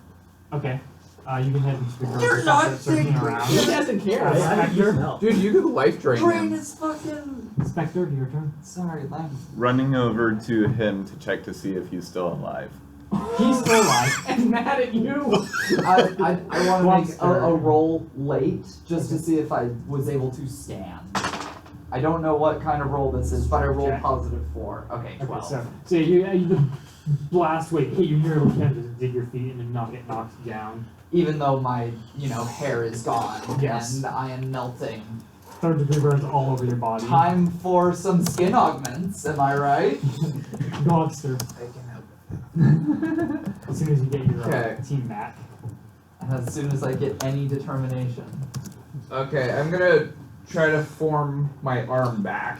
Okay. You can head into the grocery You're shop, not start searching around. He doesn't care. I right? didn't use help. Dude, you could life drain Brain him. is fucking. Spectre, your turn. Sorry, Lang. Running over to him to check to see if he's still alive. He's still alive. I'm mad at you. I want to make Lobster. a roll late just to see if I was able to stand. I don't know what kind of roll this is, but I rolled Okay. positive 4. Okay, 12. Okay, so you the blast wave hit you nearly kind of dig your feet and then not get knocked down. Even though my, hair is gone Yes. and I am melting. 3rd degree burns all over your body. Time for some skin augments, am I right? Monster. As soon as you get your Okay. team back. And as soon as I get any determination. Okay, I'm gonna try to form my arm back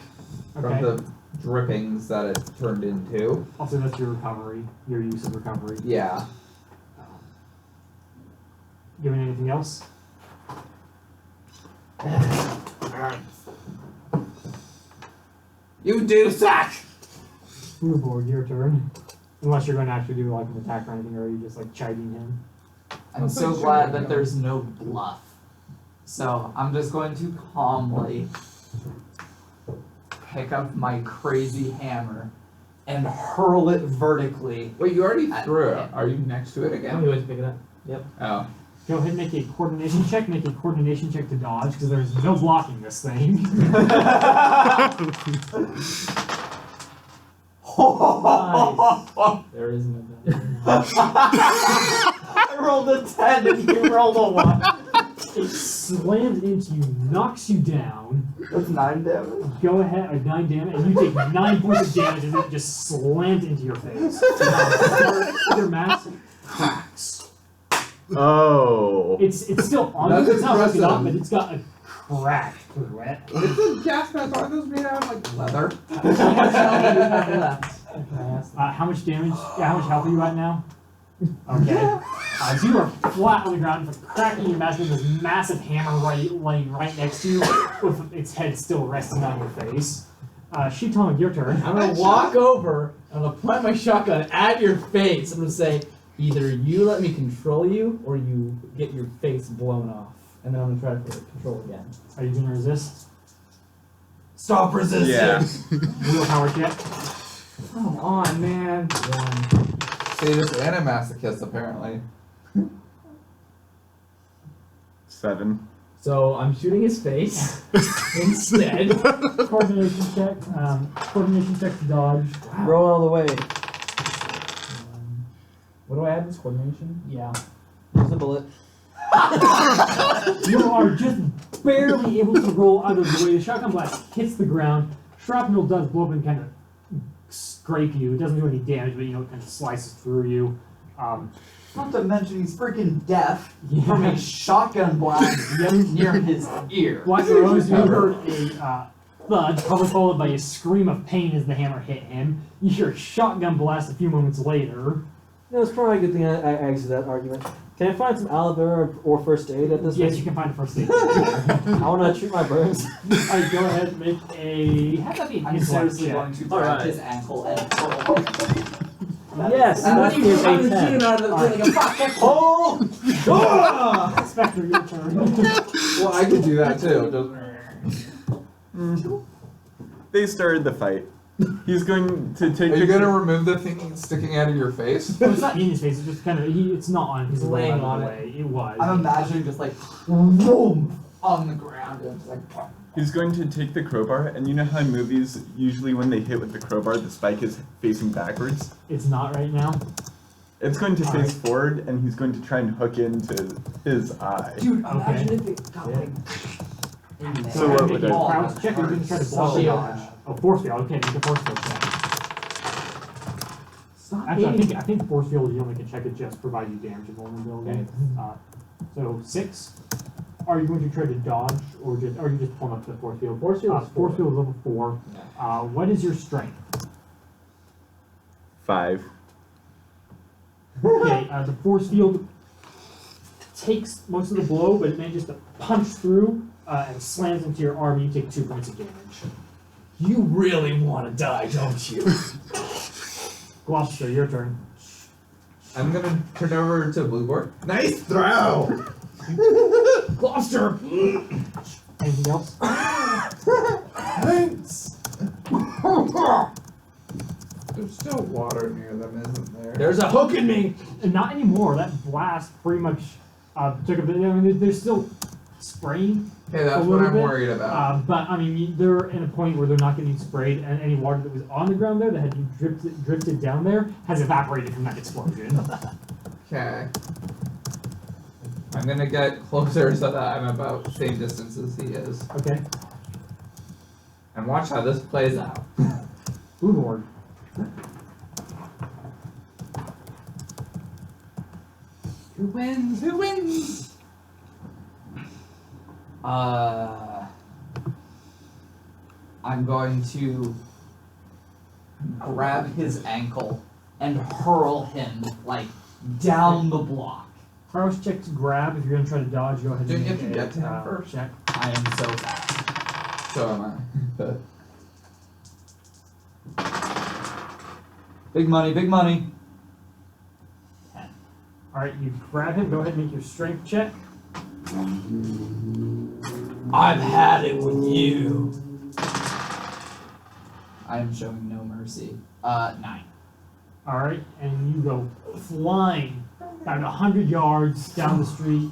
Okay. from the drippings that it turned into. Also, that's your recovery. Your use of recovery. Yeah. Given anything else? You do suck! Blue Board, your turn. Unless you're going to actually do like an attack or anything, or are you just like chiding him? I'm so glad that there's no bluff. So I'm just going to calmly pick up my crazy hammer and hurl it vertically. Wait, you already I- threw it. Are you next to it I'm again? going to pick it up. Oh. Go ahead and make a coordination check. Make a coordination check to dodge, because there's no blocking this thing. There is no better. I rolled a 10 and you rolled a 1. It slams into you, knocks you down. That's 9 damage. Go ahead, 9 damage, and you take 9 points of damage as it just slams into your face. Your mask cracks. Oh. It's still on you. That's It's not looking up, impressive. but it's got a crack through it. It's a gas mask. Aren't those made out of like leather? How much health do you have left? Can I ask? How much damage? Yeah, how much health are you at now? Okay. So you are flat on the ground, with a crack in your mask, and this massive hammer laying right next to you, with its head still resting on your face. Shitong, your turn. I'm gonna walk over and I'm gonna point my shotgun at your face. I'm gonna say, either you let me control you or you get your face blown off. And then I'm gonna try to control again. Are you gonna resist? Stop resisting. Yeah. Willpower check. Come on, man. 1. Sadist and a masochist, apparently. 7. So I'm shooting his face instead. Coordination check. Coordination check to dodge. Roll all the way. What do I add this coordination? Yeah. Here's a bullet. You are just barely able to roll out of the way. The shotgun blast hits the ground. Shrapnel does blow up and kind of scrape you. It doesn't do any damage, but it kind of slices through you. Not to mention he's freaking deaf Yeah. from a shotgun blast near his ear. Black Rose, you heard a thud, probably followed by a scream of pain as the hammer hit him. You hear a shotgun blast a few moments later. No, it's probably a good thing I exited that argument. Can I find some aloe or first aid at this Yes, rate? you can find a first aid. I want to treat my burns. Alright, go ahead and make a. Have that be an I'm intellect seriously check. going to grab Alright. his ankle and hurl him. Yes, And that what is a 10. out of the like a fuck. Oh! Spectre, your turn. Well, I could do that too. They started the fight. He's going to take Are you the gonna remove the thing sticking out of your face? Well, it's not in his face. It's just kind of it's not on his He's laying out of on the it. way. It was. I'm imagining just like boom on the ground and just like. He's going to take the crowbar, and you know how in movies, usually when they hit with the crowbar, the spike is facing backwards? It's not right now. It's going to face Alright. forward, and he's going to try and hook into his eye. Dude, imagine if it got like in there. So what make would a I- crouch check. Or you're gonna try to block So or bad. dodge. Oh, force field. Okay, make a force field check. Stop Actually, I think force field you only can check it just provide you damage and vulnerability. Okay. So 6. Are you going to try to dodge, or are you just pulling up the force field? Force field is Force four. field is level 4. What is your strength? 5. Okay, the force field takes most of the blow, but it manages to punch through and slams into your arm. You take 2 points of damage. You really want to die, don't you? Gloucester, your turn. I'm gonna turn over to Blueboard. Nice throw! Gloucester! Anything else? Thanks! There's still water near them, isn't there? There's a hook in me. And not anymore. That blast pretty much took a bit. I mean, there's still spraying. Okay, that's a what little I'm bit, worried about. But I mean, they're in a point where they're not getting sprayed, and any water that was on the ground there that had been drifted down there has evaporated from that explosion. Okay. I'm gonna get closer so that I'm about the same distance as he is. Okay. And watch how this plays out. Blue board. Who wins? Who wins? I'm going to grab his ankle and hurl him like down the block. Crouch check to grab. If you're gonna try to dodge, go ahead Don't and you make have to a, get to him first? check. I am so fast. So am I. Big money, big money. All right, you grab him. Go ahead and make your strength check. I've had it with you. I am showing no mercy. 9. All right, and you go flying about 100 yards down the street,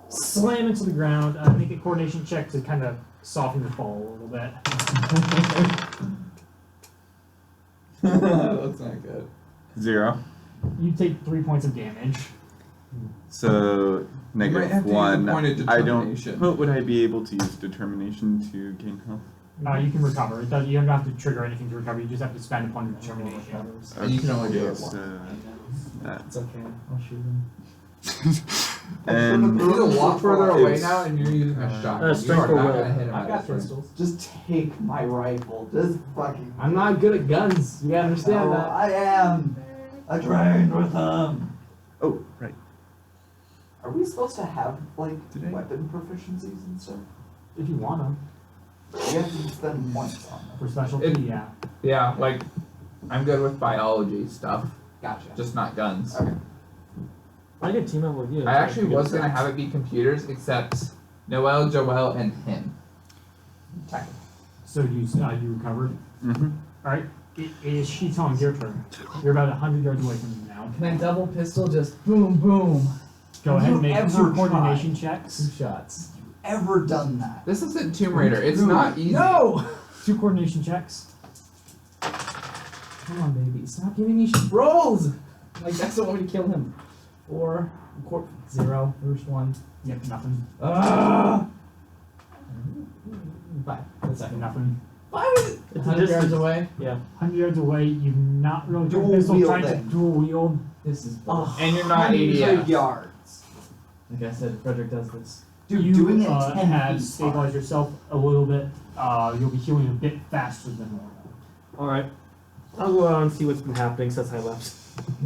slam into the ground. Make a coordination check to kind of soften the fall a little bit. That's not good. 0. You take 3 points of damage. So might have to use a -1. point of I don't. determination. What would I be able to use determination to gain health? You can recover. You don't have to trigger anything to recover. You just have to spend a point of determination. And you can only do it so that. It's okay. I'll shoot him. And He's a lot further away It's- now, and you're using a shotgun. You strength are or not will. gonna hit him I've at got his range. pistols. Just take my rifle. Just fucking. I'm not good at guns. You gotta understand that. I am. I trained with them. oh, right. Are we supposed to have like Did I- weapon proficiencies and stuff? If you want them. We have to spend points on them. For specialty, It- yeah. Yeah, like, I'm good with biology stuff, Gotcha. just not guns. Okay. I could team up with you. I actually was gonna have it be computers, except Noel, Joel, and him. So you recovered. Mm-hmm. All right. It is Shitong, your turn. You're about 100 yards away from him now. Can I double pistol? Just boom, boom. Go ahead and you make ever 2 coordination Two checks. shots. Ever done that? This isn't Tomb Raider, it's not easy. No! 2 coordination checks. Come on, baby. Stop giving me rolls. Like that's the way to kill him. 4, 0, first one. Yep, nothing. 5. The second. Nothing. 5 is It's a 100 yards distance. away. 100 yards away, you've not really Dual tried pistol, trying to wielding. dual wield. This is And you're not 100 ADS. yards. like I said, Frederick does this. Dude, you doing it 10 have feet stabilized yourself a little bit. You'll be healing a bit faster than normal. Alright. I'll go out and see what's been happening since I left.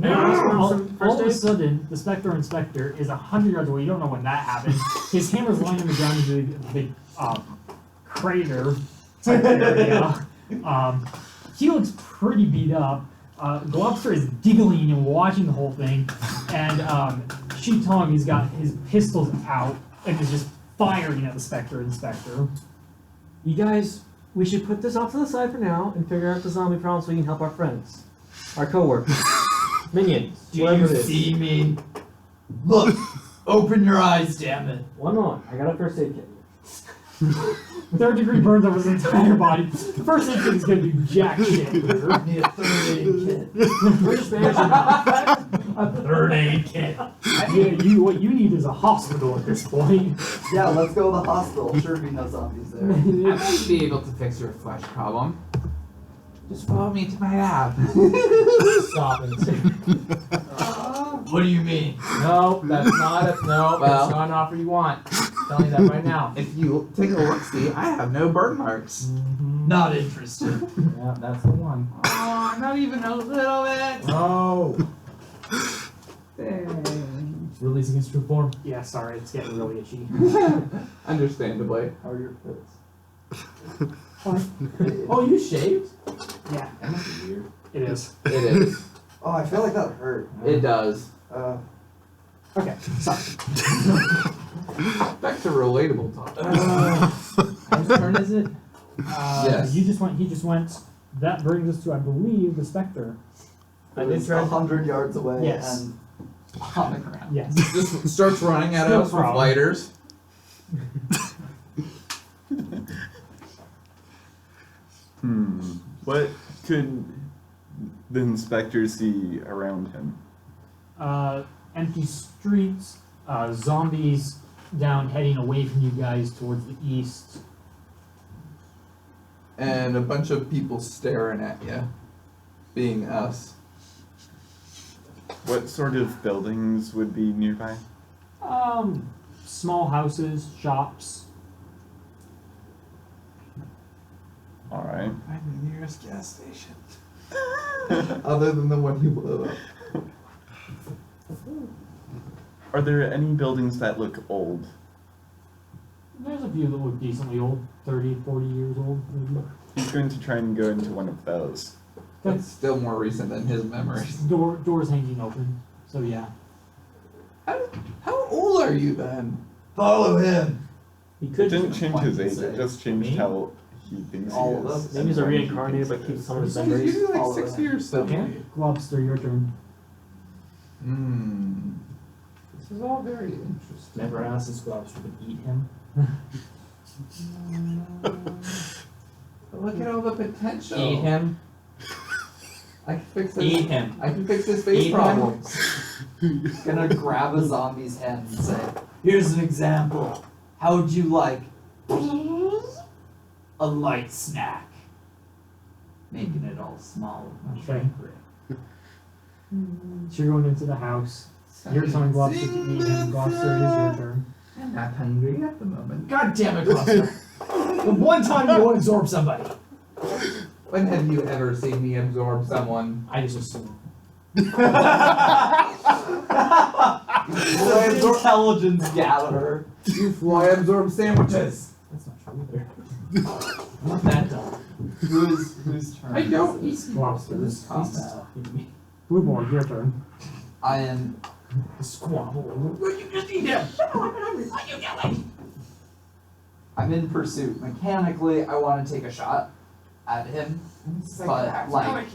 All Some first of a aid? sudden, the Spectre Inspector is 100 yards away. You don't know when that happened. His hammer's lying on the ground in the big crater type area. He looks pretty beat up. Globster is giggling and watching the whole thing. And Shitong, he's got his pistols out and is just firing at the Spectre Inspector. You guys we should put this off to the side for now and figure out the zombie problem so we can help our friends, our coworkers, minions, Do whatever you it is. see me? Look, open your eyes, damn it. One moment. I got a first aid kit. Third degree burns over his entire body. The first aid kit is gonna do jack shit here. I need a third aid kit. We're just managing. A third aid kit. Yeah, what you need is a hospital at this point. Yeah, let's go to the hospital. Sure be no zombies there. I might be able to fix your flesh problem. Just follow me to my lab. Stop it. What do you mean? No, that's not it. No, Well- that's not an offer you want. I'm telling you that right now. If you take a look, see, I have no burn marks. Not interested. Yeah, that's the one. Oh, not even a little bit. Oh, Dang. it's releasing its true form. Yeah, sorry, it's getting really itchy. Understandably. How are your fits? Oh, you shaved? Yeah, That must be weird. it is. It is. Oh, I feel like that hurt. It does. Okay, sorry. Back to relatable talk. Whose turn is it? Yes. He just went. That brings us to, I believe, the Spectre. I did try. 100 yards away Yes. and on the ground. Yes. Just starts running at No us with problem. lighters. What could the inspector see around him? Empty streets, zombies down heading away from you guys towards the east. And a bunch of people staring at you. Being us. What sort of buildings would be nearby? Small houses, shops. Alright. Find the nearest gas station. Other than the one you blew up. Are there any buildings that look old? There's a few that look decently old, 30, 40 years old, maybe. He's going to try and go into one of those. That's still more recent than his memories. Doors hanging open, so yeah. How old are you then? Follow him. He It could. didn't change his age, say. it just changed Me? how he thinks All he of is. us. Maybe he's a and when he reincarnated thinks but he keeps is. some of his He's memories. usually like Follow 60 him. or 70. Okay. Globster, your turn. This is all very interesting. Never asked this squad if we could eat him. But look at all the potential. Eat him. I can fix this. Eat him. I can fix his face Eat him. problems. Gonna grab a zombie's hand and say, "Here's an example. How would you like a light snack?" Making it all small with my Okay. shrink ray. So you're going into the house. You're telling Globster to eat him. Globster, it is your turn. I'm not hungry at the moment. God damn it, Cluster. The one time you won't absorb somebody. When have you ever seen me absorb someone? I just assume. Intelligence gatherer. You fly absorb sandwiches. That's not true either. I'm not that dumb. Whose turn? I don't is eat it? Globster. This combat. Fucking me. Blue boy, your turn. I am. Squabble. Will you just eat him? What you doing? I'm in pursuit. Mechanically, I want to take a shot at him, but like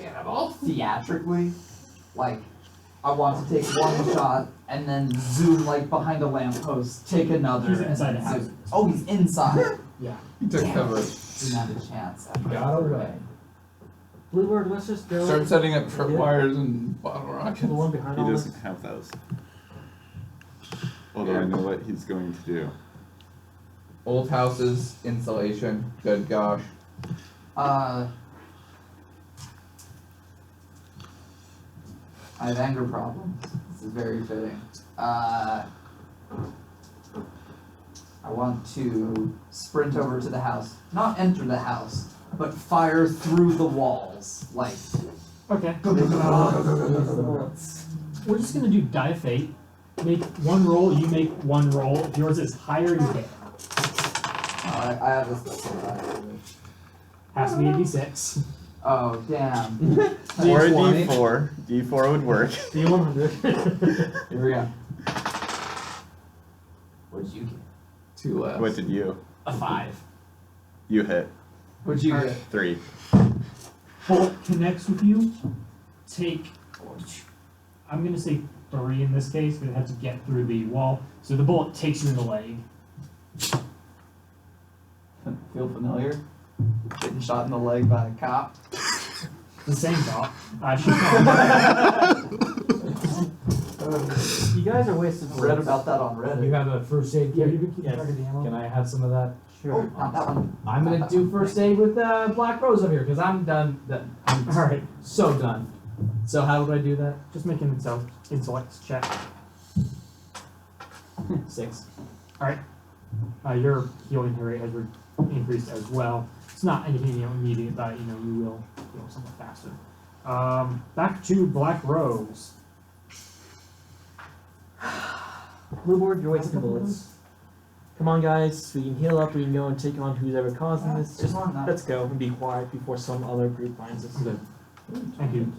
theatrically, like I want to take one shot and then zoom like behind a lamppost, take another. He's and inside then the house. zoom. Oh, he's inside. He took cover. Didn't have a chance. Got away. Bluebird, let's just go. Start setting up Yeah. tripwires and bottle rockets. The one behind He all doesn't this. have those. Although I know what he's going to do. Old houses, insulation, good gosh. I have anger problems. This is very fitting. I want to sprint over to the house. Not enter the house, but fire through the walls. Like, Okay. We're just gonna do die of fate. Make one roll, you make one roll. If yours is higher, you hit. I have a special die. Has to be a d6. Oh, damn. Or a D20. D4. D4 would work. D100. Here we go. What did you get? 2 left. What did you? A 5. You hit. What'd you Alright. get? 3. Bullet connects with you. Take, I'm gonna say 3 in this case, because it has to get through the wall. So the bullet takes you in the leg. Feel familiar? Getting shot in the leg by a cop. The same dot. You guys are wasting Read about that on Reddit. You have a first aid Yeah, kit? you can keep Yes. track of the ammo. Can I have some of that? Sure. Not that one. I'm gonna do first aid with Black Rose over here because I'm done. I'm Alright, so done. So how would I do that? just make an intellect check. 6. Your healing rate has increased as well. It's not anything immediate, but you will heal somewhat faster. Back to Black Rose. Blueboard, you're wasting bullets. Come on, guys. We can heal up. We can go and take on who's ever causing this. Just Come on now. let's go and be quiet before some other group finds us. Thank you.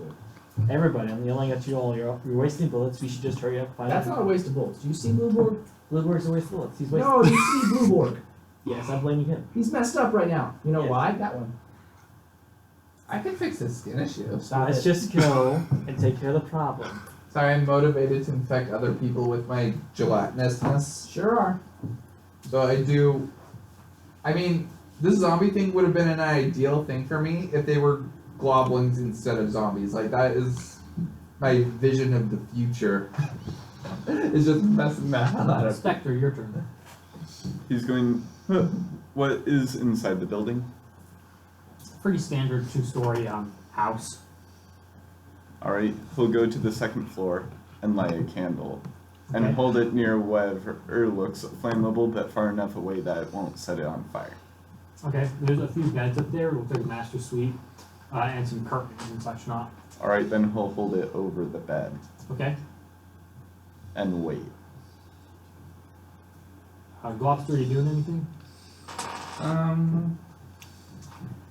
Everybody, I'm yelling at you all. You're wasting bullets. We should just hurry up. Find That's out. not a waste of bullets. Do you see Blueborg? Blueboard's a waste of bullets. He's wasting. No, you see Blueborg. Yes, I'm blaming him. He's messed up right now. You know Yes. why? That one. I can fix his skin issue. Stop Let's it. just go and take care of the problem. Sorry, I'm motivated to infect other people with my gelatinousness. Sure are. So I do. I mean, this zombie thing would have been an ideal thing for me if they were globlins instead of zombies. Like, that is my vision of the future. It's just messing that hell out of. Spectre, your turn. He's going. What is inside the building? Pretty standard 2-story house. Alright, he'll go to the second floor and light a candle. And Okay. hold it near whatever looks flammable, but far enough away that it won't set it on fire. Okay, there's a few beds up there. Looks like a master suite, and some curtains and such not. Alright, then he'll hold it over the bed Okay, and wait. Gloucester, are you doing anything?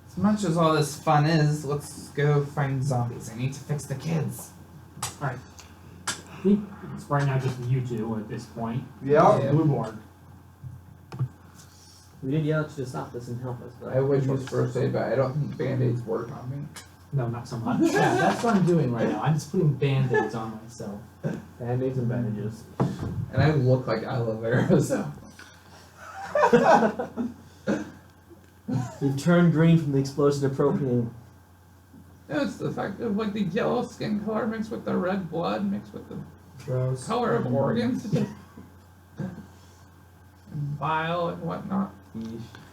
As much as all this fun is, let's go find zombies. I need to fix the kids. I think it's right now just you two at this point. Yeah. Blue board. We did yell at you to stop this and help us, but I would use first aid, but I don't think band-aids work on me. No, not so much. Yeah, that's what I'm doing right now. I'm just putting band-aids on myself. band-aids and bandages. And I look like aloe vera, so. You've turned green from the explosion of propane. No, it's the fact of like the yellow skin color mixed with the red blood mixed with the Gross. color of organs. And bile and whatnot.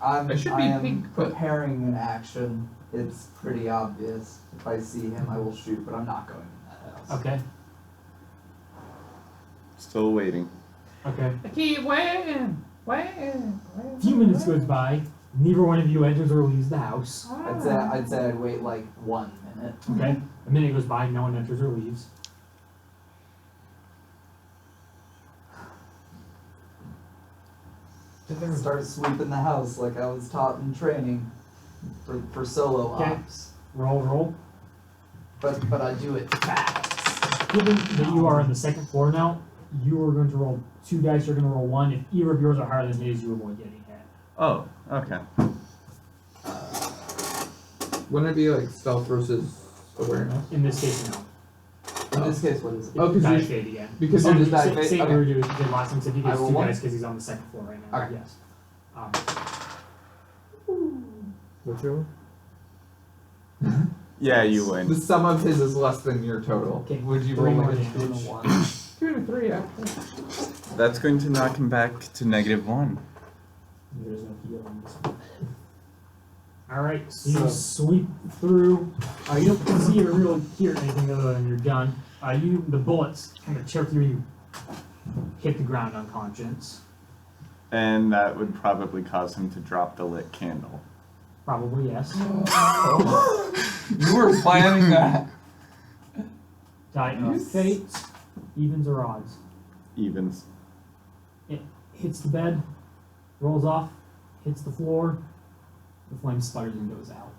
I should be am pink, but- preparing an action. It's pretty obvious. If I see him, I will shoot, but I'm not going in that house. Okay, Still waiting. okay. I keep waiting. A few minutes goes by. Neither one of you enters or leaves the house. I'd say I'd wait like 1 minute. Okay, a minute goes by. No one enters or leaves. Start sweeping the house like I was taught in training for solo Okay. ops. Roll. But I do it fast. Given that you are on the second floor now, you are going to roll 2 dice. You're going to roll 1. If either of yours are higher than his, you avoid getting hit. Oh, okay. Wouldn't it be like stealth versus awareness? In this case, no. In this case, what is it? Oh, 'cause Die you- fade again. because Oh, you just die same, fade? same Okay. we did last time. So he I gets roll 2 one? dice because he's on the second floor right now. Okay. Yes. What's your Yeah, you The win. sum of his is less than your total. Okay, Would you 3 roll more like a 2 and a damage. 1? 2 and a 3, actually. That's going to knock him back to -1. There's no heal on this one. All right, so you sweep through. You don't see or really hear anything other than your gun. The bullets kind of tear through you, hit the ground unconscious. And that would probably cause him to drop the lit candle. Probably yes. You were planning that. Die of fate, evens or odds. Evens. Hits the bed, rolls off, hits the floor. The flame sputters and goes out.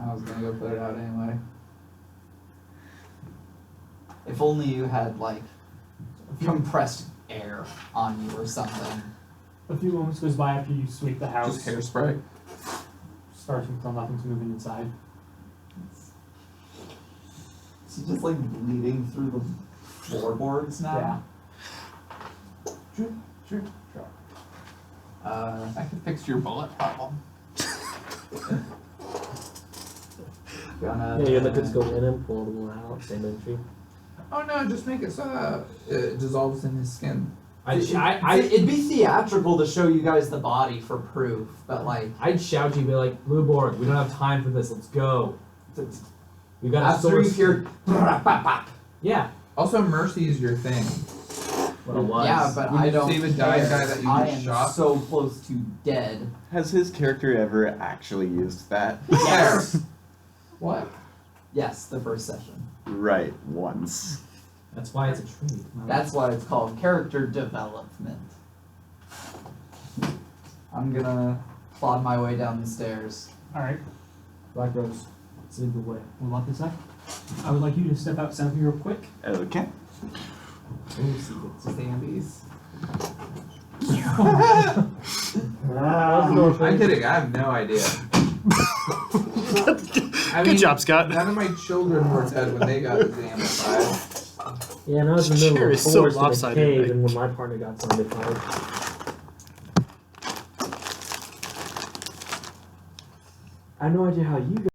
I was gonna go put it out anyway. If only you had like compressed air on you or something. A few moments goes by after you sweep the house. Just hairspray. starting from nothing's moving inside. Is he just like bleeding through the floorboards now? Sure. I can fix your bullet problem. Gonna. Yeah, your liquids go in and pull them out, same entry. Oh no, just make it so it dissolves in his skin. It'd be theatrical to show you guys the body for proof, but like I'd shout to you, be like, Blueborg, we don't have time for this. Let's go. We got a after you source. hear Yeah. Also, mercy is your thing. Well, it was. yeah, but When I you don't save a dying care. guy that you I just am shot. so close to dead. Has his character ever actually used that? Yes. What? Yes, the first session. Right, once. That's why it's a trait. That's why it's called character development. I'm gonna plod my way down the stairs. Alright, Black Rose, let's lead the way. what about this side? I would like you to step outside of here real quick. Okay. Ooh, secrets. Zambies. Ah, I'm kidding. I have no idea. I mean, Good job, Scott. None of my children were dead when they got zombified. Yeah, and I was in the middle Chair of a is so forest in a lopsided, cave, right? and when my partner got zombified. I have no idea how you guys.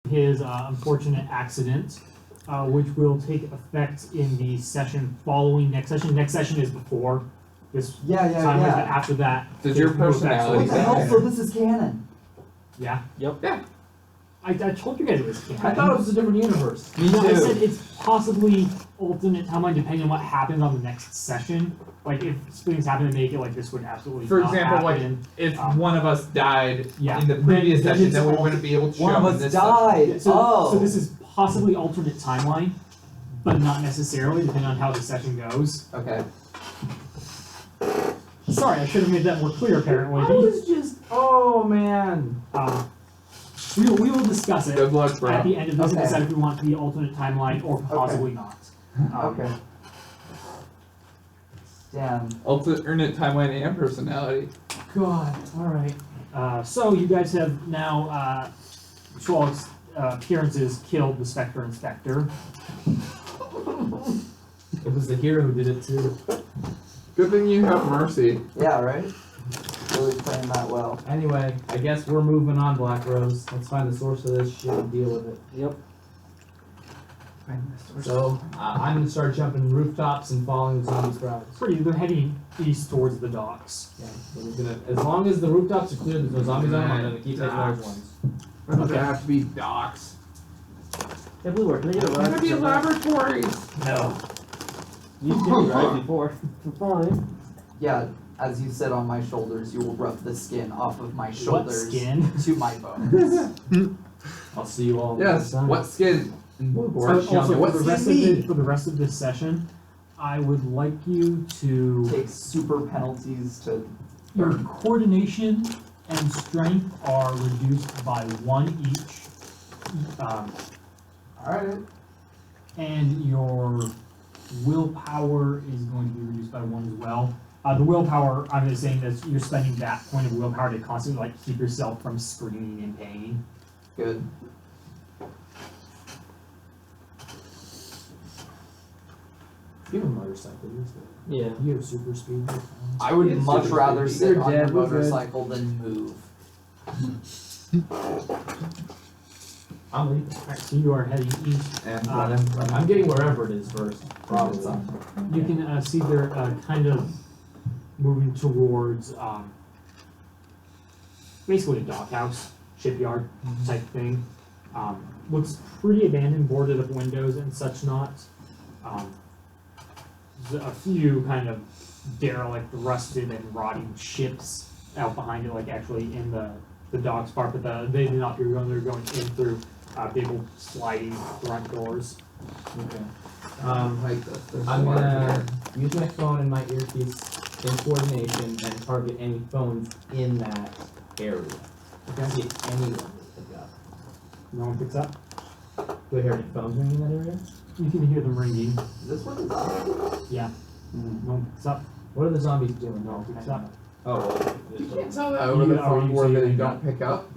His unfortunate accident, which will take effect in the session following next session. Next session is before this Yeah, time, but after that. Does it your goes back to personality What the the- hell? So this is canon. Yeah. Yep. Yeah. I told you guys it was canon. I thought it was a different universe. Me No, I too. said it's possibly alternate timeline depending on what happens on the next session. Like if things happen to make it like this would absolutely For not example, like happen. if Um, one of us died yeah. in the previous Then session, it's then we all- wouldn't be able to show One of in us this died. So this is possibly alternate timeline, but not necessarily depending on how the session goes. Okay. Sorry, I should have made that more clear apparently. I was just, oh man. We will discuss session. it Good luck, bro. at the end of this and Okay. decide if we want the alternate timeline or possibly not. Okay. Damn. Alternate timeline and personality. God, alright. So you guys have now, to all appearances, killed the Spectre Inspector. It was the hero who did it too. Good thing you have mercy. Yeah, right? Really playing that well. Anyway, I guess we're moving on, Black Rose. Let's find the source of this shit and deal with it. Yep. So, I'm gonna start jumping rooftops and following the zombie sprouts. Pretty, they're heading east towards the docks. Yeah, so we're gonna, as long as the rooftops are clear, there's no zombies on them, I'm gonna keep those large ones. Does it have to be docks? Hey, Blueborg, can I get a It's ride? gonna be laboratories. No. You did me right before. Fine. Yeah, as you sit on my shoulders, you will rub the skin off of my What shoulders skin? to my bones. I'll see you all. Yes. next time. What skin? And So Blue also, what for the, skin me? for the rest of this session, I would like you to Take super penalties to. your coordination and strength are reduced by 1 each. Alright. And your willpower is going to be reduced by 1 as well. The willpower, I'm just saying that you're spending that point of willpower to constantly like keep yourself from screaming in pain. Good. You have a motorcycle, use it. Yeah. You have super speed. I would It's much super rather speedy. sit You're on your dead, we're good. motorcycle than move. I'm leaving. Alright, so you are heading east. And I'm getting wherever it is first. Probably. You can see they're kind of moving towards basically a dockhouse, shipyard type thing. Looks pretty abandoned, boarded up windows and such not. There's a few kind of derelict, rusted and rotting ships out behind it, like actually in the docks part, but they do not appear going. They're going in through big old sliding front doors. Okay. like this. There's I'm one gonna here. use my phone and my earpiece in coordination and target any phones in that area. Okay. See if anyone will pick up. No one picks up. Do I hear any phones ringing in that area? You can hear them ringing. Is this what it's Yeah. No one picks up. What are the zombies doing? No one picks up. Oh, well, You can't tell that You- over the oh, phone you where say you they hang don't up. pick up.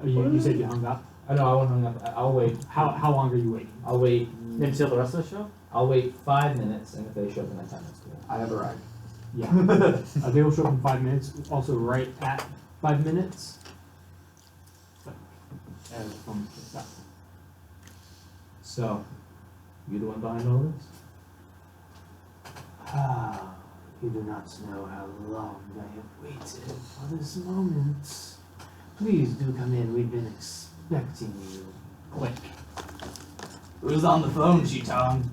You said you hung up. I know I won't hang up. I'll wait. How long are you waiting? I'll wait. Until the rest of the show? I'll wait 5 minutes, and if they show up in that time, that's cool. I have arrived. Yeah. They will show up in 5 minutes. Also, right at 5 minutes. As the phone picks up. So, you the one behind all this? Ah, you do not know how long I have waited for this moment. Please do come in. We've been expecting you. Click. Who's on the phone, Cheetong?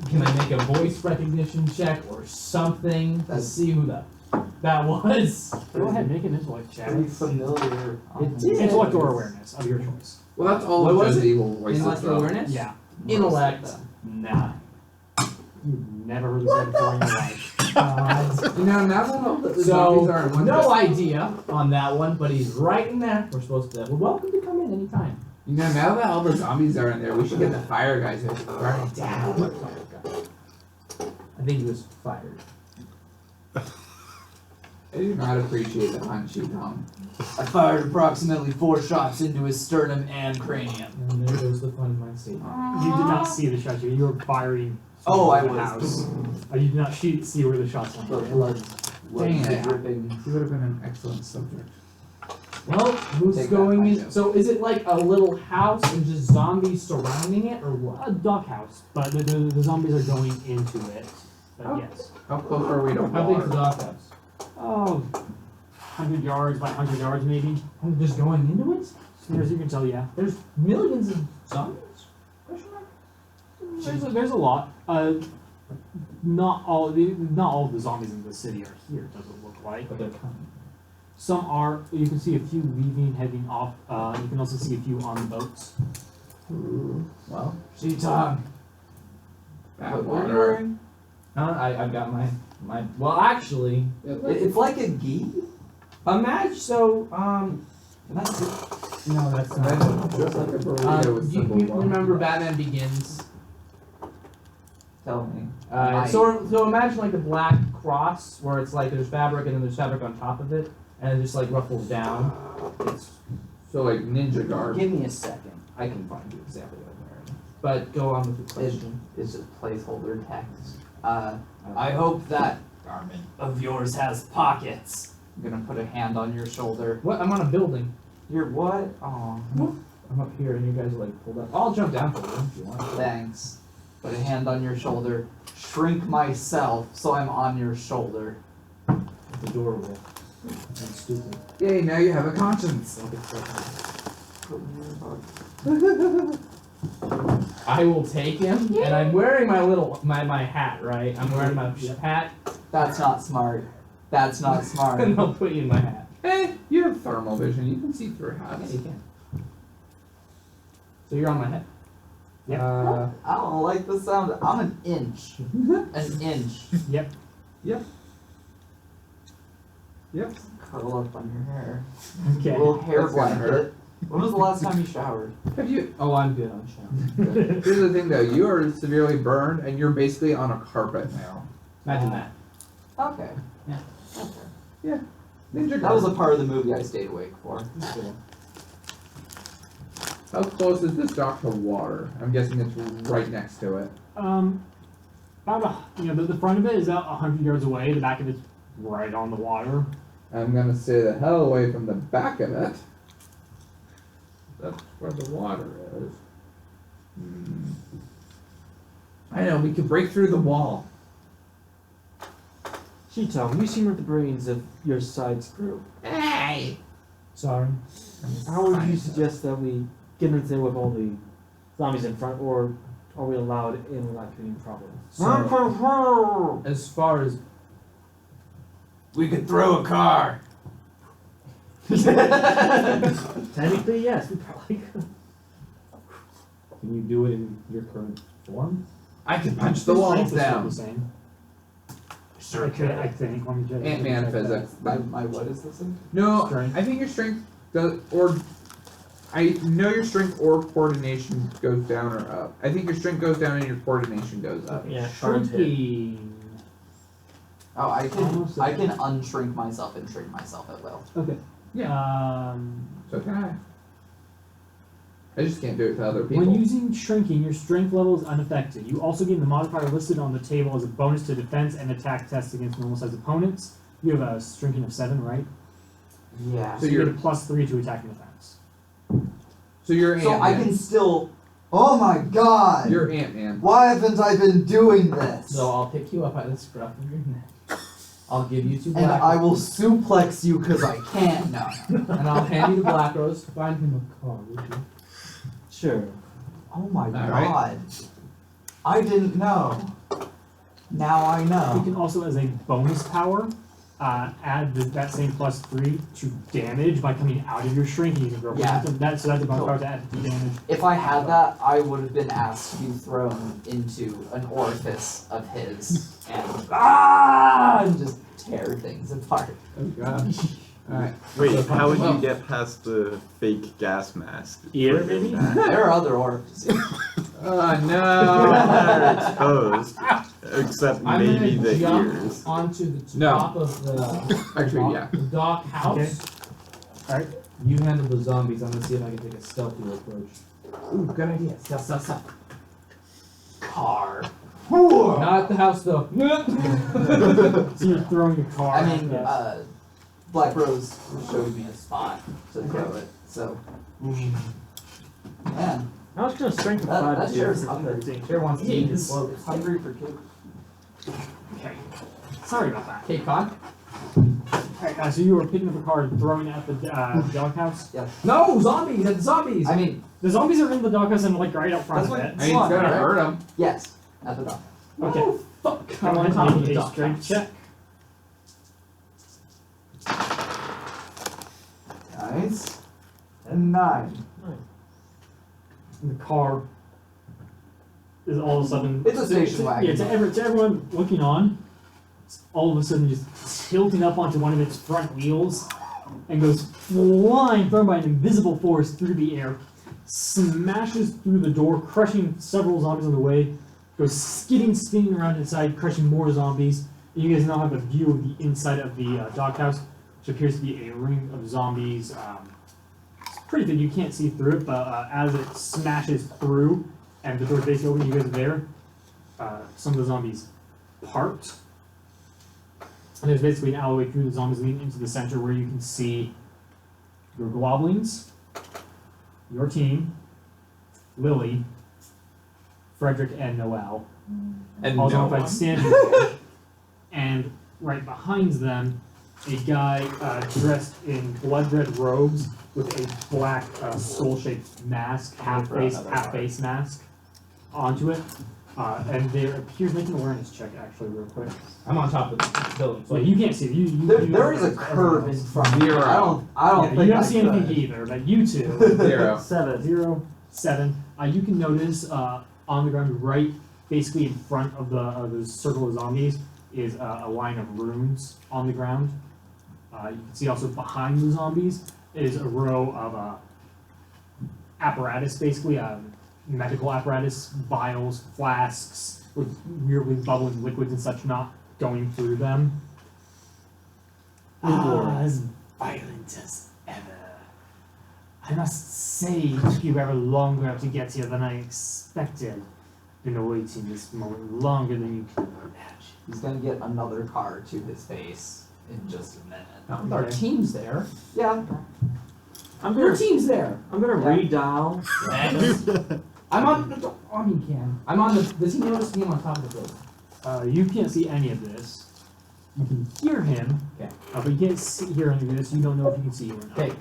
Can I make a voice recognition check or something to That's- see who that was? Go ahead, make an intellect check. Pretty familiar. It did. Intellect or awareness of your choice. Well, that's all What was Resident it? Evil voices. Intellectual though. awareness? Yeah. Intellect. 9. You've never heard this said before in your life. You know, now that all the zombies So, are in one no place- idea on that one, but he's right in there. We're supposed to. We're welcome to come in anytime. You know, now that all the zombies are in there, we should get the fire guys here to burn it down. I think he was fired. I do not appreciate the hunt sheet home. I fired approximately 4 shots into his sternum and cranium. And there goes the fun of my scene. You did not see the shots. You were firing. Oh, I the was. house. You did not see where the shots went. The blood Dang was it. dripping. He would have been an excellent subject. Well, who's Take that, going I in? know. So is it like a little house and just zombies surrounding it, or what? A dog house, but the zombies are going into it. But Oh. yes. How close are we to How big's the water? doghouse? Oh, 100 yards by 100 yards maybe. I'm just going into it? As near as you can tell, yeah. There's millions of zombies? Question mark? There's a lot. Not all of the zombies in the city are here. Doesn't look like. But they're coming. Some are. You can see a few leaving, heading off. You can also see a few on the boats. Ooh, well, Cheetong. bad What are you water. wearing? I've got my well actually It's like a gi. imagine so That's it. no that's Imagine not just like a burrito with you simple remember water. Batman Begins? Tell me. So imagine like the black cross where it's like there's fabric and then there's fabric on top of it and it just like ruffles down. It's So like ninja garb. Give me a second. I can find you exactly what I'm wearing. But go on with the question. It's just placeholder text. I hope that garment of yours has pockets. I'm gonna put a hand on your shoulder. What? I'm on a building. You're what? Oh, I'm up here and you guys are like pulled up. I'll jump down for you if you want. thanks. Put a hand on your shoulder. Shrink myself so I'm on your shoulder. The door will. I'm stupid. Yay, now you have a conscience. Don't get stuck. Put me in your box. I will take him, and I'm wearing my hat, right? I'm wearing my hat, That's not smart. That's not smart. and I'll put you in my hat. You have thermal vision. You can see through Yeah, hats. you can. So you're on my head. Yeah. I don't like the sound. I'm an inch. An inch. Yep. Curl up on your hair. Okay. A little hair That's gonna hurt. blanket. When was the last time you showered? Have you? Oh, I'm good on shower. Here's the thing, though. You are severely burned, and you're basically on a carpet now. Imagine that. Okay. Yeah. Okay. Ninja That was a part of the movie I stayed awake for. How close is this dock to water? I'm guessing it's right next to it. About the front of it is about 100 yards away. The back of it's right on the water. I'm gonna stay the hell away from the back of it. That's where the water is. I know, we could break through the wall. Shitom, you seem like the brains of your side's group. Hey! Sorry. How would you suggest that we get into there with only zombies in front, or are we allowed in without creating problems? So, as far as we could throw a car. Technically, yes, we probably could. Can you do it in your current form? I can punch the His walls strength is still down. the same. Sure. I think. Let me check. Ant-Man check that. physics. My what is this in? No, Strength. I think your strength does, or I know your strength or coordination goes down or up. I think your strength goes down and your coordination goes up. Yeah, hard hit. Shrinking. Oh, I Almost can unshrink myself and shrink myself at will. Okay. So can I. I just can't do it to other people. When using shrinking, your strength level is unaffected. You also gain the modifier listed on the table as a bonus to defense and attack tests against normal sized opponents. You have a shrinking of 7, right? Yeah. So you get a +3 to attack and defense. So you're So Ant-Man. I can still. Oh my god! You're Ant-Man. Why haven't I been doing this? So I'll pick you up by the scruff of your neck. I'll give you 2 and black I will suplex you because I can't. No. and I'll hand you the Black Rose. Find him a car, would you? Sure. Oh my right. god. I didn't know. Now I You know. can also, as a bonus power, add that same +3 to damage by coming out of your shrinking. You can throw Yeah. that's a bonus Cool. power to add to damage. If I had that, I would have been asked to be thrown into an orifice of his and just tear things apart. Oh gosh. Alright. Wait, how would you get past the fake gas mask? Ear, For maybe? that? There are other orifices. Oh no! They're exposed, except I'm maybe gonna the jump ears. onto the No. top of the Actually, yeah. the dock house. Okay. Alright. You handle the zombies. I'm gonna see if I can take a stealthy approach. Ooh, good idea. Stealth, stealth, stealth. Car. Not at the house though. So you're throwing your car. I mean, yes. Black Rose showed me a spot to throw it, so. Man, I was gonna strength of that, 5 that to chair's do hungry. Chair wants to eat his Well, it's hungry for cake. Okay. Sorry about that. Okay, Con. Alright, so you were picking up a car and throwing it at the doghouse? No, zombies! That's zombies! I mean, The zombies are in the doghouse and like right out front That's of what- it. I mean, it's gonna hurt him. yes, at the dock. Okay. Oh, fuck. I I'm on want top of to the make a dock strength house. check. Nice. And 9. And the car is all of a sudden. It's a station wagon. Yeah, to everyone looking on, it's all of a sudden just tilting up onto one of its front wheels and goes flying, thrown by an invisible force through the air, smashes through the door, crushing several zombies on the way, goes spinning around inside, crushing more zombies. And you guys now have a view of the inside of the doghouse, which appears to be a ring of zombies. It's pretty thin, you can't see through it, but as it smashes through and the door's basically open, you guys are there. Some of the zombies part. And there's basically an alleyway through the zombies leading into the center where you can see your Globlings, your team, Lily, Frederick, and Noel. And All no zombified one. standing there. And right behind them, a guy dressed in blood red robes with a black skull-shaped mask, half face mask onto it. And there appears, make an awareness check actually real quick. I'm on top of the building, so So you can't see it. You There is a curve in front of you. Zero. I don't Yeah, think you don't I see anything could. either, but you two. 0. 7. You can notice on the ground, right, basically in front of the circle of zombies, is a line of runes on the ground. You can see also behind the zombies is a row of apparatus, basically medical apparatus, vials, flasks with weirdly bubbling liquids and such not going through them. As violent as ever. I must say, it took you ever longer to get here than I expected. Been awaiting this moment longer than you can imagine. He's gonna get another car to his face in just a minute. Our team's there. Yeah. I'm Your gonna team's there. I'm gonna Yeah. redial. I'm on. Oh, he can. I'm on the. Does he notice me? I'm on top of the building. You can't see any of this. You can hear him, Okay. but you can't hear any of this. You don't know if you can see him or not. Okay.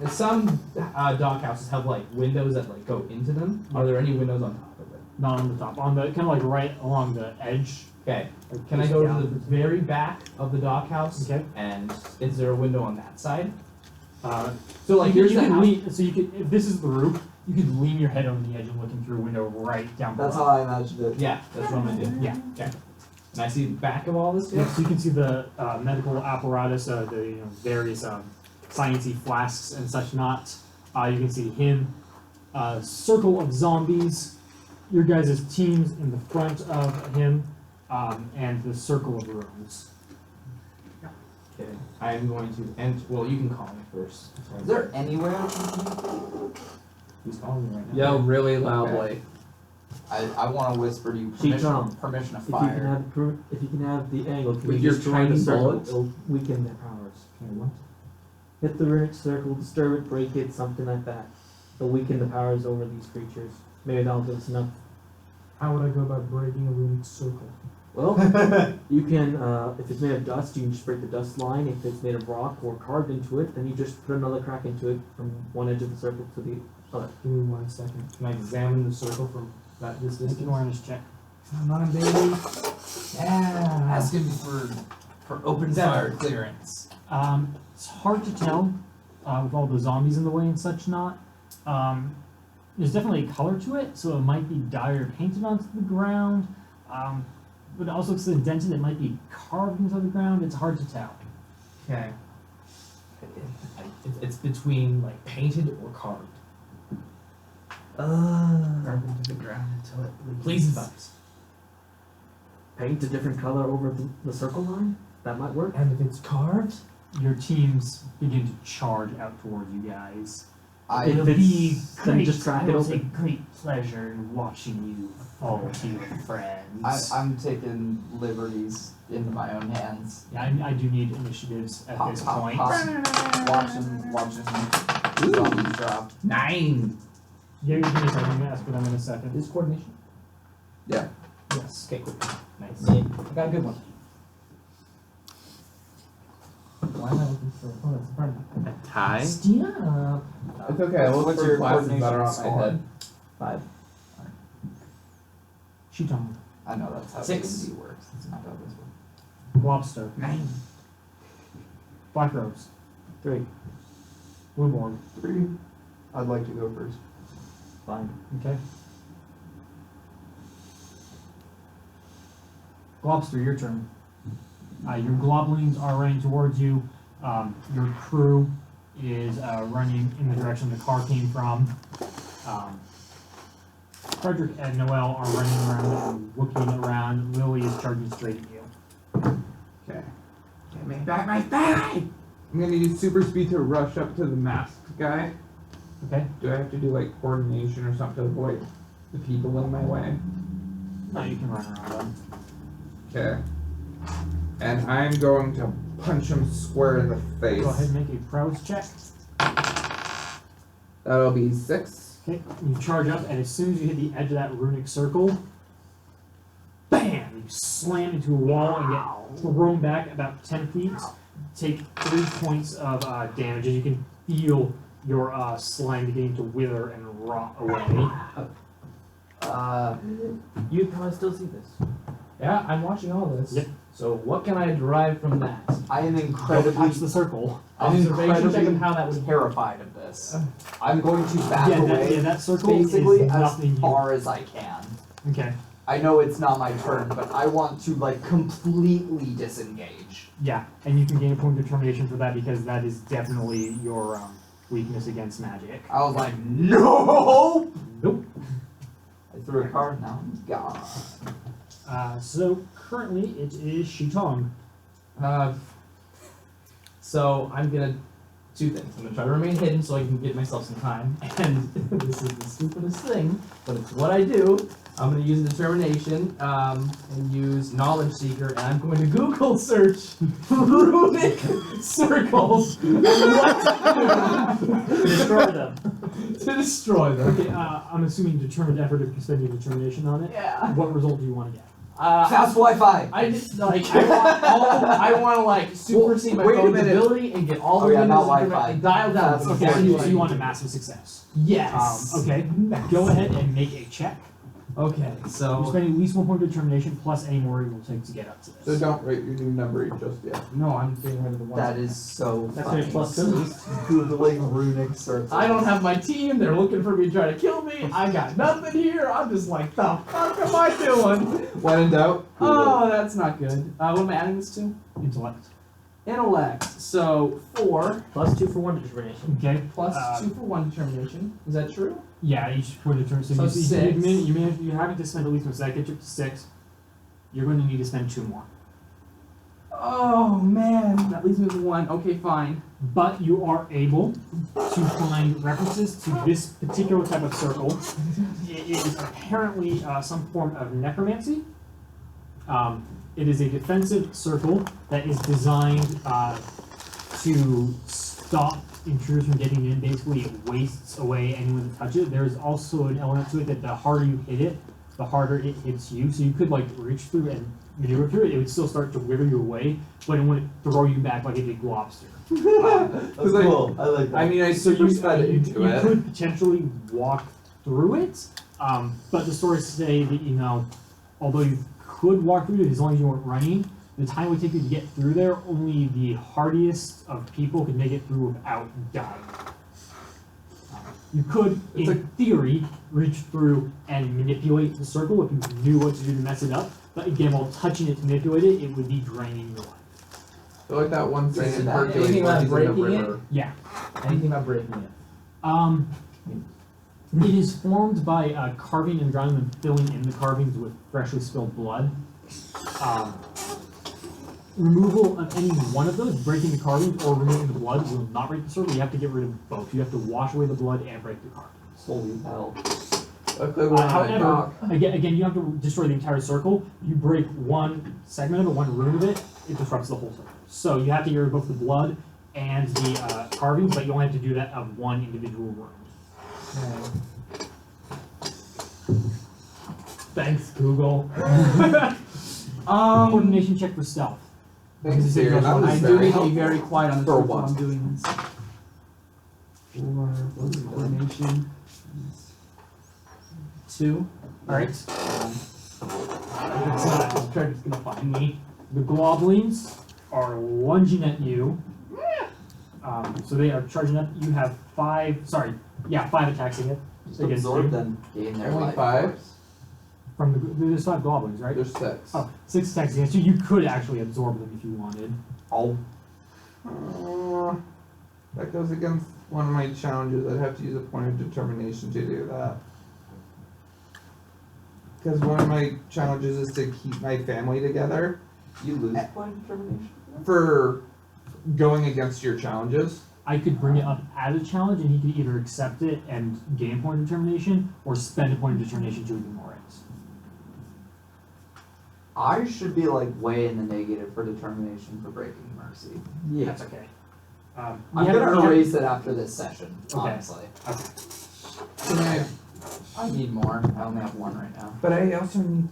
Some dog houses have like windows that like go into them. Are there any windows on top of it? Not on the top. On the kind of like right along the edge. Okay. Like Can I just go down. to the very back of the doghouse? Okay. And is there a window on that side? So So like here's you the can house. lean. So you could, if this is the roof, you could lean your head over the edge and looking through a window right down below. That's how I imagined it. Yeah, that's what I'm gonna do. Yeah. Okay. And I see the back of all this. Yeah, so you can see the medical apparatus, the various sciencey flasks and such not. You can see him, circle of zombies, your guys' teams in the front of him, and the circle of rooms. Okay. I'm going to enter. Well, you can call me first. Is there anywhere? Who's calling me right now? Yell really loudly. I want to whisper to you Cheetah. permission to If you can fire. have if you can have the angle, can With you your just join the tiny circle? bullets? It'll weaken their powers. Okay, what? Hit the runic circle, disturb it, break it, something like that. It'll weaken the powers over these creatures. Maybe that'll do us enough. How would I go about breaking a runic circle? Well, you can, if it's made of dust, you can just break the dust line. If it's made of rock or carved into it, then you just put another crack into it from one edge of the circle to the other. Give me 1 second. Can I examine the circle from this Make an distance? awareness check. Come on, baby. Yeah. Asking for open fire clearance. It's hard to tell with all the zombies in the way and such not. There's definitely a color to it, so it might be dyed or painted onto the ground. But it also looks indented, it might be carved into the ground. It's hard to tell. Okay. It's between like painted or carved. Carve into the ground until it bleeds. Please advise. Paint a different color over the circle line? That might work. And if it's carved, Your teams begin to charge out towards you guys. If It'll it's- be then great. just crack I it will open. take great pleasure in watching you fall to your friends. I'm taking liberties into my own hands. Yeah, I do need initiatives at Pop, this pop, point. pop. Watching zombies drop. 9. Yeah, give me a second. I'm gonna ask for them in a second. Is coordination? Yeah. Yes. Okay, cool. Nice. I got a good one. Why am I looking for? Oh, that's in front of me. A tie? Stop. It's okay. I look What's for your classes that coordination are on score? my head. 5. Shoot on. I know that's how 6. D&D works. It's not how this works. Lobster. 9. Black Rose. 3. Blueborn. 3. I'd like to go first. Fine. Okay. Globster, your turn. Your globlins are running towards you. Your crew is running in the direction the car came from. Frederick and Noel are running around and looking around. Lily is charging straight at you. Okay. Get me back my bag! I'm gonna use super speed to rush up to the masked guy. Okay? Do I have to do like coordination or something to avoid the people in my way? No, you can run around them. Okay. And I'm going to punch him square in the face. Go ahead and make a prowess check. That'll be 6. Okay, you charge up, and as soon as you hit the edge of that runic circle, BAM! You slam into a wall and get thrown back about 10 feet. Take 3 points of damage, and you can feel your slime beginning to wither and rot away. You probably still see this. Yeah, I'm watching all this. Yep. So what can I derive from that? I am Don't incredibly touch the circle. An observation check on how that would terrified of this. I'm going to back Yeah, away that circle basically is as nothing. far as I can. Okay. I know it's not my turn, but I want to like completely disengage. Yeah, and you can gain a point of determination for that because that is definitely your weakness against magic. I was like, no. Nope. I threw a card. Now I'm gone. So currently it is Shitong. So I'm gonna two things. I'm gonna try to remain hidden so I can get myself some time. And this is the stupidest thing, but it's what I do. I'm gonna use determination and use knowledge seeker, and I'm going to Google search runic circles. Destroy them. To destroy them. Okay, I'm assuming determined effort if you spend your determination on it. Yeah. What result do you want to get? Fast Wi-Fi. I just like I want to like supersede my Wait a phone's minute. ability and get all the Oh, yeah, windows not and Wi-Fi. dial down. That's Okay, so you want a massive success. Yes. Okay, go ahead and make a check. Okay, You're so spending at least 1 point of determination plus any more it will take to get up to this. So don't write your new number just yet. no, I'm getting rid of the one. That is so That's funny. gonna be plus 2. Googling runic circles. I don't have my team. They're looking for me to try to kill me. I got nothing here. I'm just like, the fuck am I doing? When in doubt, Oh, that's not good. What am I adding this to? Intellect. Intellect. So 4 Plus 2 for 1 determination. Okay. plus 2 for 1 determination. Is that true? Yeah, each point of determination. So you, 6. You're having to spend at least 1, so that gets you up to 6. You're going to need to spend 2 more. Oh man, that leaves me with 1. Okay, fine. But you are able to find references to this particular type of circle. It is apparently some form of necromancy. It is a defensive circle that is designed to stop intruders from getting in. Basically, it wastes away anyone that touches it. There's also an element to it that the harder you hit it, the harder it hits you. So you could like reach through and maneuver through it. It would still start to wither you away, but it wouldn't throw you back like a big lobster. That's cool. I like that. I mean, I So you, super sped you into it. could potentially walk through it, but the stories say that, although you could walk through it as long as you weren't running, the time it would take you to get through there, only the hardiest of people could make it through without dying. You could, in theory, reach through and manipulate the circle if you knew what to do to mess it up, but again, while touching it to manipulate it, it would be draining your life. I feel like that one scene Is in that Hercules anything where about he's in the breaking it? river. Yeah. Anything about breaking it? It is formed by carving and grounding and filling in the carvings with freshly spilled blood. Removal of any one of those, breaking the carvings or removing the blood, will not break the circle. You have to get rid of both. You have to wash away the blood and break the carvings. Holy hell. Luckily, when I However, talk, again, you have to destroy the entire circle. You break one segment of it, one room of it, it disrupts the whole circle. So you have to get rid of both the blood and the carvings, but you only have to do that of one individual room. Thanks, Google. Coordination check for stealth. thanks, This is dear. just That one was I I do very need to be helpful. very quiet on this For one while what? I'm doing this. What's the coordination? 2. Alright. The treasure's gonna find me. The goblins are lunging at you. So they are charging up. You have 5 attacks against Absorb you. them. Gain their Only life 5? force. From there's 5 goblins, right? There's 6. Oh, 6 attacks against you. You could actually absorb them if you wanted. Oh. That goes against one of my challenges. I'd have to use a point of determination to do that. Because one of my challenges is to keep my family together You lose point of determination. for going against your challenges. I could bring it up as a challenge, and he could either accept it and gain a point of determination, or spend a point of determination to ignore it. I should be like way in the negative for determination for breaking mercy. That's okay. I'm we have- gonna we have- erase it after this session, Okay. honestly. Okay. Can I need more. I only have 1 right now. But I also need.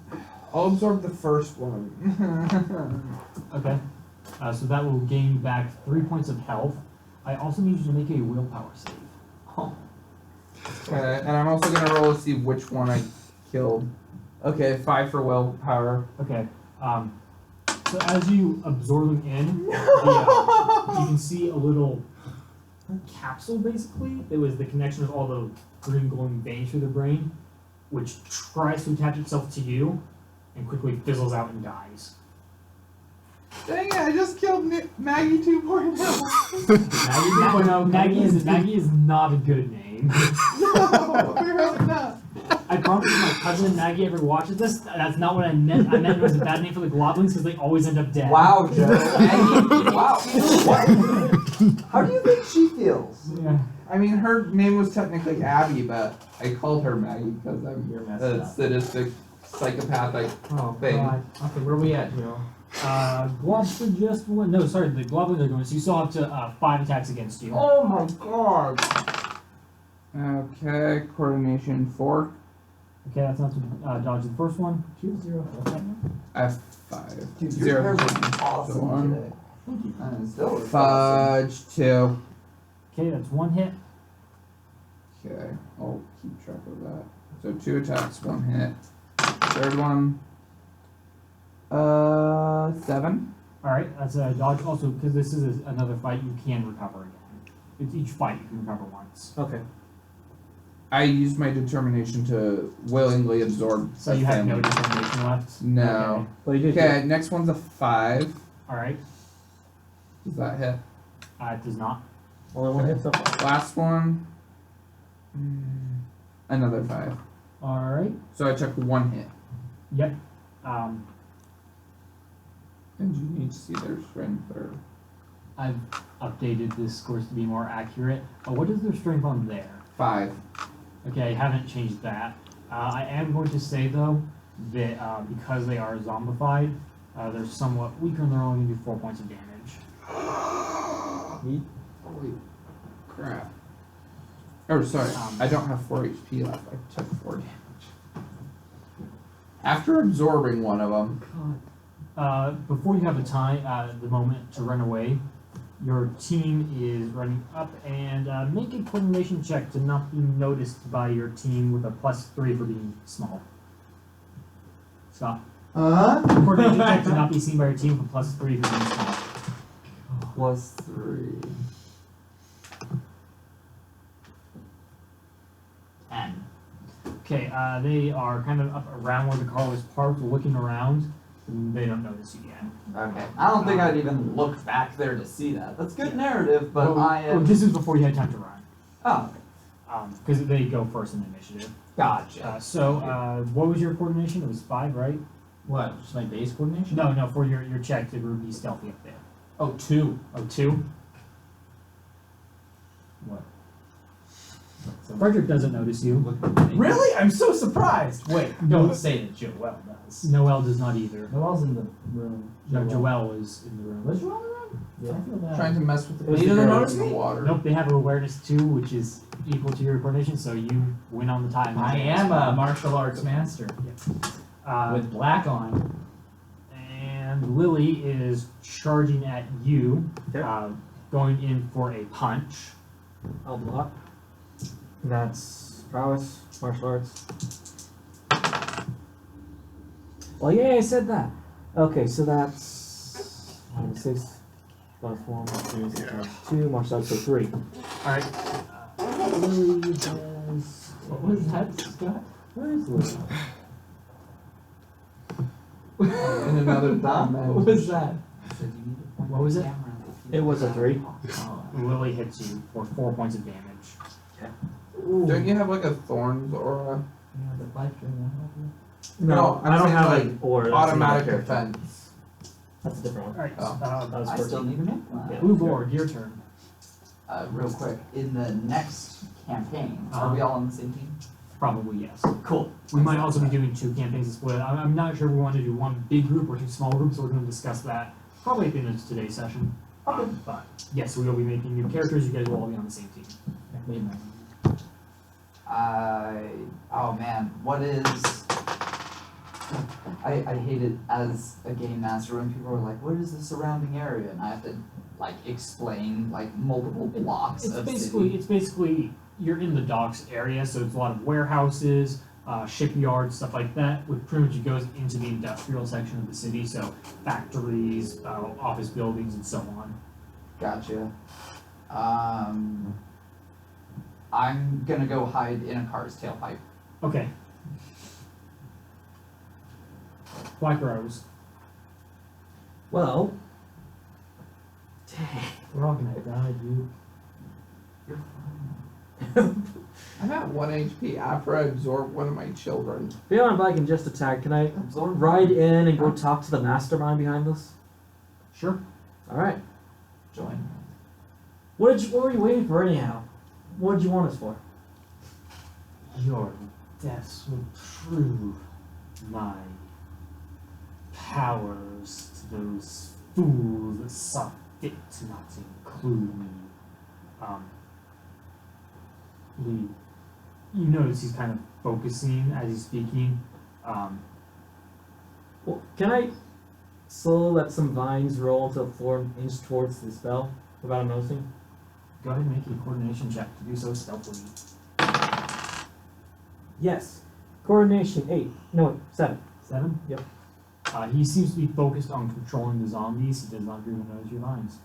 I'll absorb the first one. Okay. So that will gain back 3 points of health. I also need you to make a willpower save. Oh. Okay, and I'm also gonna roll to see which one I killed. Okay, 5 for willpower. Okay. So as you absorb them in, you can see a little capsule basically. It was the connection of all the green glowing veins through the brain, which tries to attach itself to you and quickly fizzles out and dies. Dang it, I just killed Maggie 2.0. Maggie is not a good name. No, really not. I promise if my cousin and Maggie ever watches this, that's not what I meant. I meant it was a bad name for the Globlins because they always end up dead. Wow, Joe. Maggie, wow. What? How do you think she feels? Yeah. I mean, her name was technically Abby, but I called her Maggie because I'm You're messed a up. sadistic, psychopathic Oh, thing. God. Okay, where are we at, Joe? Globster just went. No, sorry, the Globlins are going. So you still have to 5 attacks against you. Oh my god. Okay, coordination 4. Okay, that's not to dodge the first one. 2, 0, okay. I have 5. Dude, 0. your hair was awesome One. today. And it still looks awesome. Fudge 2. Okay, that's 1 hit. Okay, I'll keep track of that. So 2 attacks, 1 hit. Third one. 7. All right, that's a dodge. Also, because this is another fight, you can recover again. It's each fight you can recover once. Okay. I used my determination to willingly absorb. So a you have no family. determination left. No. Well, you did. Okay, next one's a 5. All right, Does that hit? it does not. Only one hit so far. Last one. Another 5. All right. So I took 1 hit. Yep. And you need to see their strength or. I've updated this scores to be more accurate. What is their strength on there? 5. Okay, I haven't changed that. I am going to say though that because they are zombified, they're somewhat weaker and they're only going to do 4 points of damage. Holy crap. Oh, sorry. I don't have 4 HP left. I took 4 damage. After absorbing one of them. Before you have the moment to run away, your team is running up and make a coordination check to not be noticed by your team with a +3 for being small. Scott. Coordination check to not be seen by your team with a +3 for being small. +3. 10. Okay, they are kind of up around where the car was parked, looking around. And they don't notice you yet. Okay. I don't think I'd even look back there to see that. That's good narrative, but I am. This is before you had time to run. Oh, Because they go first in the initiative. gotcha. What was your coordination? It was 5, right? What? Just my base coordination? No, for your check to be stealthy up there. Oh, 2. Oh, 2? What? Frederick doesn't notice you. Really? I'm so surprised. Wait, don't say that Joel does. Noelle does not either. Noel's in the room. No, Joelle is in the room. Was Joel in the room? Yeah, I feel bad. Trying to mess with the He doesn't girls notice in the me? water. Nope, they have awareness 2, which is equal to your coordination, so you win on the time. I am a martial arts master with black on. And Lily is charging at you, going in for a punch. I'll block. That's prowess, martial arts. Well, yeah, I said that. Okay, so that's 6 plus 1 plus 2, 6 plus 2, martial arts, so 3. Alright. Lily does. What was that, Scott? Where is Lily? In another time, man. What was that? What was it? It was a 3. Lily hits you for 4 points of damage. Don't you have like a thorns aura? Yeah, the life drain will help you. No, I'm I don't saying, have like, an aura. Automatic that's in my character. defense. That's a different one. Alright, Oh. That was I 14. still need to make one. Blue board, your turn. Real quick, in the next campaign, are we all on the same team? Probably yes. Cool. We might also be doing 2 campaigns to split. I'm not sure we want to do 1 big group or 2 small groups, so we're going to discuss that probably at the end of today's session. But yes, we will be making new characters. You guys will all be on the same team. Oh man, what is? I hate it as a game master when people are like, "What is the surrounding area?" and I have to like explain like multiple blocks It's of basically city. it's basically you're in the docks area, so it's a lot of warehouses, shipyards, stuff like that, which pretty much goes into the industrial section of the city, so factories, office buildings, and so on. Gotcha. I'm gonna go hide in a car's tailpipe. Okay. Black Rose. Well, dang. We're all gonna die, dude. I'm at 1 HP after I absorb one of my children. Beyond if I can just attack, can I Absorb. ride in and go talk to the mastermind behind this? Sure. Alright. Join. What were you waiting for anyhow? What did you want us for? Your deaths will prove my powers to those fools that saw fit to not include me. You notice he's kind of focusing as he's speaking. Well, can I slowly let some vines roll to the floor and inch towards the spell without him noticing? Go ahead and make a coordination check to do so stealthily. Yes. Coordination 8. No, 7. 7? Yep. He seems to be focused on controlling the zombies. He does not even notice your vines.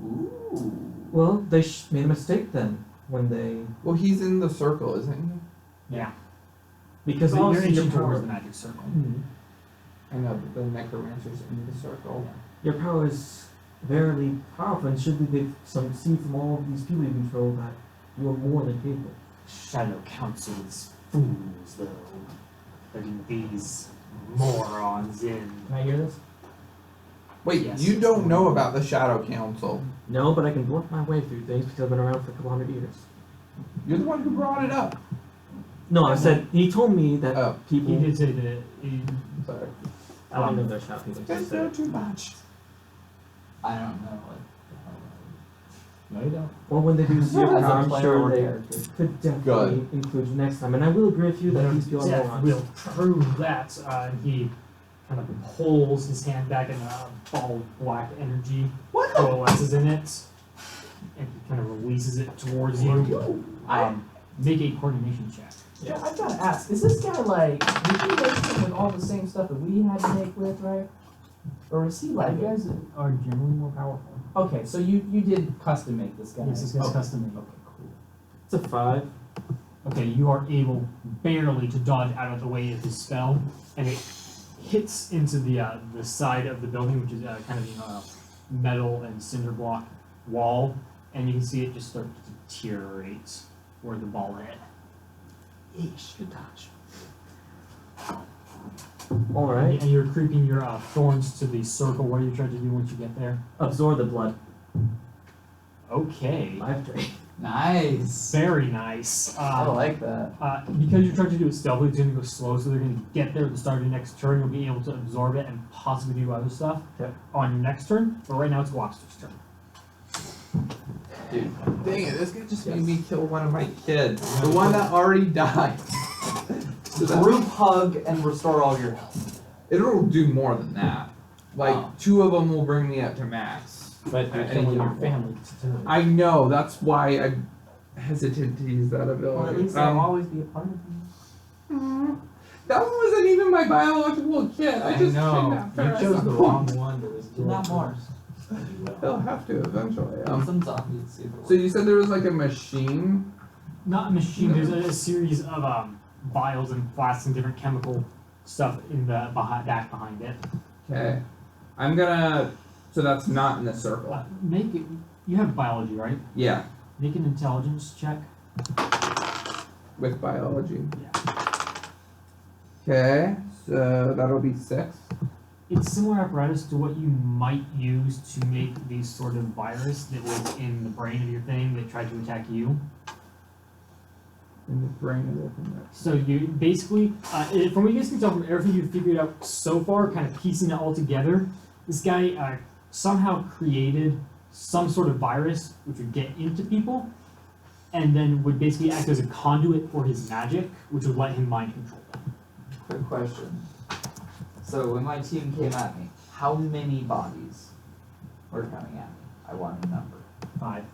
Ooh. Well, they made a mistake then when they. Well, he's in the circle, isn't Yeah. Because You're obviously your inching towards power, the magic circle. he? I know, but the necromancer's in the circle. your power is verily powerful, and should they see from all of these people you control that you are more than capable. Shadow Council's fools, though. Letting these morons in. Can I hear this? Wait, Yes. you don't know about the Shadow Council. No, but I can bluff my way through things because I've been around for a couple hundred years. You're the one who brought it up. No, I said he told me that Oh. people. He did say that. Sorry. I don't know their shop people. Guys know too much. I don't know what No, you don't. Well, when they do see your As a power, I'm player sure or they character. could definitely include you next time. And I will agree with you that these people are Death morons. will prove that. And he kind of pulls his hand back, and a ball of black energy coalesces in it, and he kind of releases it towards you. Make a coordination check. Yeah, I gotta ask, is this guy like, did he make it with all the same stuff that we had to make with, right? Or is he like, You guys are generally more powerful. okay, so you did custom make this guy? Yes, this guy's Okay. custom made. Okay, cool. It's a 5. Okay, you are able barely to dodge out of the way of his spell, and it hits into the side of the building, which is kind of metal and cinder block wall, and you can see it just start to deteriorate where the ball hit. Eesh, good dodge. Alright. And you're creeping your thorns to the circle. What are you trying to do once you get there? Absorb the blood. Okay, 5-3. Nice. very nice. I like that. Because you're trying to do it stealthily, it's going to go slow, so they're going to get there at the start of your next turn. You'll be able to absorb it and possibly do other stuff on your next turn. But right now, it's Lobster's turn. Dude. Dang it, this guy just made me kill one of my kids. The one that already died. So that, Group hug and restore all your health. it'll do more than that. Like, Oh. 2 of them will bring me up to max. But you're At killing any your given family too. I know, that's why I hesitant to use that ability. Well, at least they'll always be a part of you. That one wasn't even my biological kid. I just know. kidnapped her. You as chose a the pet. wrong one to restore. Not Mars. They'll have to eventually. Some zombies see the So you said there was like a machine? Not a machine. There's a series of vials and flasks and different chemical stuff in the back behind it. Okay. I'm gonna. So that's not in the circle. Make it. You have biology, right? Yeah, Make an intelligence check. with biology. Yeah. Okay, so that'll be 6. It's similar apparatus to what you might use to make these sort of virus that was in the brain of your thing that tried to attack you. In the brain of the thing. So you basically, from what you guys can tell from everything you've figured out so far, kind of piecing it all together, this guy somehow created some sort of virus which would get into people, and then would basically act as a conduit for his magic, which would let him mind control them. Quick question. So when my team came at me, how many bodies were coming at me? I want a number. 5.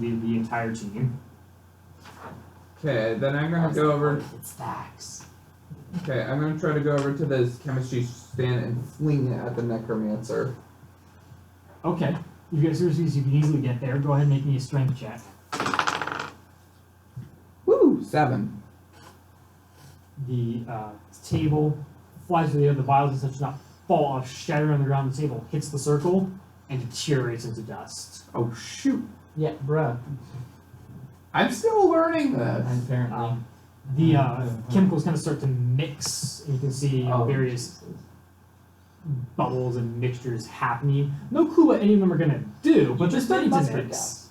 The entire team. Okay, then I'm gonna go over. It's facts. Okay, I'm gonna try to go over to this chemistry stand and fling it at the necromancer. Okay. You guys seriously, you can easily get there. Go ahead and make me a strength check. Woo! 7. The table flies through the air, the vials and such not fall off, shatter on the ground. The table hits the circle and deteriorates into dust. Oh shoot! Yeah, bruh. I'm still learning this. Apparently. The chemicals kind of start to mix, and you can see various bubbles and mixtures happening. No clue what any of them are gonna do, but they're starting to mix.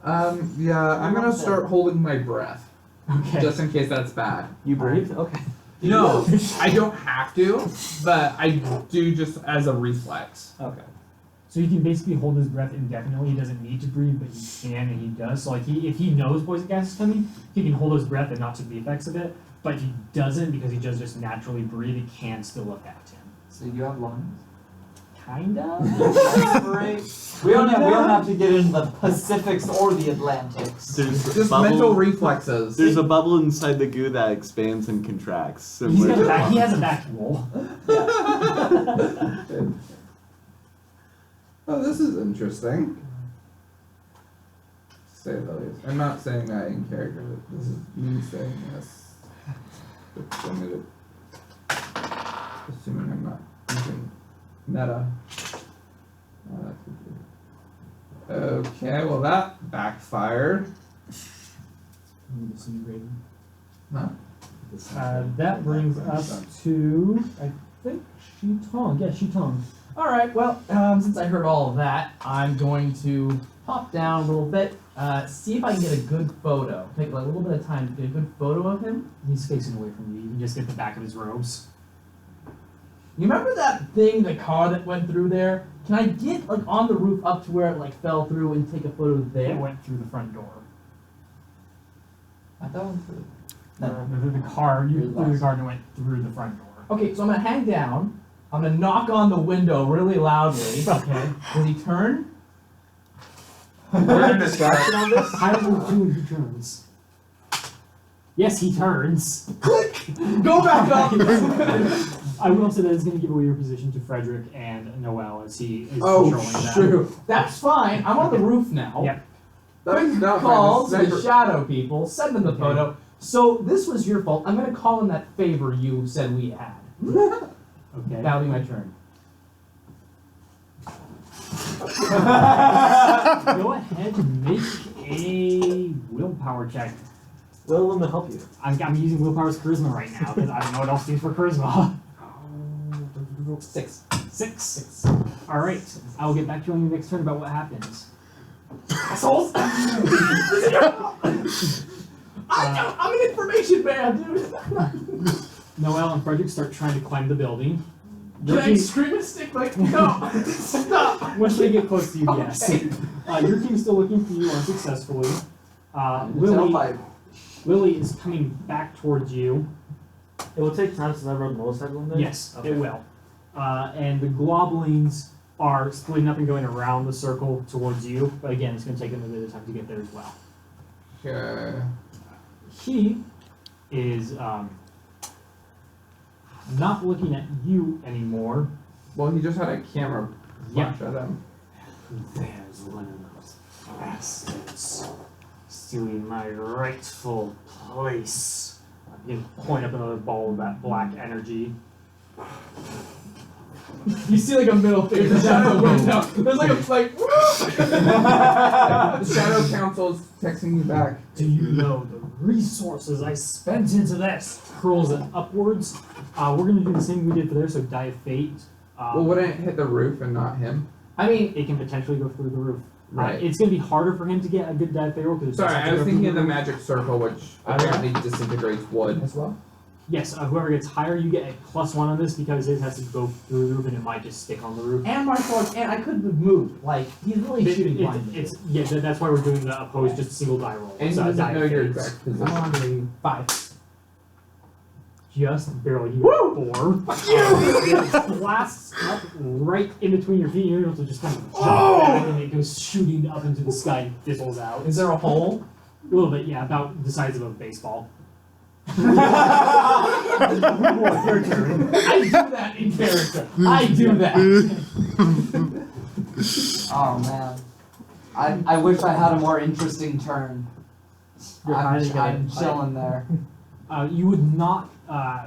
Yeah, I'm gonna start holding my breath. Okay. Just in case that's bad. You breathe? Okay. No, I don't have to, but I do just as a reflex. Okay. So he can basically hold his breath indefinitely. He doesn't need to breathe, but he can, and he does. So like, if he knows poison gas is coming, he can hold his breath and not take the effects of it. But he doesn't because he does just naturally breathe. It can still affect him. So you have lungs? Kinda. We don't have to get into the Pacifics or the Atlantics. There's Just mental reflexes. There's a bubble inside the goo that expands and contracts. He's similar got to- he has a vacuole. Oh, this is interesting. To say the least. I'm not saying that in character. This is me saying this. Assuming I'm not using meta. Oh, that's good. Okay, well that backfired. Huh? That brings us to, I think, Shitong. Yeah, Shitong. Alright, well, since I heard all of that, I'm going to pop down a little bit, see if I can get a good photo. Take like a little bit of time to get a good photo of him. He's facing away from you. You can just get the back of his robes. You remember that thing, the car that went through there? Can I get like on the roof up to where it like fell through and take a photo It there? went through the front door. I thought it was The car, you threw the car and it went through the front door. Okay, so I'm gonna hang down. I'm gonna knock on the window really loudly. Okay. Does he turn? We're distraction on this? How does he do when he turns? Yes, he turns. Go back up! I will say that it's going to give away your position to Frederick and Noel as he is Oh, controlling that. true. That's fine. I'm on the roof now. Yep. That's not Call to fine. the shadow people, send them the photo. So this was your fault. I'm gonna call in that favor you said we had. Okay. That'll be my turn. Go ahead and make a willpower check. Will Lim will help you. I'm using willpower's charisma right now because I don't know what else to do for charisma. 6. 6. All right. I will get back to you on your next turn about what happens. Assholes! I'm an information man, dude. Noel and Frederick start trying to climb the building. Can I scream and stick like no? Stop! Once they get close to you, Okay. yes. Your team's still looking for you unsuccessfully. Tailpipe. Lily is coming back towards you. It will take time since I rode motorcycle in there? Yes, Okay. it will. And the globlins are splitting up and going around the circle towards you. But again, it's going to take them a bit of time to get there as well. Okay. He is not looking at you anymore. Well, he just had a camera Yeah. flash at him. There's one of those bastards stealing my rightful place. You point up another ball of that black energy. You see like a middle finger out the window. There's like a The Shadow Council's texting me back. Do you know the resources I spent into this? Hurls it upwards. We're gonna do the same we did for there, so die of fate. Well, wouldn't it hit the roof and not him? I mean, it can potentially go through the roof. Right. It's gonna be harder for him to get a good die of fate roll because Sorry, I was thinking of the magic circle, which apparently disintegrates wood. as well. Yes, whoever gets higher, you get a +1 on this because it has to go through the roof and it might just stick on the roof. And martial arts, and I could have moved. Like he's really shooting blindly. That's why we're doing the opposed, just single die roll. And It's he a doesn't die know of your fate. exact I'm position. on the 5. Just barely. You Woo! 4. It blasts up right in between your feet. You're able to just kind of jump back and it goes shooting up into the sky and fizzles out. Is there a hole? A little bit, yeah, about the size of a baseball. Your turn. I do that in character. I do that. Oh man. I wish I had a more interesting turn. You're hiding in a I'm fight. chilling there. You would not.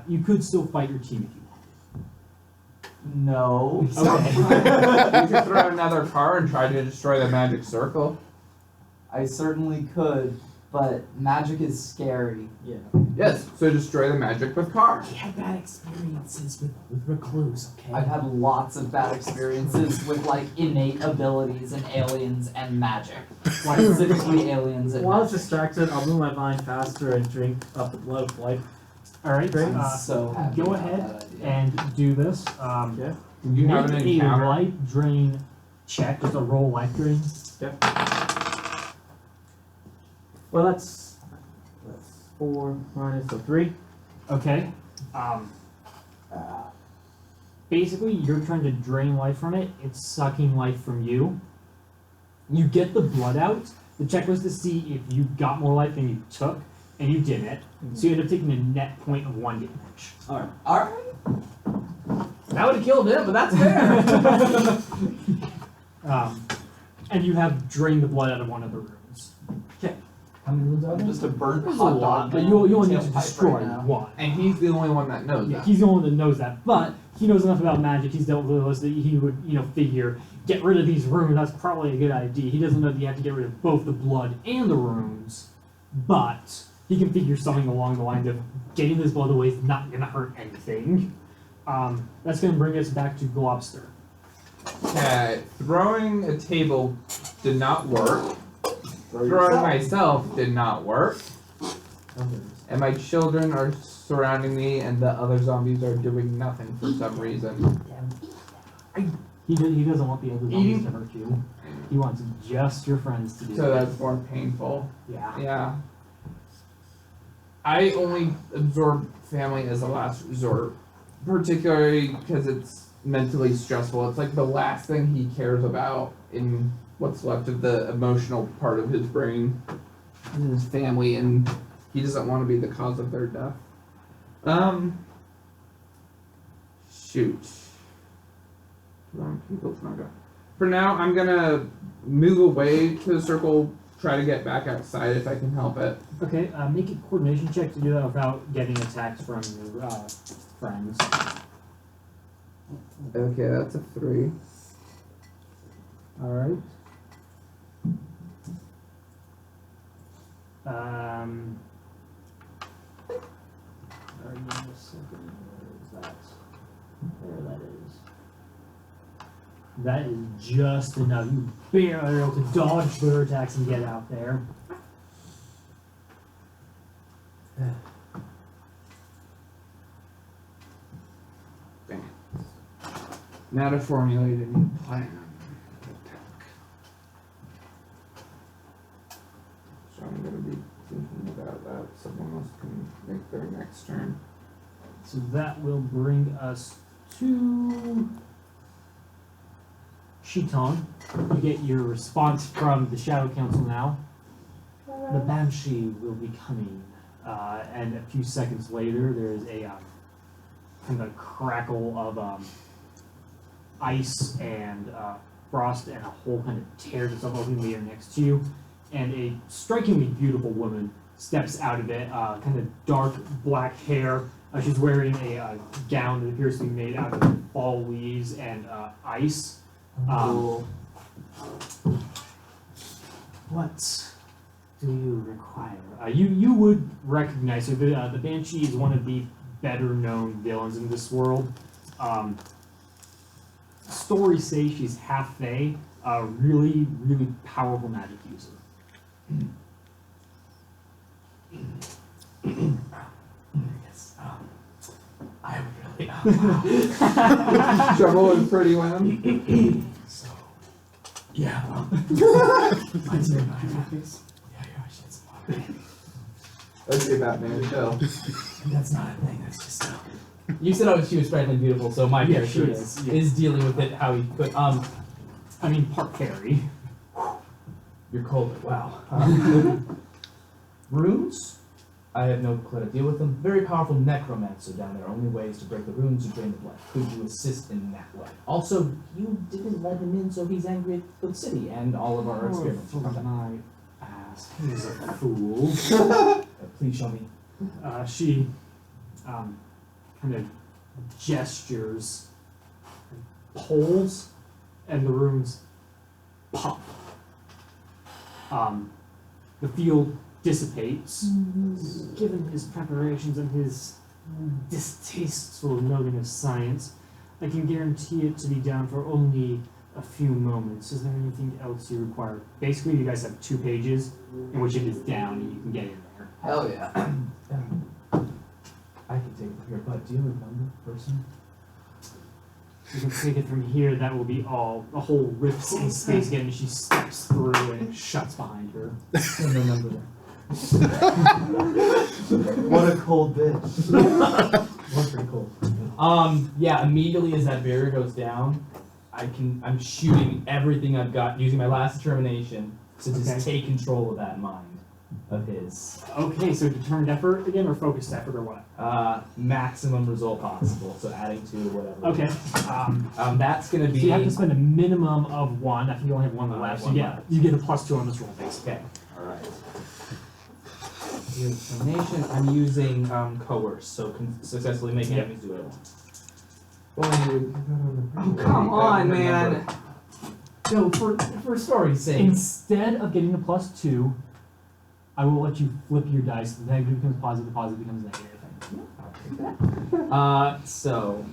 You could still fight your team if you want. No. Okay. You could throw another car and try to destroy the magic circle. I certainly could, but magic is scary. Yeah. Yes, so destroy the magic with car. We had bad experiences with Recluse, okay? I've had lots of bad experiences with like innate abilities and aliens and magic. Specifically aliens and While it's magic. distracted, I'll move my vine faster and drink up the blood of life. All right. I'm so happy Go about ahead that idea. and do this. Okay. You have an Make a encounter. life drain check. Just a roll life drain. Well, that's 4 minus, so 3. Okay. Basically, you're trying to drain life from it. It's sucking life from you. You get the blood out. The check was to see if you got more life than you took, and you didn't. So you end up taking a net point of 1 damage. Alright. That would have killed him, but that's fair. And you have drained the blood out of one of the rooms. How many wounds are I'm there? just a burnt There's a hot lot, dog. but you only need to tailpipe destroy right now. one. And he's the only one that knows Yeah, that. he's the only one that knows that, but he knows enough about magic. He's dealt with this that he would, figure get rid of these runes. That's probably a good idea. He doesn't know that you have to get rid of both the blood and the runes, but he can figure something along the lines of getting this blood away is not going to hurt anything. That's going to bring us back to Globster. Okay, throwing a table did not work. Throwing myself did not work. And my children are surrounding me, and the other zombies are doing nothing for some reason. He doesn't want the other zombies Eating- to hurt you. He wants just your friends to do So it. that's more painful. Yeah. Yeah. I only absorb family as a last resort, particularly because it's mentally stressful. It's like the last thing he cares about in what's left of the emotional part of his brain, is his family, and he doesn't want to be the cause of their death. Shoot. People's not gonna. For now, I'm gonna move away to the circle, try to get back outside if I can help it. Okay, make a coordination check to do that without getting attacks from your friends. Okay, that's a 3. Alright. Give me a second. Where is that? There that is. That is just enough. You barely are able to dodge their attacks and get out there. Not a formulated plan. So I'm gonna be thinking about that. Someone else can make their next turn. So that will bring us to Shiton. You get your response from the Shadow Council now. The Banshee will be coming. And a few seconds later, there's a kind of crackle of ice and frost, and a hole kind of tears itself open in the air next to you. And a strikingly beautiful woman steps out of it, kind of dark black hair. She's wearing a gown that appears to be made out of fall leaves and ice. What do you require? You would recognize her. The Banshee is one of the better known villains in this world. Stories say she's half fae, a really, really powerful magic user. Yes. I really. Trouble with Pretty Women. So, yeah. Mine's very nice. Yeah, I shed some water. Okay, Batman, chill. That's not a thing. That's just. You said she was strikingly beautiful, so my Yeah, character she is, is, yeah. is dealing with it how he could. I mean, part fairy. You're cold. Wow. Runes? I have no clue how to deal with them. Very powerful necromancer down there. Only ways to break the runes or drain the blood. Could you assist in that way? Also, you didn't let him in, so he's angry at the city and all of our experiments. My ass. He's a fool. Please show me. She kind of gestures, pulls, and the runes pop. The field dissipates. Given his preparations and his distasteful noting of science, I can guarantee it to be down for only a few moments. Is there anything else you require? Basically, you guys have 2 pages in which it is down and you can get in there. Hell yeah. I can take it from here, but do you remember the person? You can take it from here, that will be all. The whole rifts in space again, and she steps through and it shuts behind her. I don't remember that. What a cold bitch. One's pretty cool. Yeah, immediately as that barrier goes down, I'm shooting everything I've got using my last determination to just take control of that mind of his. Okay, so determined effort again, or focused effort, or what? Maximum result possible, so adding to whatever. Okay. That's gonna be. So you have to spend a minimum of 1. I think you only have 1 I left. have So one yeah, left. you get a +2 on this roll, basically. Okay. All right. Determination. I'm using coerce, so successfully making Yep. enemies do what I want. Oh, come on, man. No, for story's sake. Instead of getting a +2, I will let you flip your dice. The negative becomes positive, the positive becomes negative. So.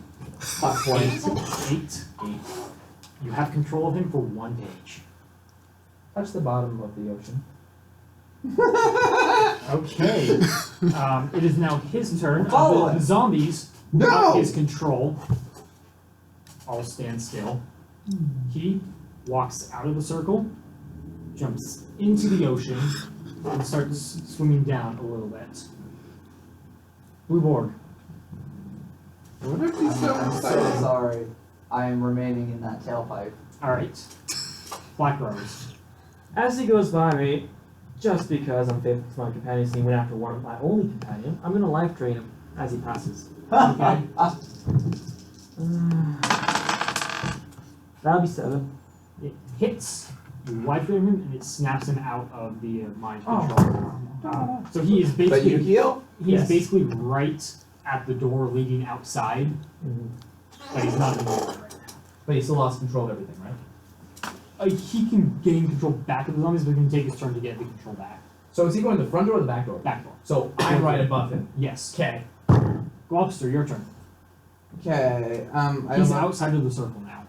Eight. You have control of him for 1 page. Touch the bottom of the ocean. Okay. It is now his turn. Follow The zombies, No! without his control, all stand still. He walks out of the circle, jumps into the ocean, and starts swimming down a little bit. Blue Borg. What if he's so I'm so excited? sorry. I am remaining in that tailpipe. Alright. Black Rose. As he goes by me, just because I'm faithful to my companions and he went after one of my only companion, I'm gonna life drain him as he passes. Okay. That'll be 7. It hits. You life drain him and it snaps him out of the mind control. So he is But you basically heal? he's Yes. basically right at the door leading outside, but he's not in the door right now. But he still lost control of everything, right? He can gain control back of the zombies, but it's going to take his turn to get the control back. So is he going to the front door or the back door? Back door. So I'm right above him. Yes. Okay. Globster, your turn. Okay, I don't He's know. outside of the circle now.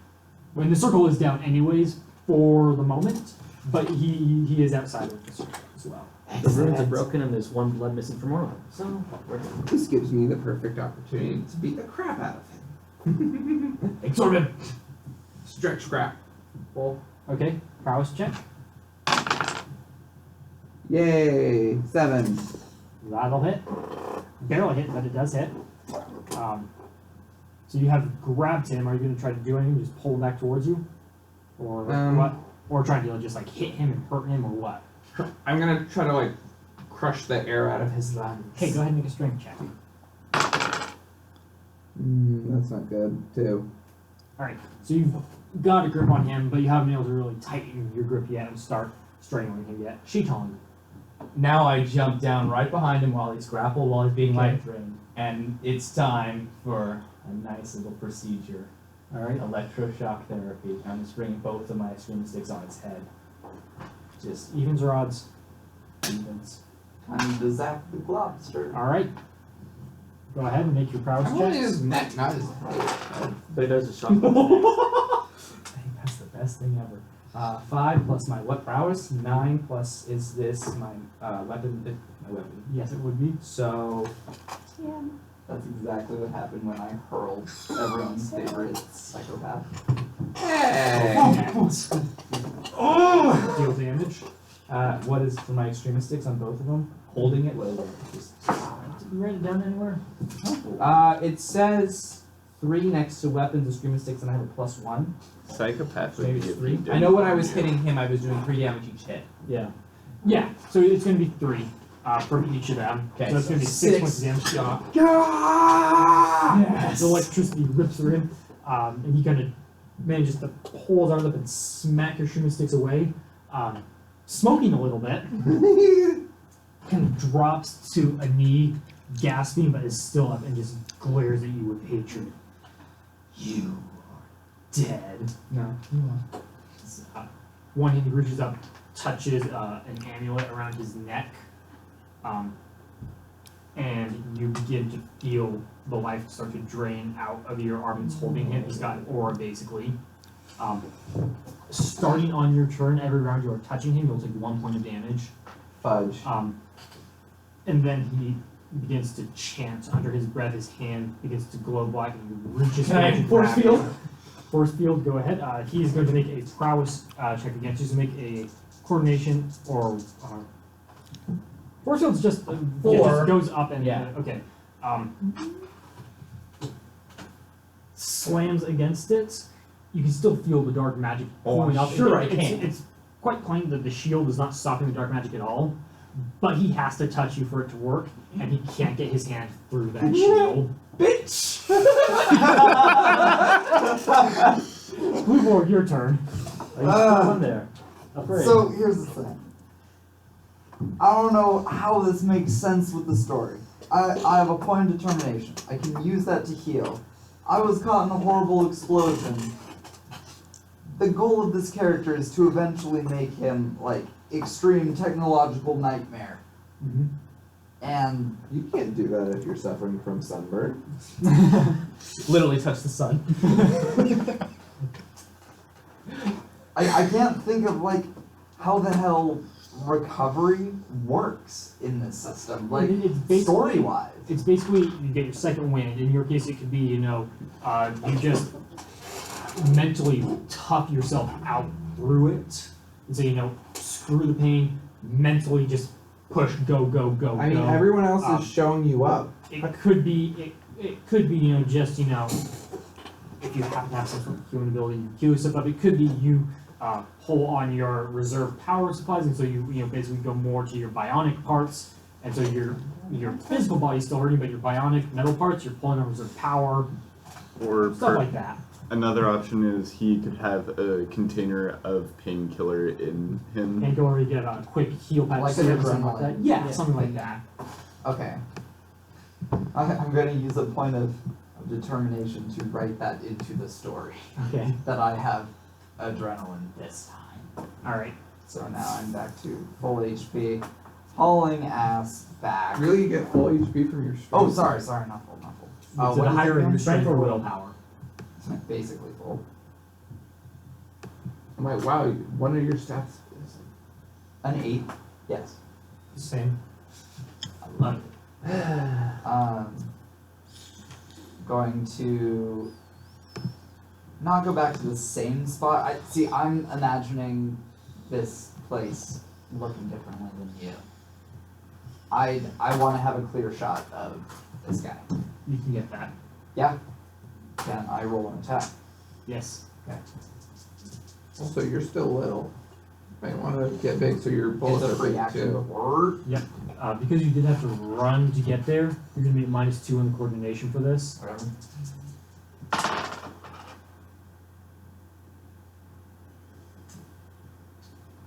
When the circle is down anyways for the moment, but he is outside of the circle as well. The runes are broken and there's 1 blood missing from one of them. So, we're good. This gives me the perfect opportunity to beat the crap out of him. Absorb him. Stretch crap. Well, okay, prowess check. Yay, 7. That'll hit. Barely hit, but it does hit. So you have grabbed him. Are you going to try to do anything? Just pull him back towards you? Or what? Or try to just like hit him and hurt him or what? I'm gonna try to like crush the air out of his lungs. Okay, go ahead and make a strength check. That's not good, too. Alright, so you've got a grip on him, but you haven't been able to really tighten your grip yet and start strangling him yet. Shiton. Now I jump down right behind him while he's grappled, while he's being Okay. life drained. And it's time for a nice little procedure. Alright. Electroshock therapy. I'm just bringing both of my scream sticks on its head. Just Evens or odds? evens. Time to zap the globster. Alright. Go ahead and make your prowess I'm only checks. his neck, not his head. But there's a shot. I think that's the best thing ever. 5 plus my what prowess? 9 plus is this my weapon? My weapon. Yes, it would be. So That's exactly what happened when I hurled everyone's favorite psychopath. Hey! Deal damage. what is for my extremistics on both of them? Holding it. What is it? Just, Did you write it down anywhere? it says 3 next to weapons and extremistics, and I have a +1. Psychopath would Maybe be it's if 3. you I know when I didn't was do. hitting him, I was doing 3 damage each hit. Yeah. Yeah, so it's going to be 3. from each of them. Okay, So that's so gonna be 6 points of damage. shock. The electricity rips through him, and he kind of manages to pull his arms up and smack your shooting sticks away, smoking a little bit. Kind of drops to a knee, gasping, but is still up and just glares at you with hatred. You are dead. No. One hand he reaches up, touches an amulet around his neck, and you begin to feel the life start to drain out of your arm that's holding him. He's got an aura, basically. Starting on your turn, every round you are touching him, you'll take 1 point of damage. Fudge. And then he begins to chant under his breath. His hand begins to glow black, and he reaches Can I forward to force grab field? you. Force field, go ahead. He's going to make a prowess check against you. So make a coordination or force field's just it 4. just goes up and Yeah. okay. Slams against it. You can still feel the dark magic pulling up. sure I can. It's quite plain that the shield is not stopping the dark magic at all. But he has to touch you for it to work, and he can't get his hand through that shield. Bitch! Blue your turn. Are you still in there? Afraid. So here's the thing. I don't know how this makes sense with the story. I have a point of determination. I can use that to heal. I was caught in a horrible explosion. The goal of this character is to eventually make him like extreme technological nightmare. Mm-hmm. And You can't do that if you're suffering from sunburn. Literally touch the sun. I can't think of like how the hell recovery works in this system. Like It's basically- story wise. It's basically you get your second wind. In your case, it could be you just mentally tough yourself out through it, and so screw the pain. Mentally, just push, go, go, go. I mean, go. everyone else is showing you up. It could be it could be just if you happen to have some sort of healing ability, you heal yourself up. It could be you pull on your reserve power supplies, and so you basically go more to your bionic parts, and so your physical body's still hurting, but your bionic metal parts, you're pulling on reserve power, Or stuff like that. another option is he could have a container of painkiller in him. Painkiller, you get a quick heal pack, Like syrup, an something like that. adrenaline. Yeah, something like that. Okay. I'm going to use a point of determination to write that into the story. Okay. That I have adrenaline this time. All right. So now I'm back to full HP. Hauling ass back. Really, you get full HP from your strength. Oh, sorry, not full, not full. It's what a is it higher again? in strength or willpower. Basically full. I'm like, wow, one of your stats is An 8. Yes. Same. I love it. Going to not go back to the same spot. I'm imagining this place looking differently than you. I want to have a clear shot of this guy. You can get that. Yeah. Can I roll an attack? Yes. Okay. also you're still little. Might want to get big so your bullets It's a are free big action too. before. Because you did have to run to get there, you're gonna be at -2 in the coordination for this. Whatever.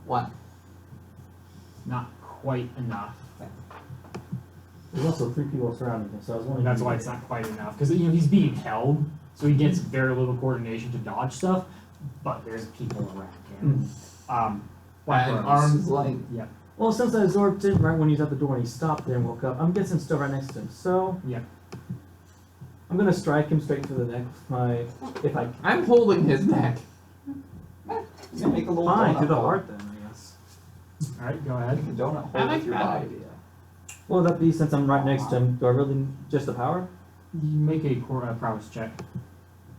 One. Not quite enough. There's also 3 people surrounding him, so I was And wondering. that's why it's not quite enough. Because he's being held, so he gets very little coordination to dodge stuff, but there's people around him. Black At Rose. arm's length. Yep. Well, since I absorbed him right when he was at the door and he stopped there and woke up, I'm guessing I'm still right next to him. So Yep. I'm gonna strike him straight through the neck if I I'm holding his neck. You make a little fine donut through the hole. heart then, I guess. All right, go ahead. Make a donut I hole like with your that body. idea. Well, that be since I'm right next to him. Do I really just the power? You make a prowess check.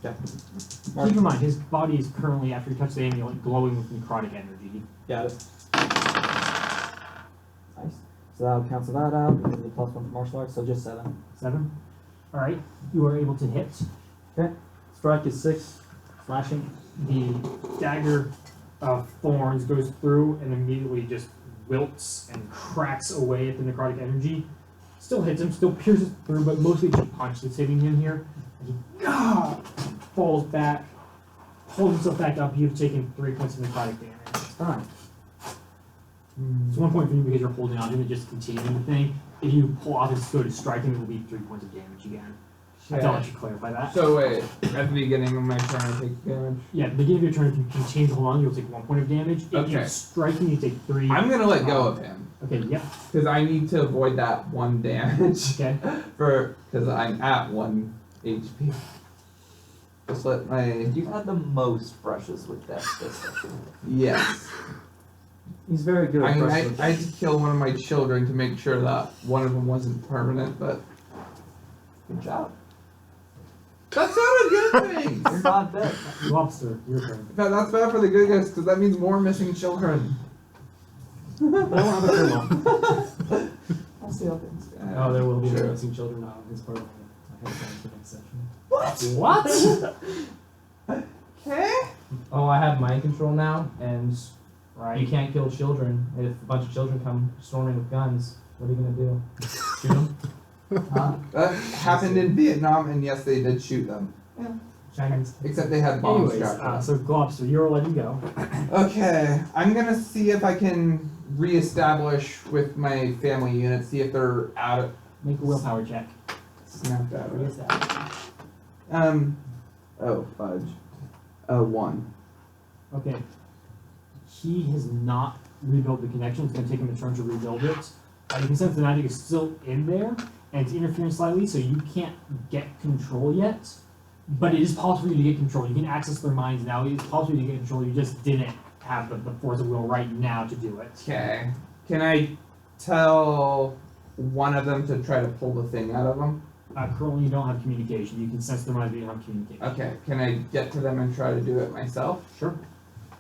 Okay. Keep in mind, his body is currently, after you touch the amulet, glowing with necrotic energy. Got it. Nice. So that'll cancel that out because of the +1 for martial arts. So just 7. 7. All right, you are able to hit. Strike is 6. Slashing. The dagger of thorns goes through and immediately just wilts and cracks away at the necrotic energy. Still hits him, still pierces through, but mostly it's a punch that's hitting him here. And he falls back, holds himself back up. You've taken 3 points of necrotic damage. Fine. It's 1 point for you because you're holding on to him and just continuing the thing. If you pull off his go to strike him, it will be 3 points of damage again. I don't let you clarify that. So wait, at the beginning of my turn I take damage? Yeah, at the beginning of your turn, if you continue to hold on, you'll take 1 point of damage. If you Okay. strike him, you take 3. I'm gonna let go of him. Okay, yep. Because I need to avoid that 1 damage. Okay. Because I'm at 1 HP. Just let my... You've had the most brushes with death this session. Yes. He's very good I at mean, brushing. I had to kill one of my children to make sure that one of them wasn't permanent, but... Good job. That's not a good thing! You're not dead. Lobster, your turn. That's bad for the good guys, because that means more missing children. I don't have a turn long. I'll see how things go. Oh, there will be Sure. missing children now. It's part of my head for next session. What? Okay. Oh, I have mind control now, and you Right. can't kill children. If a bunch of children come storming with guns, what are you gonna do? Shoot them? Huh? That happened in Vietnam, and yes, they did shoot them. Chinese. Except they had bombs Anyways, strapped to them. so Globster, you're letting go. Okay, I'm gonna see if I can reestablish with my family unit, see if they're out of Make a willpower check. snapped out of What it. is that? Oh, fudge. 1. Okay. He has not rebuilt the connection. It's going to take him a turn to rebuild it. You can sense the magic is still in there, and it's interfering slightly, so you can't get control yet. But it is possible for you to get control. You can access their minds now. It's possible for you to get control. You just didn't have the force of will right now to do it. Okay. Can I tell one of them to try to pull the thing out of them? Currently, you don't have communication. You can sense their minds, but you don't have communication. Okay. Can I get to them and try to do it myself? Sure.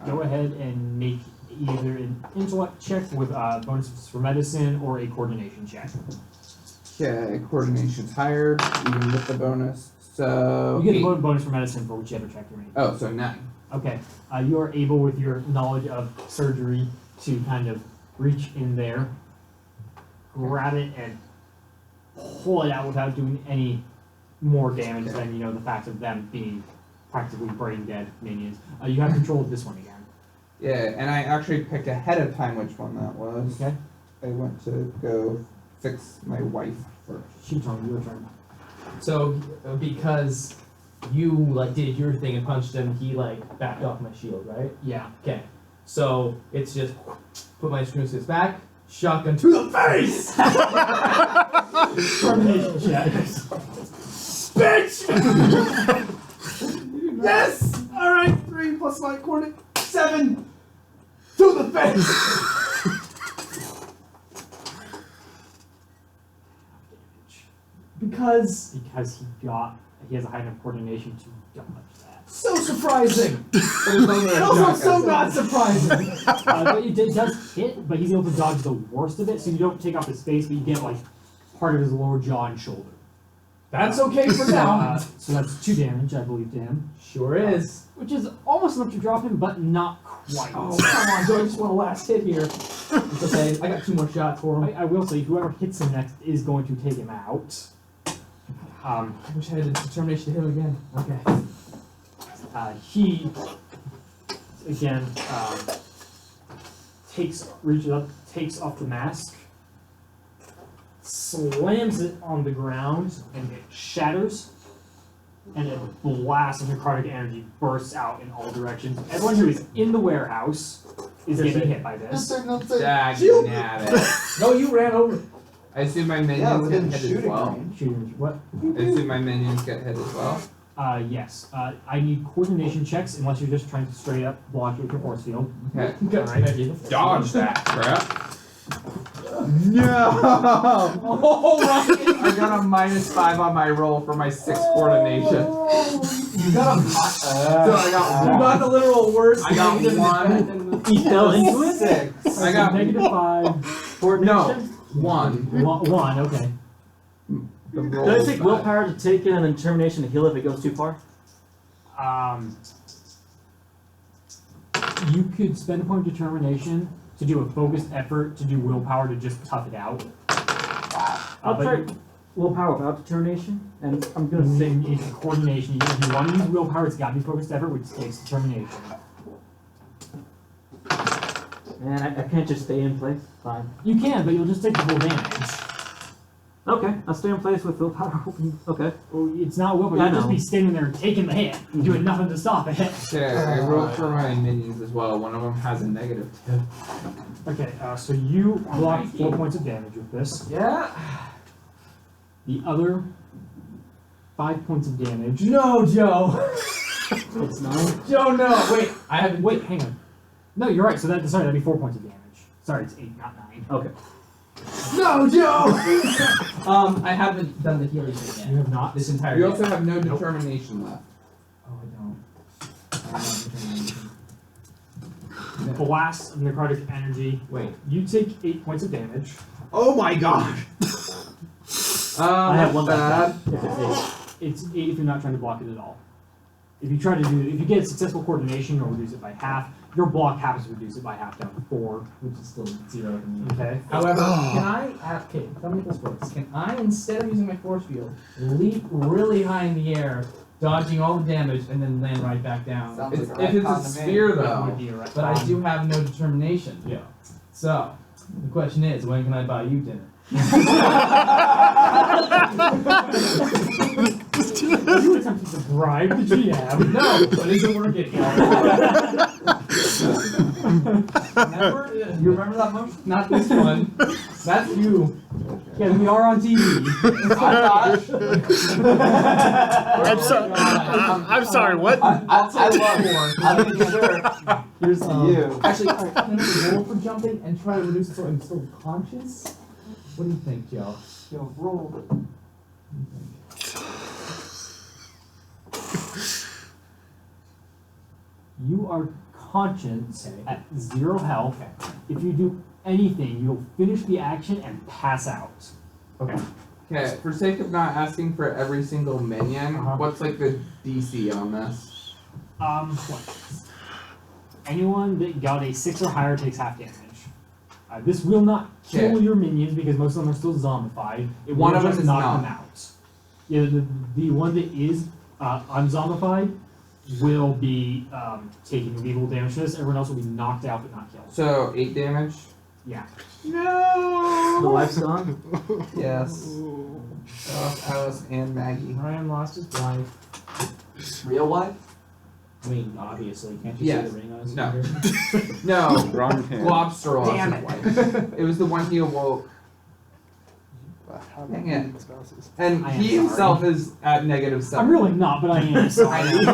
Go ahead and make either an intellect check with bonuses for medicine or a coordination check. Okay, coordination's higher, even with the bonus. So You get a 8. bonus for medicine for whichever check you're making. Oh, so 9. Okay. You are able, with your knowledge of surgery, to kind of reach in there, grab it, and pull it out without doing any more damage than, the fact of them being practically brain dead minions. You have control of this one again. Yeah, and I actually picked ahead of time which one that was. Okay? I went to go fix my wife first. Shiton, your turn. So, because you did your thing and punched him, he backed off my shield, right? Yeah. Okay. So it's just put my screw to his back, shotgun to the face. Termination check. Bitch! Yes! Alright, 3 plus my coordinate, 7 to the face! Because He has a high enough coordination to dodge that. so surprising! But it's only a And also so shotgun. not surprising! But it does hit, but he's able to dodge the worst of it, so you don't take off his face, but you get part of his lower jaw and shoulder. That's okay for now. So that's 2 damage, I believe, to him. Sure is. Which is almost enough to drop him, but not quite. Oh, come on, Joe, I just want a last hit here. It's okay, I got 2 more shots for him. I will say, whoever hits him next is going to take him out. I wish I had a determination to hit him again. Okay. He, again, reaches up, takes off the mask, slams it on the ground, and it shatters, and a blast of necrotic energy bursts out in all directions. Everyone who is in the warehouse is getting hit by this. Dagging at it. No, you ran over. I assume my Yeah, minions within get hit as shooting well. range. Shooting, what? I assume my minions get hit as well. Yes. I need coordination checks unless you're just trying to straight up block it with your force field. Okay. Alright. Dodge that crap. No! Oh, right. I got a -5 on my roll for my 6 coordination. You got a So I got You one. got the literal worst. I got negative 1. He fell into it? 6. I got -5. Coordination? 1. One, okay. The roll Does is it take 5. willpower to take it and then determination to heal if it goes too far? You could spend a point of determination to do a focused effort to do willpower to just tough it out. I'll but try willpower without determination, and I'm gonna say it's coordination. If you want to use willpower, it's got to be focused effort, which takes determination. man, I can't just stay in place. Fine. You can, but you'll just take the full damage. Okay, I'll stay in place with willpower. Okay. Well, it's not willpower. I You'll just know. be standing there taking the hit, doing nothing to stop it. Okay, I rolled for my minions as well. One of them has a -2. Okay, so you block 4 points of damage with this. Yeah. The other 5 points of damage. No, Joe. It's 9. Joe, no. Wait, I haven't. Wait, hang on. No, you're right. So that'd be 4 points of damage. Sorry, it's 8, not 9. Okay. No, Joe. I haven't done the healing thing You yet. have not. This entire. You day. also have no determination left. Oh, I don't. I don't have determination. Blast of necrotic energy. Wait. You take 8 points of damage. Oh my god. I have one bad. left. If it's 8. It's 8 if you're not trying to block it at all. If you try to do, if you get successful coordination or reduce it by half, your block happens to reduce it by half down to 4. Which is still 0 to me. Okay. However, can I? Okay, tell me if this works. Can I, instead of using my force field, leap really high in the air, dodging all the damage, and then land right back down? Sounds It's, like a if it's a retcon to me. sphere That though. would be a right. But I do have no determination. Yeah. So, the question is, when can I buy you dinner? Are you attempting to bribe the GM? No, but is it working? Remember? You remember that motion? Not this one. That's you. Yeah, we are on TV. I'm sorry. I'm sorry. What? I'll make sure. Here's to you. Actually, alright, can I roll for jumping and try to reduce it so I'm still conscious? What do you think, Joe? Yo, roll it. You are conscious Okay. at 0 health. If you do anything, you'll finish the action and pass out. Okay. Okay, for sake of not asking for every single minion, Uh-huh. what's like the DC on this? What? Anyone that got a 6 or higher takes half damage. This will not kill Okay. your minions because most of them are still zombified. It One will of them just is knock not. them out. Yeah, the one that is unzombified will be taking lethal damage to this. Everyone else will be knocked out but not killed. So 8 damage. Yeah. The wife's gone? Yes. Alice and Maggie. Ryan lost his wife. Real life? I mean, obviously, can't you Yes. see the ring on his No. finger? No, Wrong hand. Globster lost Damn his it. wife. It was the one he awoke. Dang it. And I am he sorry. himself is at -7. I'm really not, but I am sorry. I know.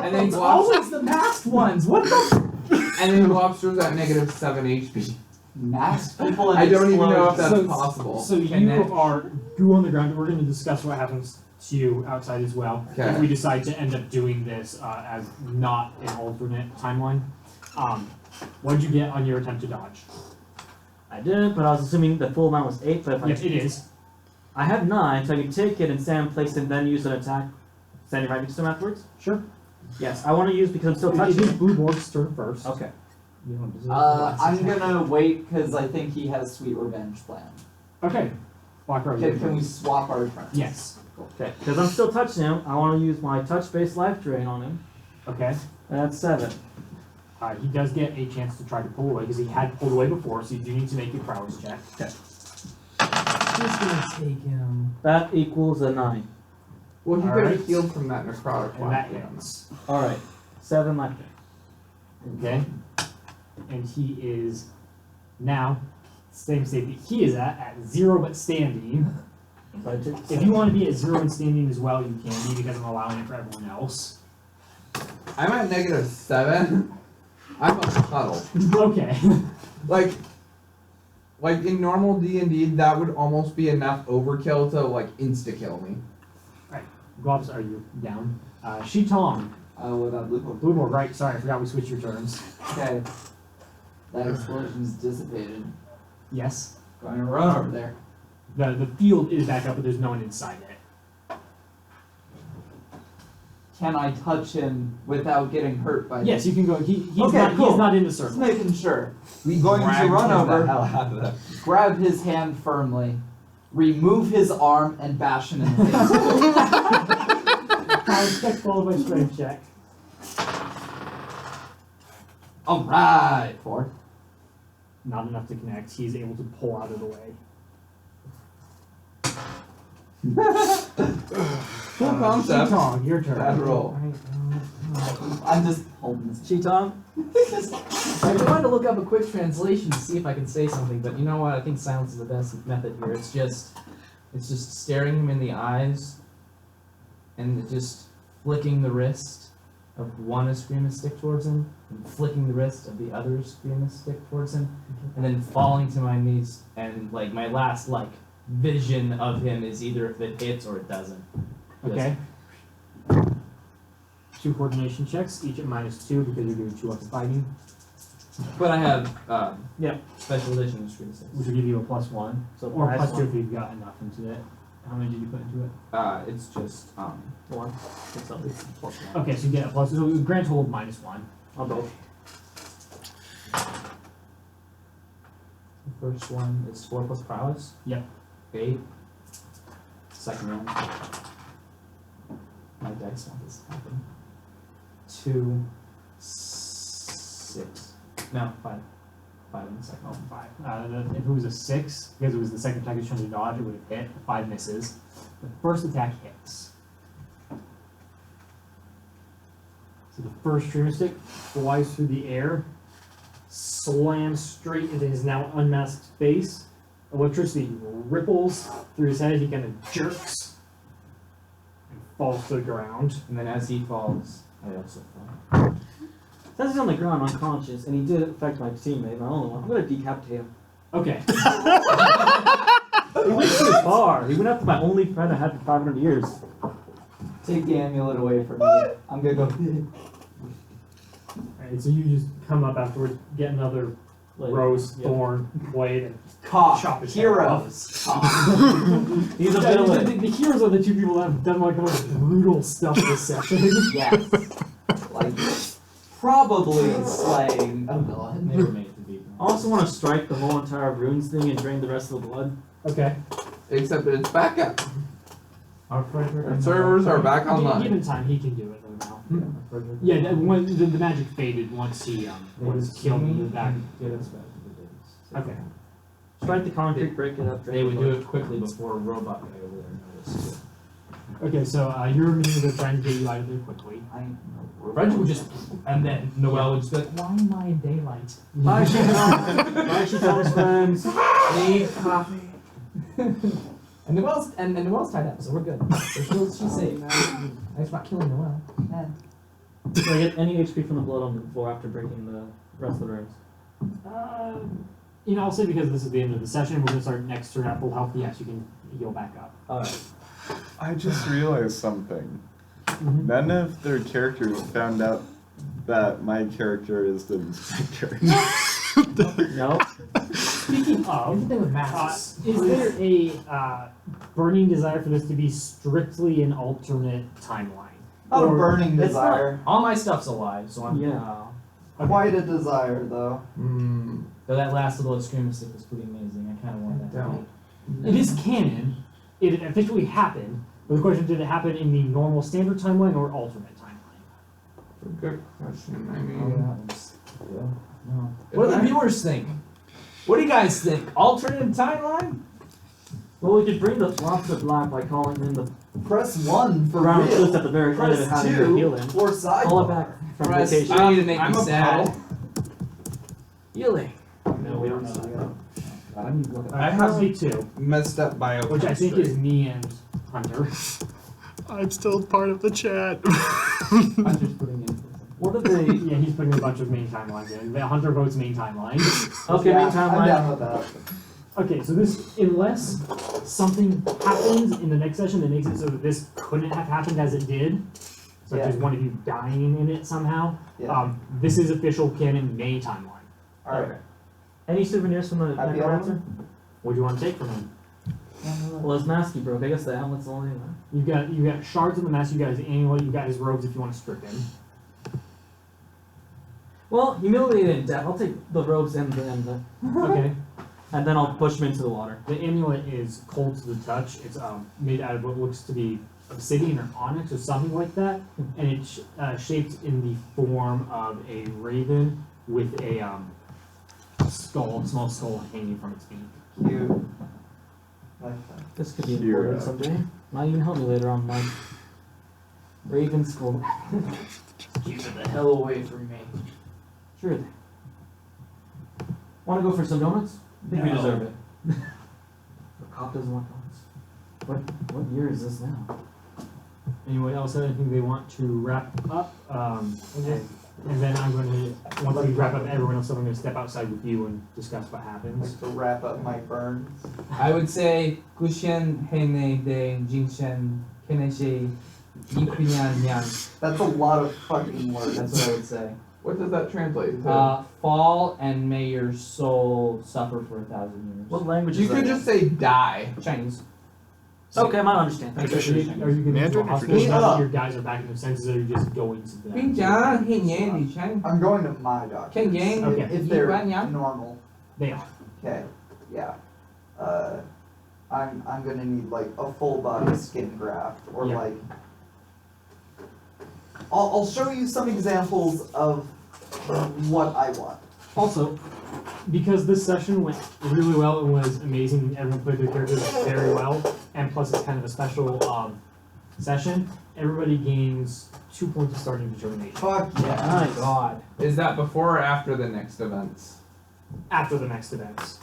And then It's Globster, always the masked ones. What the? and then Globster's at -7 HP. Masked people and I don't even know if explosions. that's So- possible. So Can you that- are goo on the ground. We're going to discuss what happens to you outside as well. Okay. If we decide to end up doing this as not an alternate timeline. What did you get on your attempt to dodge? I didn't, but I was assuming the full amount was 8, but if Yes, it is. I have 9, so I can take it and stand in place and then use an attack standing right next to him afterwards? Sure. Yes, I want to use because I'm still It touching. is Blue Borg's turn first. Okay. You don't deserve the last I'm attack. gonna wait because I think he has sweet revenge planned. Okay. Black Rose. Can we swap our turns? Yes. Okay, because I'm still touching him, I want to use my touch-based life drain on him. Okay. That's 7. He does get a chance to try to pull away because he had pulled away before, so you do need to make a prowess check. Just gonna take him. That equals a 9. Well, he All could right. have healed from that necrotic And that one. hits. Alright, 7 life drain. Okay. And he is now same state that he is at 0 but standing. So I took If you want to be at 0 and standing as well, you can be because I'm allowing it for everyone else. I'm at -7. I'm a puddle. Okay. Like in normal D&D, that would almost be enough overkill to like insta-kill me. Globs, are you down? Shitong. What about Blue Board? Blue Board, right. Sorry, I forgot we switched your turns. Okay. That explosion's dissipated. Yes. Going to run over there. The field is back up, but there's no one inside it. can I touch him without getting hurt by Yes, you can go. He's Okay, not. cool. He's not in the Just circle. making sure. We Going to dragged run him the over. hell out of there. Grab his hand firmly, remove his arm, and bash him in the face. Challenge check followed by strength check. Alright. 4. Not enough to connect. He's able to pull out of the way. Cool concept. Cheetong, your turn. Bad roll. I'm just holding this. Cheetong? I wanted to look up a quick translation to see if I can say something, but you know what? I think silence is the best method here. It's just staring him in the eyes and just flicking the wrist of one Eskrima stick towards him and flicking the wrist of the other Eskrima stick towards him and then falling to my knees and like my last like vision of him is either if it hits or it doesn't. Okay. 2 coordination checks, each at -2 because you're doing 2 up fighting, But I have Yep. special edition Eskrima sticks. which will give you a +1. So Or minus +2 one. if you've got enough into it. How many did you put into it? It's just 1. It's at least +1. Okay, so you get a plus. So grand total of -1. On both. the first one is 4 plus prowess. Yep. 8. Second one. My dice want this to happen. 2, 6. No, 5. 5 in the second Oh, one. 5. If it was a 6, because it was the second attack he's trying to dodge, it would have hit. 5 misses. The first attack hits. So the first streamer stick flies through the air, slams straight into his now unmasked face. Electricity ripples through his head. He kind of jerks and falls to the ground. And then as he falls, I also fall. Since he's on the ground unconscious, and he did affect my teammate, my only one, I'm gonna decapitate him. Okay. He went too far. He went after my only friend I had for 500 years. Take the amulet away from me. I'm gonna go. Alright, so you just come up afterwards, get another rose, thorn, blade, and Cough. chop his head off. Heroes. Cough. He's a Yeah, villain. the heroes are the 2 people that have done like the most brutal stuff this session. Yes. Like, probably slaying a villain. Never made it to beat. I also want to strike the whole entire runes thing and drain the rest of the blood. Okay. Except it's back up. Our Frederick Our servers are back Given online. time, he can do it though now. Frederick. Yeah, when the magic faded once he was killed in the back. Get us back to the days. Okay. Strike the concrete, break it up, drain They would the do blood. it quickly before a robot guy over there noticed it. Okay, so you're immediately they're trying to get you out of there quickly. Frederick would just, and then Noelle would just be like, why am I in daylight? Bye, Cheetong. Bye, Cheetong's friends. Need coffee. And Noelle's tied up, so we're good. So she's safe. I'm just not killing Noelle. Do I get any HP from the blood on the floor after breaking the rest of the runes? I'll say because this is the end of the session, we're gonna start next turn at full health. Yes, you can heal back up. Alright. I just realized something. Mhm. None of their characters found out that my character is the inspector. No. Speaking of, Everything with masks. is there a burning desire for this to be strictly an alternate timeline? Not a Or- burning it's desire. All my stuff's alive, so I'm. Yeah. Quite a desire, though. Though that last little Eskrima stick was pretty amazing. I kind of want that. Don't. It is canon. It officially happened. But the question, did it happen in the normal standard timeline or alternate timeline? Good question. I Oh, mean, yeah. No. What do the viewers think? What do you guys think? Alternate timeline? Well, we could bring the flop to black by calling in the Press 1 for round twist real. at the very end Press and having 2 her heal him. for sidebar. Call it back from Press vacation. I need to make I'm me a sad. puddle. Healing. No, we don't know that. I need to look at I have Currently 2, messed up biochemistry. which I think is me and Hunter. I'm still part of the chat. I'm just putting in. What are they? Yeah, he's putting a bunch of main timelines in. The Hunter votes main timeline. Okay, Yeah, meantime, I'm down with that. Okay, so this, unless something happens in the next session that makes it so that this couldn't have happened as it did, such Yeah. as one of you dying in it somehow, Yeah. this is official canon May timeline. Alright. Any souvenirs from the Happy necromancer? What do you want to take from him? Well, his mask he broke. I guess the helmet's the only one. You got shards of the mask. You got his amulet. You got his robes if you want to strip him. Well, humiliated in death. I'll take the robes and the Okay. and then I'll push him into the water. The amulet is cold to the touch. It's made out of what looks to be obsidian or onyx or something like that, and it's shaped in the form of a raven with a skull, small skull hanging from its beak. Cute. Like that. This could be You're important someday. Might even help me later on, Mike. Raven skull. Keep it the hell away from me. Sure thing. Want to go for some donuts? I think we No. deserve it. The cop doesn't want donuts. What year is this now? Anyone else have anything they want to wrap up? And then I'm going to, once we wrap up everyone else, I'm going to step outside with you and discuss what happens. To wrap up my burns. I would say Kushen Hene de Jingshen Keneshi Yipinyan Yang. That's a lot of fucking words. That's what I would say. What does that translate to? Fall and may your soul suffer for 1,000 years. What language You is could that? just say die. Chinese. Okay, I might understand. Are you going to Mandarin the or hospital now traditional? that your guys are back in their senses, or are you just going to them? Bingjang Hinyan Di Chen. I'm going to my doctor. Ken Yang. Okay. If they're Yuan Yang. normal. They are. Okay. Yeah. I'm gonna need like a full body skin graft or Yeah. like. I'll show you some examples of what I want. Also, because this session went really well and was amazing, and everyone played their characters very well, and plus it's kind of a special session, everybody gains 2 points of starting determination Fuck yeah. Nice. God. Is that before or after the next events? after the next events.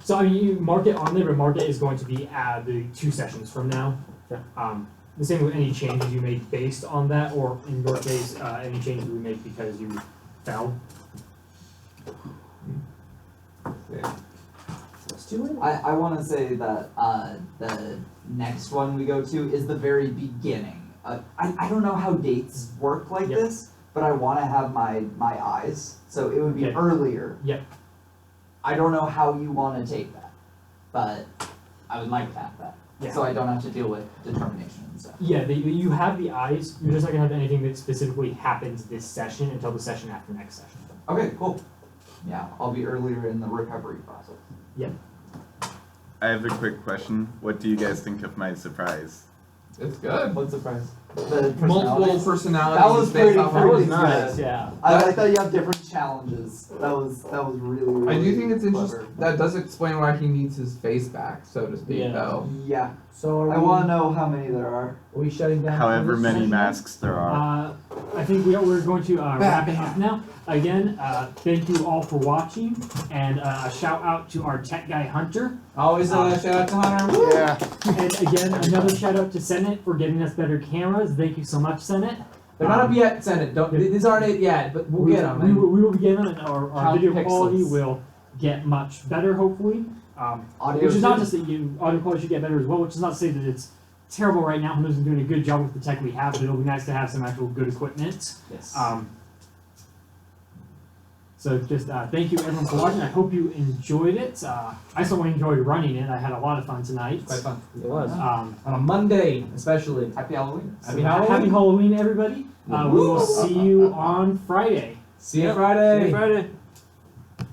So I mean, you mark it on there, but mark it is going to be the 2 sessions from now. The same with any changes you make based on that, or in your case, any changes we make because you fell. Yeah. Let's do it. I want to say that the next one we go to is the very beginning. I don't know how dates work like Yep. this, but I want to have my eyes, so it would be Okay. earlier. Yep. I don't know how you want to take that, but I would like to have that, Yeah. so I don't have to deal with determination and stuff. Yeah, you have the eyes. You're just not gonna have anything that specifically happens this session until the session after next session. Okay, cool. Yeah, I'll be earlier in the recovery process. I have a quick question. What do you guys think of my surprise? It's good. What surprise? The Multiple personalities? personalities. That was based pretty- off that of was his- nice, yeah. I like that you have different challenges. That was really I do think it's clever. interesting. That does explain why he needs his face back, so to speak, Yeah. though. Yeah, So are I want to know how many there are. we shutting down? However this many session? masks there are. I think we're going to wrap it up now. Again, thank you all for watching, and a shout out to our tech guy Hunter. Always shout out to Hunter. Woo! Yeah. And again, another shout out to Senate for getting us better cameras. Thank you so much, Senate. They're not up yet, Senate. Don't. These aren't it yet, but we'll get them. We will be getting them, and our Count video pixels. quality will get much better, hopefully. Audio Which is not too? to say audio quality should get better as well, which is not to say that it's terrible right now. Hunter's been doing a good job with the tech we have, but it'll be nice to have some actual good equipment. Yes. So just thank you everyone for watching. I hope you enjoyed it. I certainly enjoyed running it. I had a lot of fun tonight. Quite fun. It was. On a Monday, especially. Happy Halloween. Happy Halloween, everybody. We will see you on Friday. See you Friday. See you Friday.